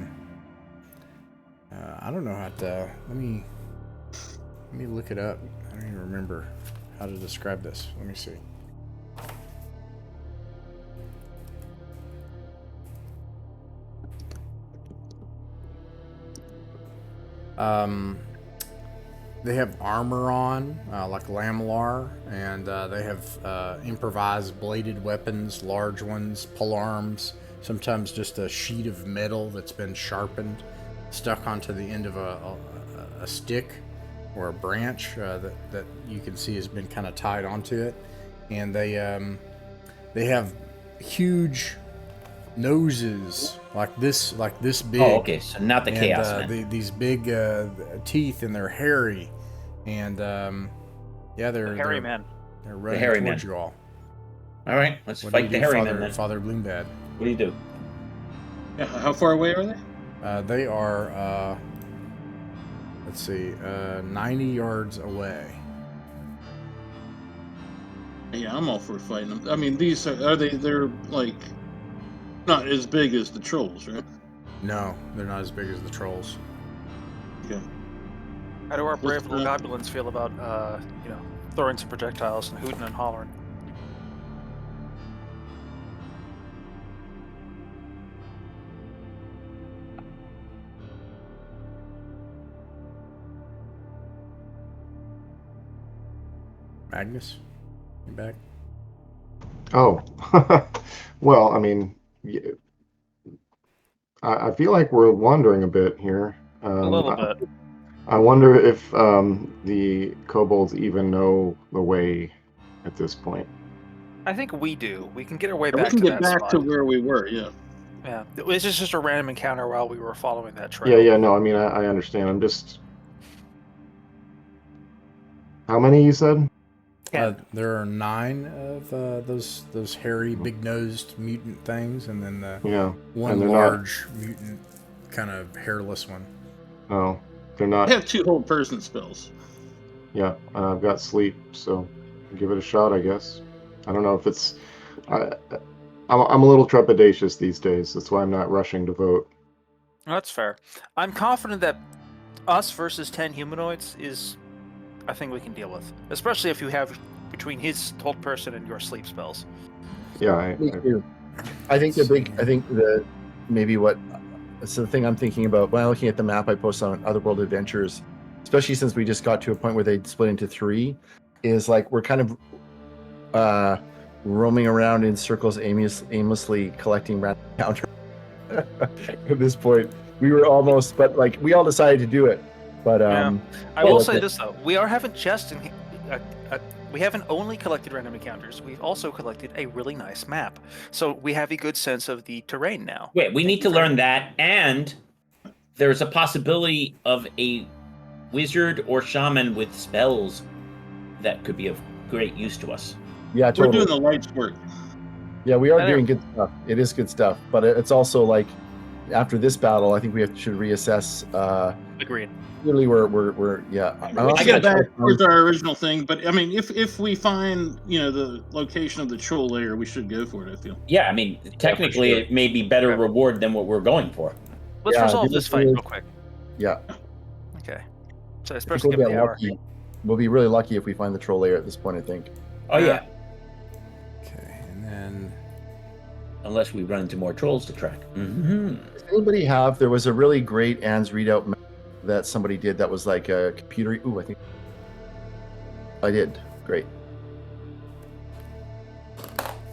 don't know how to, let me look it up. I don't even remember how to describe this. Let me see. They have armor on, like Lamlar, and they have improvised bladed weapons, large ones, polearms, sometimes just a sheet of metal that's been sharpened, stuck onto the end of a stick or a branch that you can see has been kind of tied onto it. And they have huge noses like this big. Oh, okay. So not the and, Chaos Men. these big teeth, and they're hairy, and they're Hairy man. They're running hairy towards men. you all. All right, let's What fight do the you do, hairy Father, men then. Father Bloombad? What do you do? Yeah, how far away are they? They are, let's see, 90 yards away. Yeah, I'm all for fighting them. I mean, they're like not as big as the trolls, right? No, they're not as big as the trolls. Okay. How do our brave little goblins feel about, throwing some projectiles and hooting and hollering? Magnus, you back? Oh, well, I mean, I feel like we're wandering a bit here. A little bit. I wonder if the kobolds even know the way at this point. I think we do. We can get our way We back can to get that back spot. to where we were. Yeah. Yeah. This is just a random encounter while we were following that trail. Yeah, no, I mean, I understand. I'm just... How many you said? There are 9 of those hairy, big-nosed mutant things, and then the one and they're large mutant, kind of hairless one. No, they're I not. have 2 whole person spells. Yeah, I've got sleep, so give it a shot, I guess. I don't know if it's... I'm a little trepidatious these days. That's why I'm not rushing to vote. That's fair. I'm confident that us versus 10 humanoids is a thing we can deal with, especially if you have between his hold person and your sleep spells. Yeah, I think the thing I'm thinking about when I'm looking at the map I posted on Otherworld Adventures, especially since we just got to a point where they split into 3, is like we're kind of roaming around in circles aimlessly collecting random encounters. At this point, we were almost, but like we all decided to do it. But I will say this though: we are having chests We haven't only collected random encounters, we've also collected a really nice map. So we have a good sense of the terrain now. Wait, we need to learn that, and there's a possibility of a wizard or shaman with spells that could be of great use to us. Yeah, We're totally. doing the lights work. Yeah, we are I know. doing good stuff. It is good stuff, but it's also like after this battle, I think we should reassess. Agreed. Really, we're yeah. Let's I get got back towards our original thing, but I mean, if we find the location of the troll lair, we should go for it. I feel. Yeah, I mean, technically, sure. it may be better Okay. reward than what we're going for. Let's Yeah, resolve give this us fight the- real quick. Yeah, Okay. So I think especially we'll given get the hour. lucky. We'll be really lucky if we find the troll lair at this point. I think. Oh yeah, Okay, and then unless we run into more trolls to track. Mm-hmm. Does anybody have? There was a really great Anne's readout map that somebody did that was like a computer. Ooh, I think I did. Great.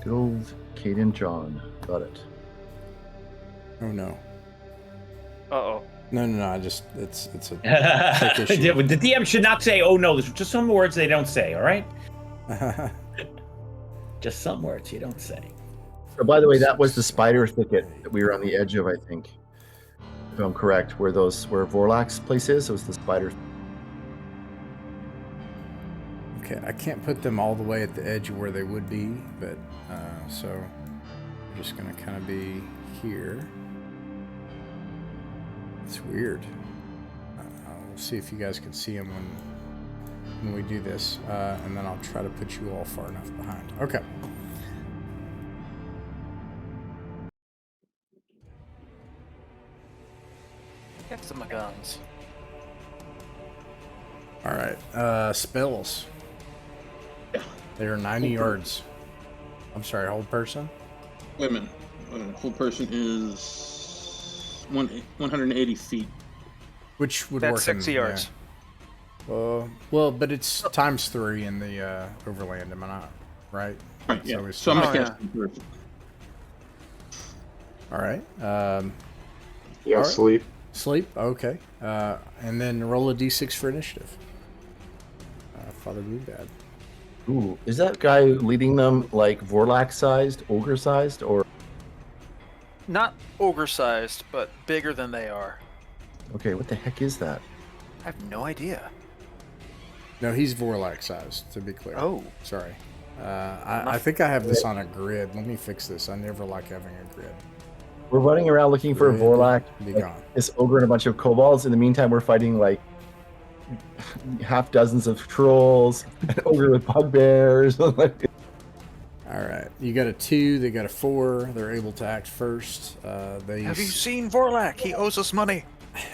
Good old Kate and John. Got it. oh no, Uh-oh. no, I just it's a Take issue. The DM should not say, "Oh no." There's just some words they don't say. All right, just some words you don't say. So, by the way, that was the spider thicket that we were on the edge of. I think, if I'm correct, where Vorlak's place is. It was the spider. Okay, I can't put them all the way at the edge of where they would be, but so we're just gonna kind of be here. It's weird. We'll see if you guys can see them when we do this, and then I'll try to put you all far enough behind. Okay. Get some guns. All right. Spells. They are 90 yards. I'm sorry, hold person. Wait a minute. Whole person is 180 feet. Which would That's work 60 yards. Well, but it's times 3 in the overland, am I not right? Right. Yeah. it's- So I'm gonna Oh, cast in person. All right. Yeah, Alright. sleep. Sleep. Okay. And then roll a d6 for initiative. Father Blue Dad. Ooh, is that guy leading them like Vorlak sized, ogre sized, or Not ogre-sized, but bigger than they are. okay? What the heck is that? I have no idea. No, he's Vorlak sized, to be clear. Oh. Sorry. I think I have this on a grid. Let me fix this. I never like having a grid. We're running around looking for a Grid, Vorlak, Be like, gone. this ogre and a bunch of kobolds. In the meantime, we're fighting like half dozens of trolls, an ogre with bugbears. Like, All right. You got a 2. They got a 4. They're able to act first. They Have you seen Vorlak? He owes us money.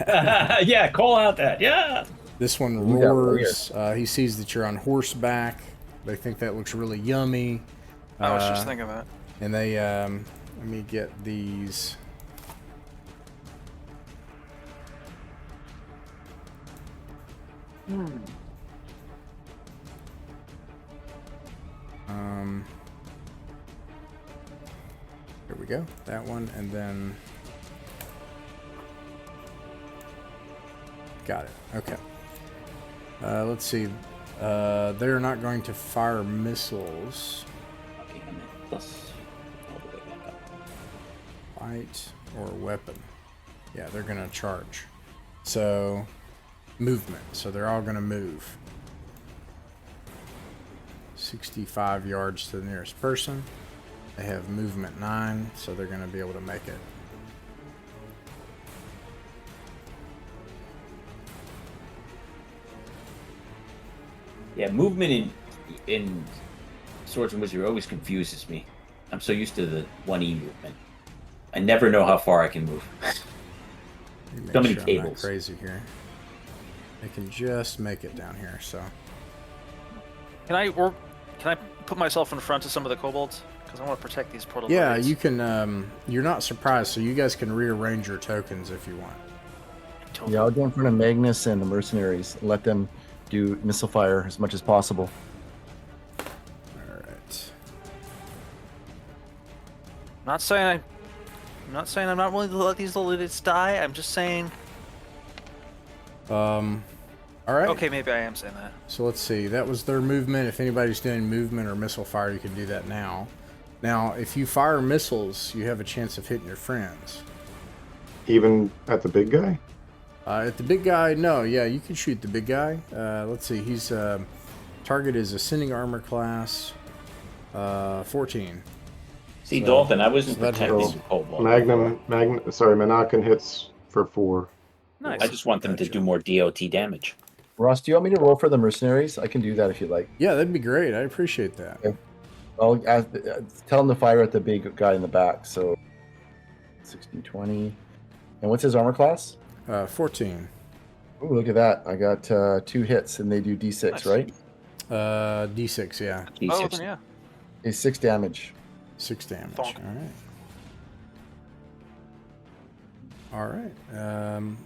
Yeah, call out that. Yeah. This one You got roars. He sees that you're on horseback. They think that looks really yummy. I was just thinking that. And they, let me get these. Here we go. That one, and then. Got it. Okay. Let's see. They're not going to fire missiles. Okay, I'm at plus all the way back up. Fight or weapon. Yeah, they're gonna charge. So, movement. So they're all gonna move. 65 yards to the nearest person. They have movement 9, so they're gonna be able to make it. Yeah, movement in Swords and Wizardry always confuses me. I'm so used to the 1E movement. I never know how far I can move. Let me make So many sure I'm not tables. crazy here. They can just make it down here, so. Can I put myself in front of some of the kobolds? Because I want to protect these portal Yeah, areas. you can, you're not surprised, so you guys can rearrange your tokens if you want. Totally. yeah, I'll get in front of Magnus and the mercenaries. And let them do missile fire as much as possible. Alright. I'm not saying I'm not willing to let these little idiots die. I'm just saying. All right. Okay, maybe I am saying that. So let's see. That was their movement. If anybody's doing movement or missile fire, you can do that now. Now, if you fire missiles, you have a chance of hitting your friends. Even at the big guy? At the big guy, no. Yeah, you can shoot the big guy. Let's see. He's target is ascending armor class 14. See, So- Dalton, I wasn't so that's protecting roll. Cobalt. Manakin hits for 4. Nice. I just want them to do more DOT damage. Ross, do you want me to roll for the mercenaries? I can do that if you'd like. Yeah, that'd be great. I appreciate that. Okay. I'll tell him to fire at the big guy in the back. So 16, 20. And what's his armor class? 14. Oh, look at that. I got 2 hits, and they do D6, Nice. right? D6, yeah. Oh, D6. then yeah. It's 6 damage. 6 damage. Bonk. All right.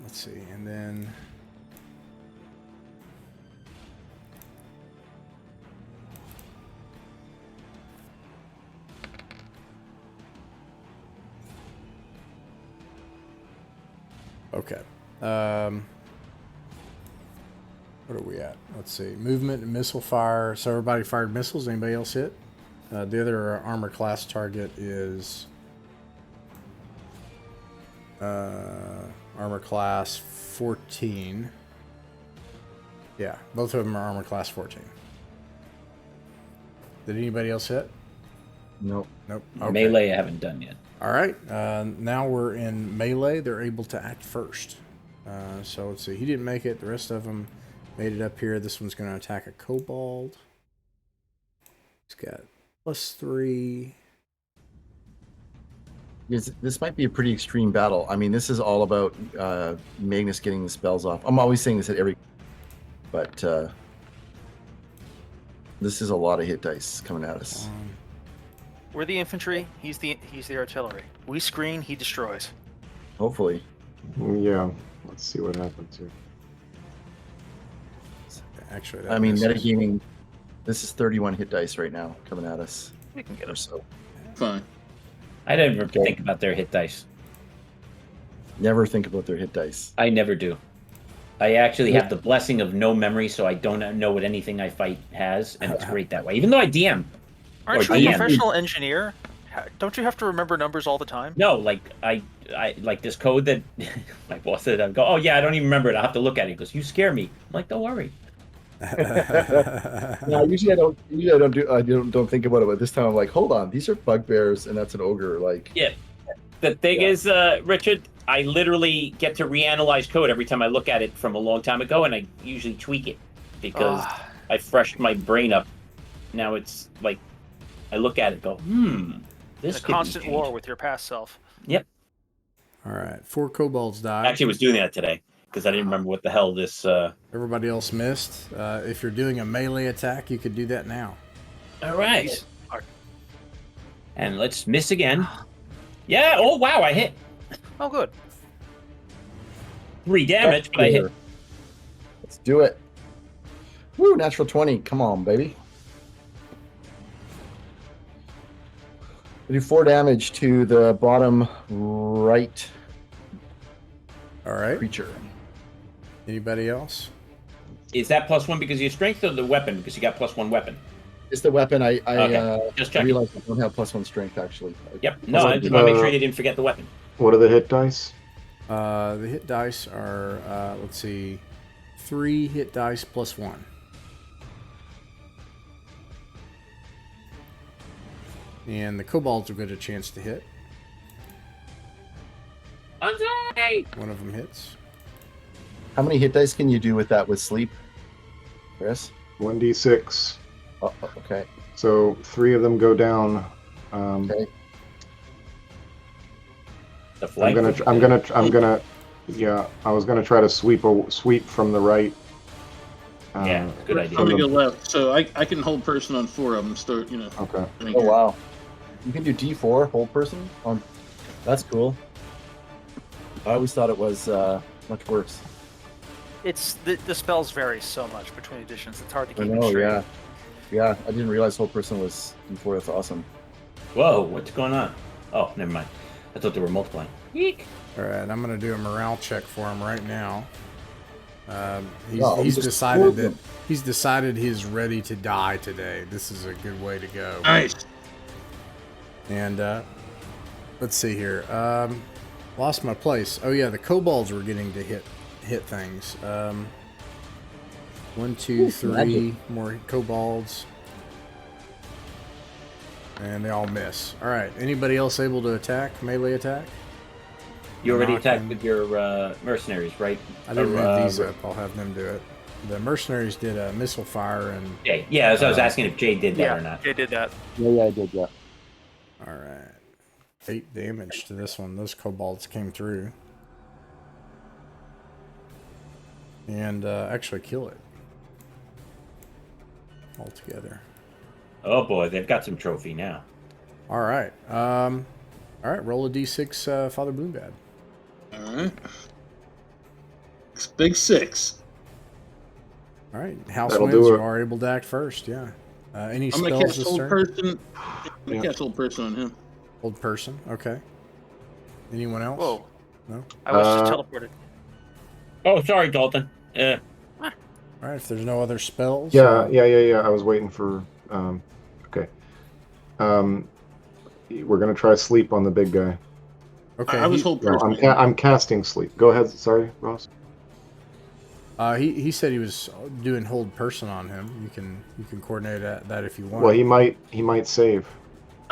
Let's see. And then... Okay. What are we at? Let's see. Movement and missile fire. So everybody fired missiles. Anybody else hit? The other armor class target is armor class 14. Yeah, both of them are armor class 14. Did anybody else hit? Nope. Nope. Okay. Melee I haven't done yet. All right. Now we're in melee. They're able to act first. So let's see. He didn't make it. The rest of them made it up here. This one's going to attack a kobold. He's got +3. This might be a pretty extreme battle. I mean, this is all about Magnus getting the spells off. I'm always saying this at every... But this is a lot of hit dice coming at us. We're the infantry. He's the artillery. We screen. He destroys. Hopefully. Yeah. Let's see what happens here. Actually, that I mean, misses. metagaming, this is 31 hit dice right now coming at us. We can get Or him. so. Fine. I never think about their hit dice. Never think about their hit dice. I never do. I actually have the blessing of no memory, so I don't know what anything I fight has, and it's great that way. Even though I DM. Aren't Or you a DM. professional engineer? Don't you have to remember numbers all the time? No, like I like this code that my boss said. I go, oh yeah, I don't even remember it. I will have to look at it. He goes, you scare me. I'm like, don't worry. No, usually I don't think about it, but this time I'm like, hold on, these are bugbears, and that's an ogre. Like, Yeah. The thing Yeah. is, Richard, I literally get to reanalyze code every time I look at it from a long time ago, and I usually tweak it because I freshened my brain up. Now it's like I look at it, and go, this It's a could be constant changed. war with your past self. Yep. All right. 4 kobolds died. I actually was doing that today because I didn't remember what the hell this. Everybody else missed. If you're doing a melee attack, you could do that now. All right. And let's miss again. Yeah. Oh wow, I hit Oh, good. 3 damage, but I hit. Let's do it. Woo, natural 20. Come on, baby. We do 4 damage to the bottom right All right. creature. Anybody else? Is that +1 because of your strength, or the weapon because you got +1 weapon? It's the weapon. I Just I checking. realized I don't have +1 strength actually. Yep. No, I just want to make sure they didn't forget the weapon. What are the hit dice? The hit dice are, let's see, 3 hit dice +1. And the kobolds will get a chance to hit. One of them hits. How many hit dice can you do with that with sleep, Chris? 1d6. Oh, okay. So 3 of them go down. Okay. The flank. Yeah, I was gonna try to sweep from the right. Yeah, good idea. I'm gonna go left, so I can hold person on 4 of them. Start, Okay. Oh wow. You can do D4 whole person on. That's cool. I always thought it was much worse. It's the spells vary so much between editions. It's hard to I keep it know, straight. yeah. Yeah, I didn't realize whole person was D4. That's awesome. Whoa, what's going on? Oh, never mind. I thought they were multiplying. Eek. All right, I'm going to do a morale check for him right now. He's decided he's ready to die today. This is a good way to go. Nice. And let's see here. Lost my place. Oh yeah, the kobolds were getting to hit things. 1, 2, 3 more kobolds. And they all miss. All right. Anybody else able to attack? Melee attack? You already attacked with your mercenaries, right? I didn't move these up. I'll have them do it. The mercenaries did a missile fire and... Yeah, so I was asking if Jay did that or not. Jay did that. Yeah, I did, yeah. All right. 8 damage to this one. Those kobolds came through. And actually kill it. Altogether. Oh boy, they've got some trophy now. All right. All right, roll a d6, Father Bloombad. All right. Big 6. All right, House That'll Winds, do you it. are able to act first, yeah. Any I'm gonna spells cast this Hold turn? Person. I'm gonna cast Hold Person on him. Hold person, okay. Anyone else? Whoa. No? I was just teleported. Oh, sorry, Dalton. All right, if there's no other spells. Yeah. I was waiting for. Okay. We're gonna try sleep on the big guy. Okay. I was Hold No, Person. I'm casting sleep. Go ahead. Sorry, Ross. He said he was doing hold person on him. You can coordinate that if you want. Well, he might save.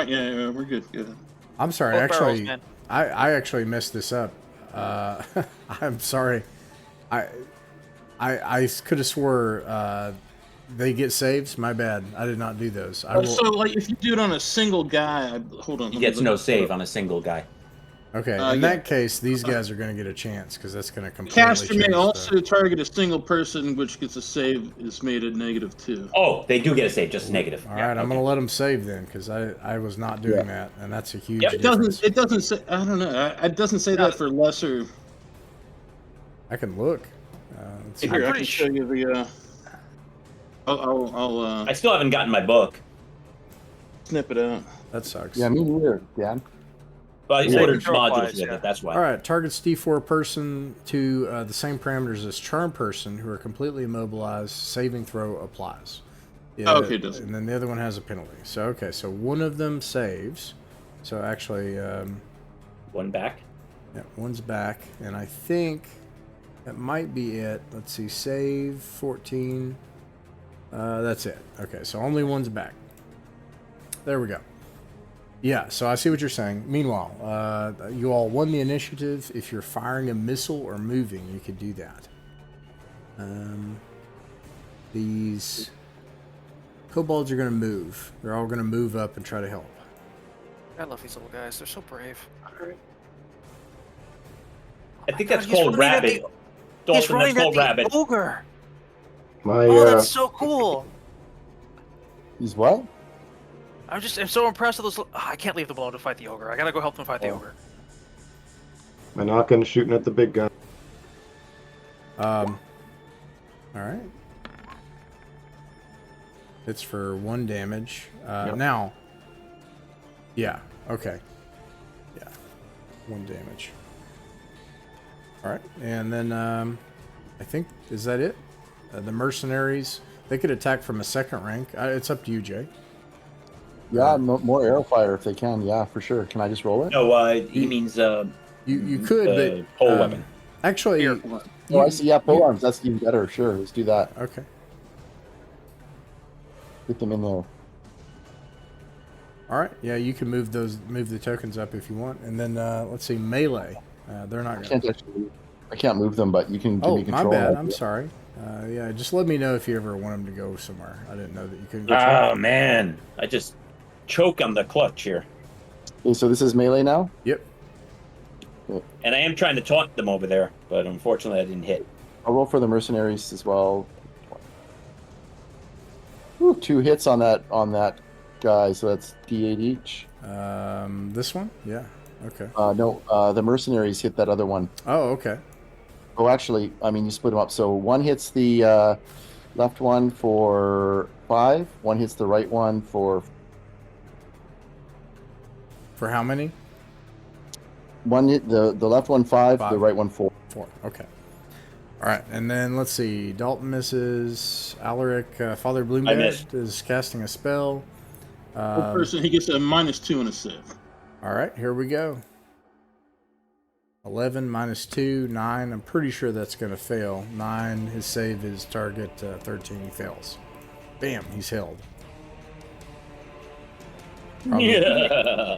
Yeah, we're good. Good. I'm sorry, Both actually, barrels, man. I actually messed this up. I'm sorry. I could have swore they get saves. My bad. I did not do those. So, like, if you do it on a single guy, hold on. He gets no save on a single guy. Okay, in that case, these guys are going to get a chance because that's going to completely Caster may change also target a single person, which gets a save is made at -2. Oh, they do get a save, just negative. All right, I'm going to let them save then because I was not doing that, and that's a huge It difference. doesn't say. I don't know. It doesn't say that for lesser. I can look. Let's see. Here, I can show you the. I'll I still haven't gotten my book. snip it out. That sucks. Yeah, me neither, Dan. Well, I Yeah, ordered control modules applies, with yeah. it, that's why. All right, targets D4 person to the same parameters as charm person who are completely immobilized. Saving throw applies. Yeah, Oh, okay, it does. And then the other one has a penalty. So okay, so one of them saves. So actually, One back. yeah, one's back, and I think that might be it. Let's see, save 14. That's it. Okay, so only one's back. There we go. Yeah, so I see what you're saying. Meanwhile, you all won the initiative. If you're firing a missile or moving, you could do that. These kobolds are going to move. They're all going to move up and try to help. I love these little guys. They're so brave. I think God, that's he's called running at rabbit. He's Dalton, that's running at called the rabbit. ogre. My Oh, that's so cool. He's what? I'm so impressed with those. I can't leave them alone to fight the ogre. I gotta go help them fight the ogre. my noggin shooting at the big guy. All right. It's for 1 damage. Now. Yeah. Okay. Yeah. 1 damage. All right. And then I think, is that it? The mercenaries, they could attack from a second rank. It's up to you, Jay. Yeah, more arrow fire if they can. Yeah, for sure. Can I just roll it? No, he means You could, but pole weapon. actually, Oh, I see. Yeah, pole arms. That's even better. Sure, let's do that. okay. Get them in there. All right. Yeah, you can move the tokens up if you want, and then let's see, melee. They're not going to. I can't move them, but you can give Oh, me my control. bad. I'm sorry. Yeah, just let me know if you ever want them to go somewhere. I didn't know that you couldn't go. Oh man, I just choke on the clutch here. Okay, so this is melee now. Yep. And I am trying to taunt them over there, but unfortunately I didn't hit. I'll roll for the mercenaries as well. Whew, 2 hits on that guy, so that's D8 each. This one? Yeah. Okay. No, the mercenaries hit that other one. Oh, okay. Oh, actually, I mean, you split them up. So one hits the left one for 5. One hits the right one for... For how many? One hit the left one 5, Five. the right one 4. 4. Okay. All right, and then let's see. Dalton misses. Alaric, Father I Bloomgad missed. is casting a spell. One person, he gets a -2 and a save. All right, here we go. 11 minus 2, 9. I'm pretty sure that's going to fail. 9, his save is target. 13, he fails. Bam, he's held. Probably- Yeah.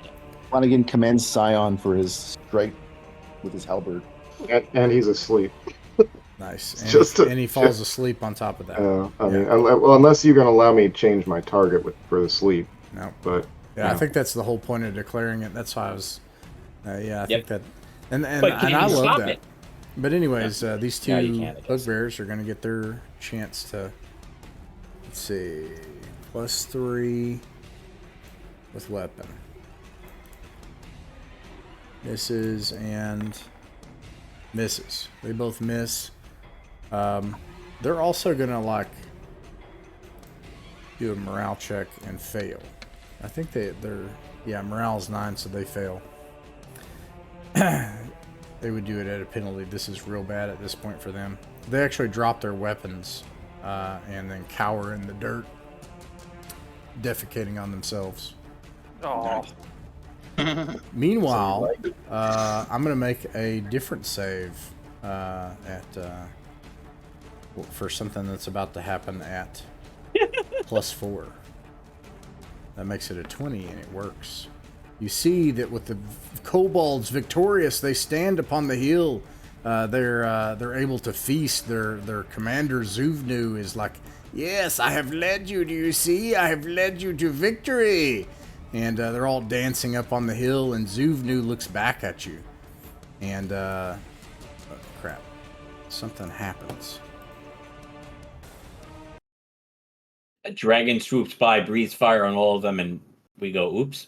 Flanagan commends Scion for his strike with his halberd. And he's asleep. Nice. And he falls asleep on top of that. I mean, well, unless you're going to allow me to change my target for the sleep. No. But Yeah, I think that's the whole point of declaring it. That's why I was... I think that... And But can I you love stop that. it? But anyways, these No, you two can't, I guess. bugbears are going to get their chance to... Let's see... +3 with weapon. Misses and misses. They both miss. They're also going to, do a morale check and fail. I think they're... Yeah, morale's 9, so they fail. They would do it at a penalty. This is real bad at this point for them. They actually drop their weapons and then cower in the dirt, defecating on themselves. Oh, Meanwhile, I'm going to make a different save for something that's about to happen at +4. That makes it a 20, and it works. You see that with the kobolds victorious, they stand upon the hill. They're able to feast. Their commander Zuvnu is like, "Yes, I have led you. Do you see? I have led you to victory." And they're all dancing up on the hill, and Zuvnu looks back at you. And oh, crap, something happens. A dragon swoops by, breathes fire on all of them, and we go, oops.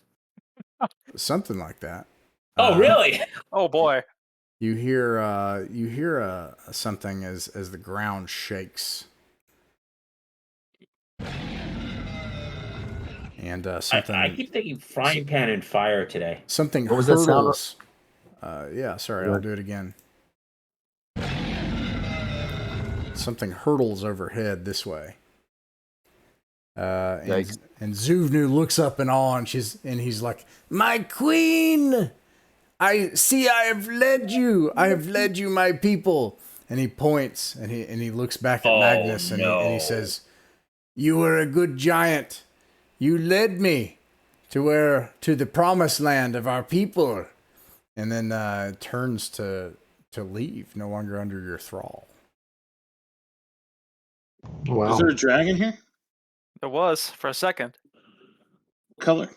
Something like that. Oh, really? oh boy. You hear something as the ground shakes, and something. I keep thinking frying pan and fire today. Something What was that sound? hurtles. Yeah, sorry, I'll do it again. Something hurtles overhead this way. And Zuvnu looks up in awe, and he's like, "My queen! I have led you. I have led you, my people." And he points, and he looks back at Magnus, and he says, "You were a good giant. You led me to the promised land of our people." And then turns to leave, no longer under your thrall. wow. Is there a dragon here? There was for a second. What color?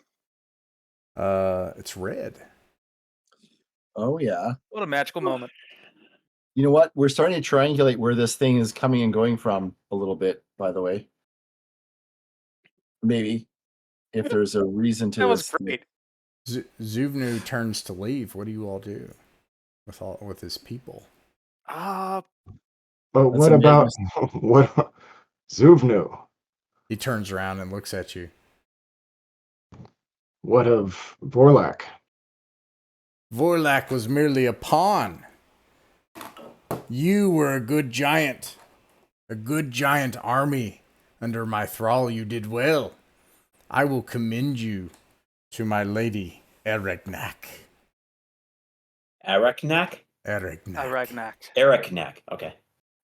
It's red. Oh, yeah. What a magical moment. You know what? We're starting to triangulate where this thing is coming and going from a little bit, by the way. Maybe. If there's a reason to That was this. great. Zuvnu turns to leave. What do you all do with his people? But That's what about what Zuvnu? He turns around and looks at you. What of Vorlak? Vorlak was merely a pawn. You were a good giant army. Under my thrall, you did well. I will commend you to my lady, Eragnak. Arachnak? Eragnak. Arachnak. Okay.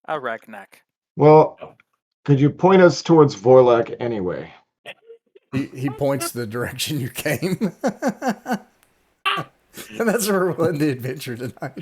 Aragnak. Well, could you point us towards Vorlak anyway? He points the direction you came. And that's where we'll end the adventure tonight.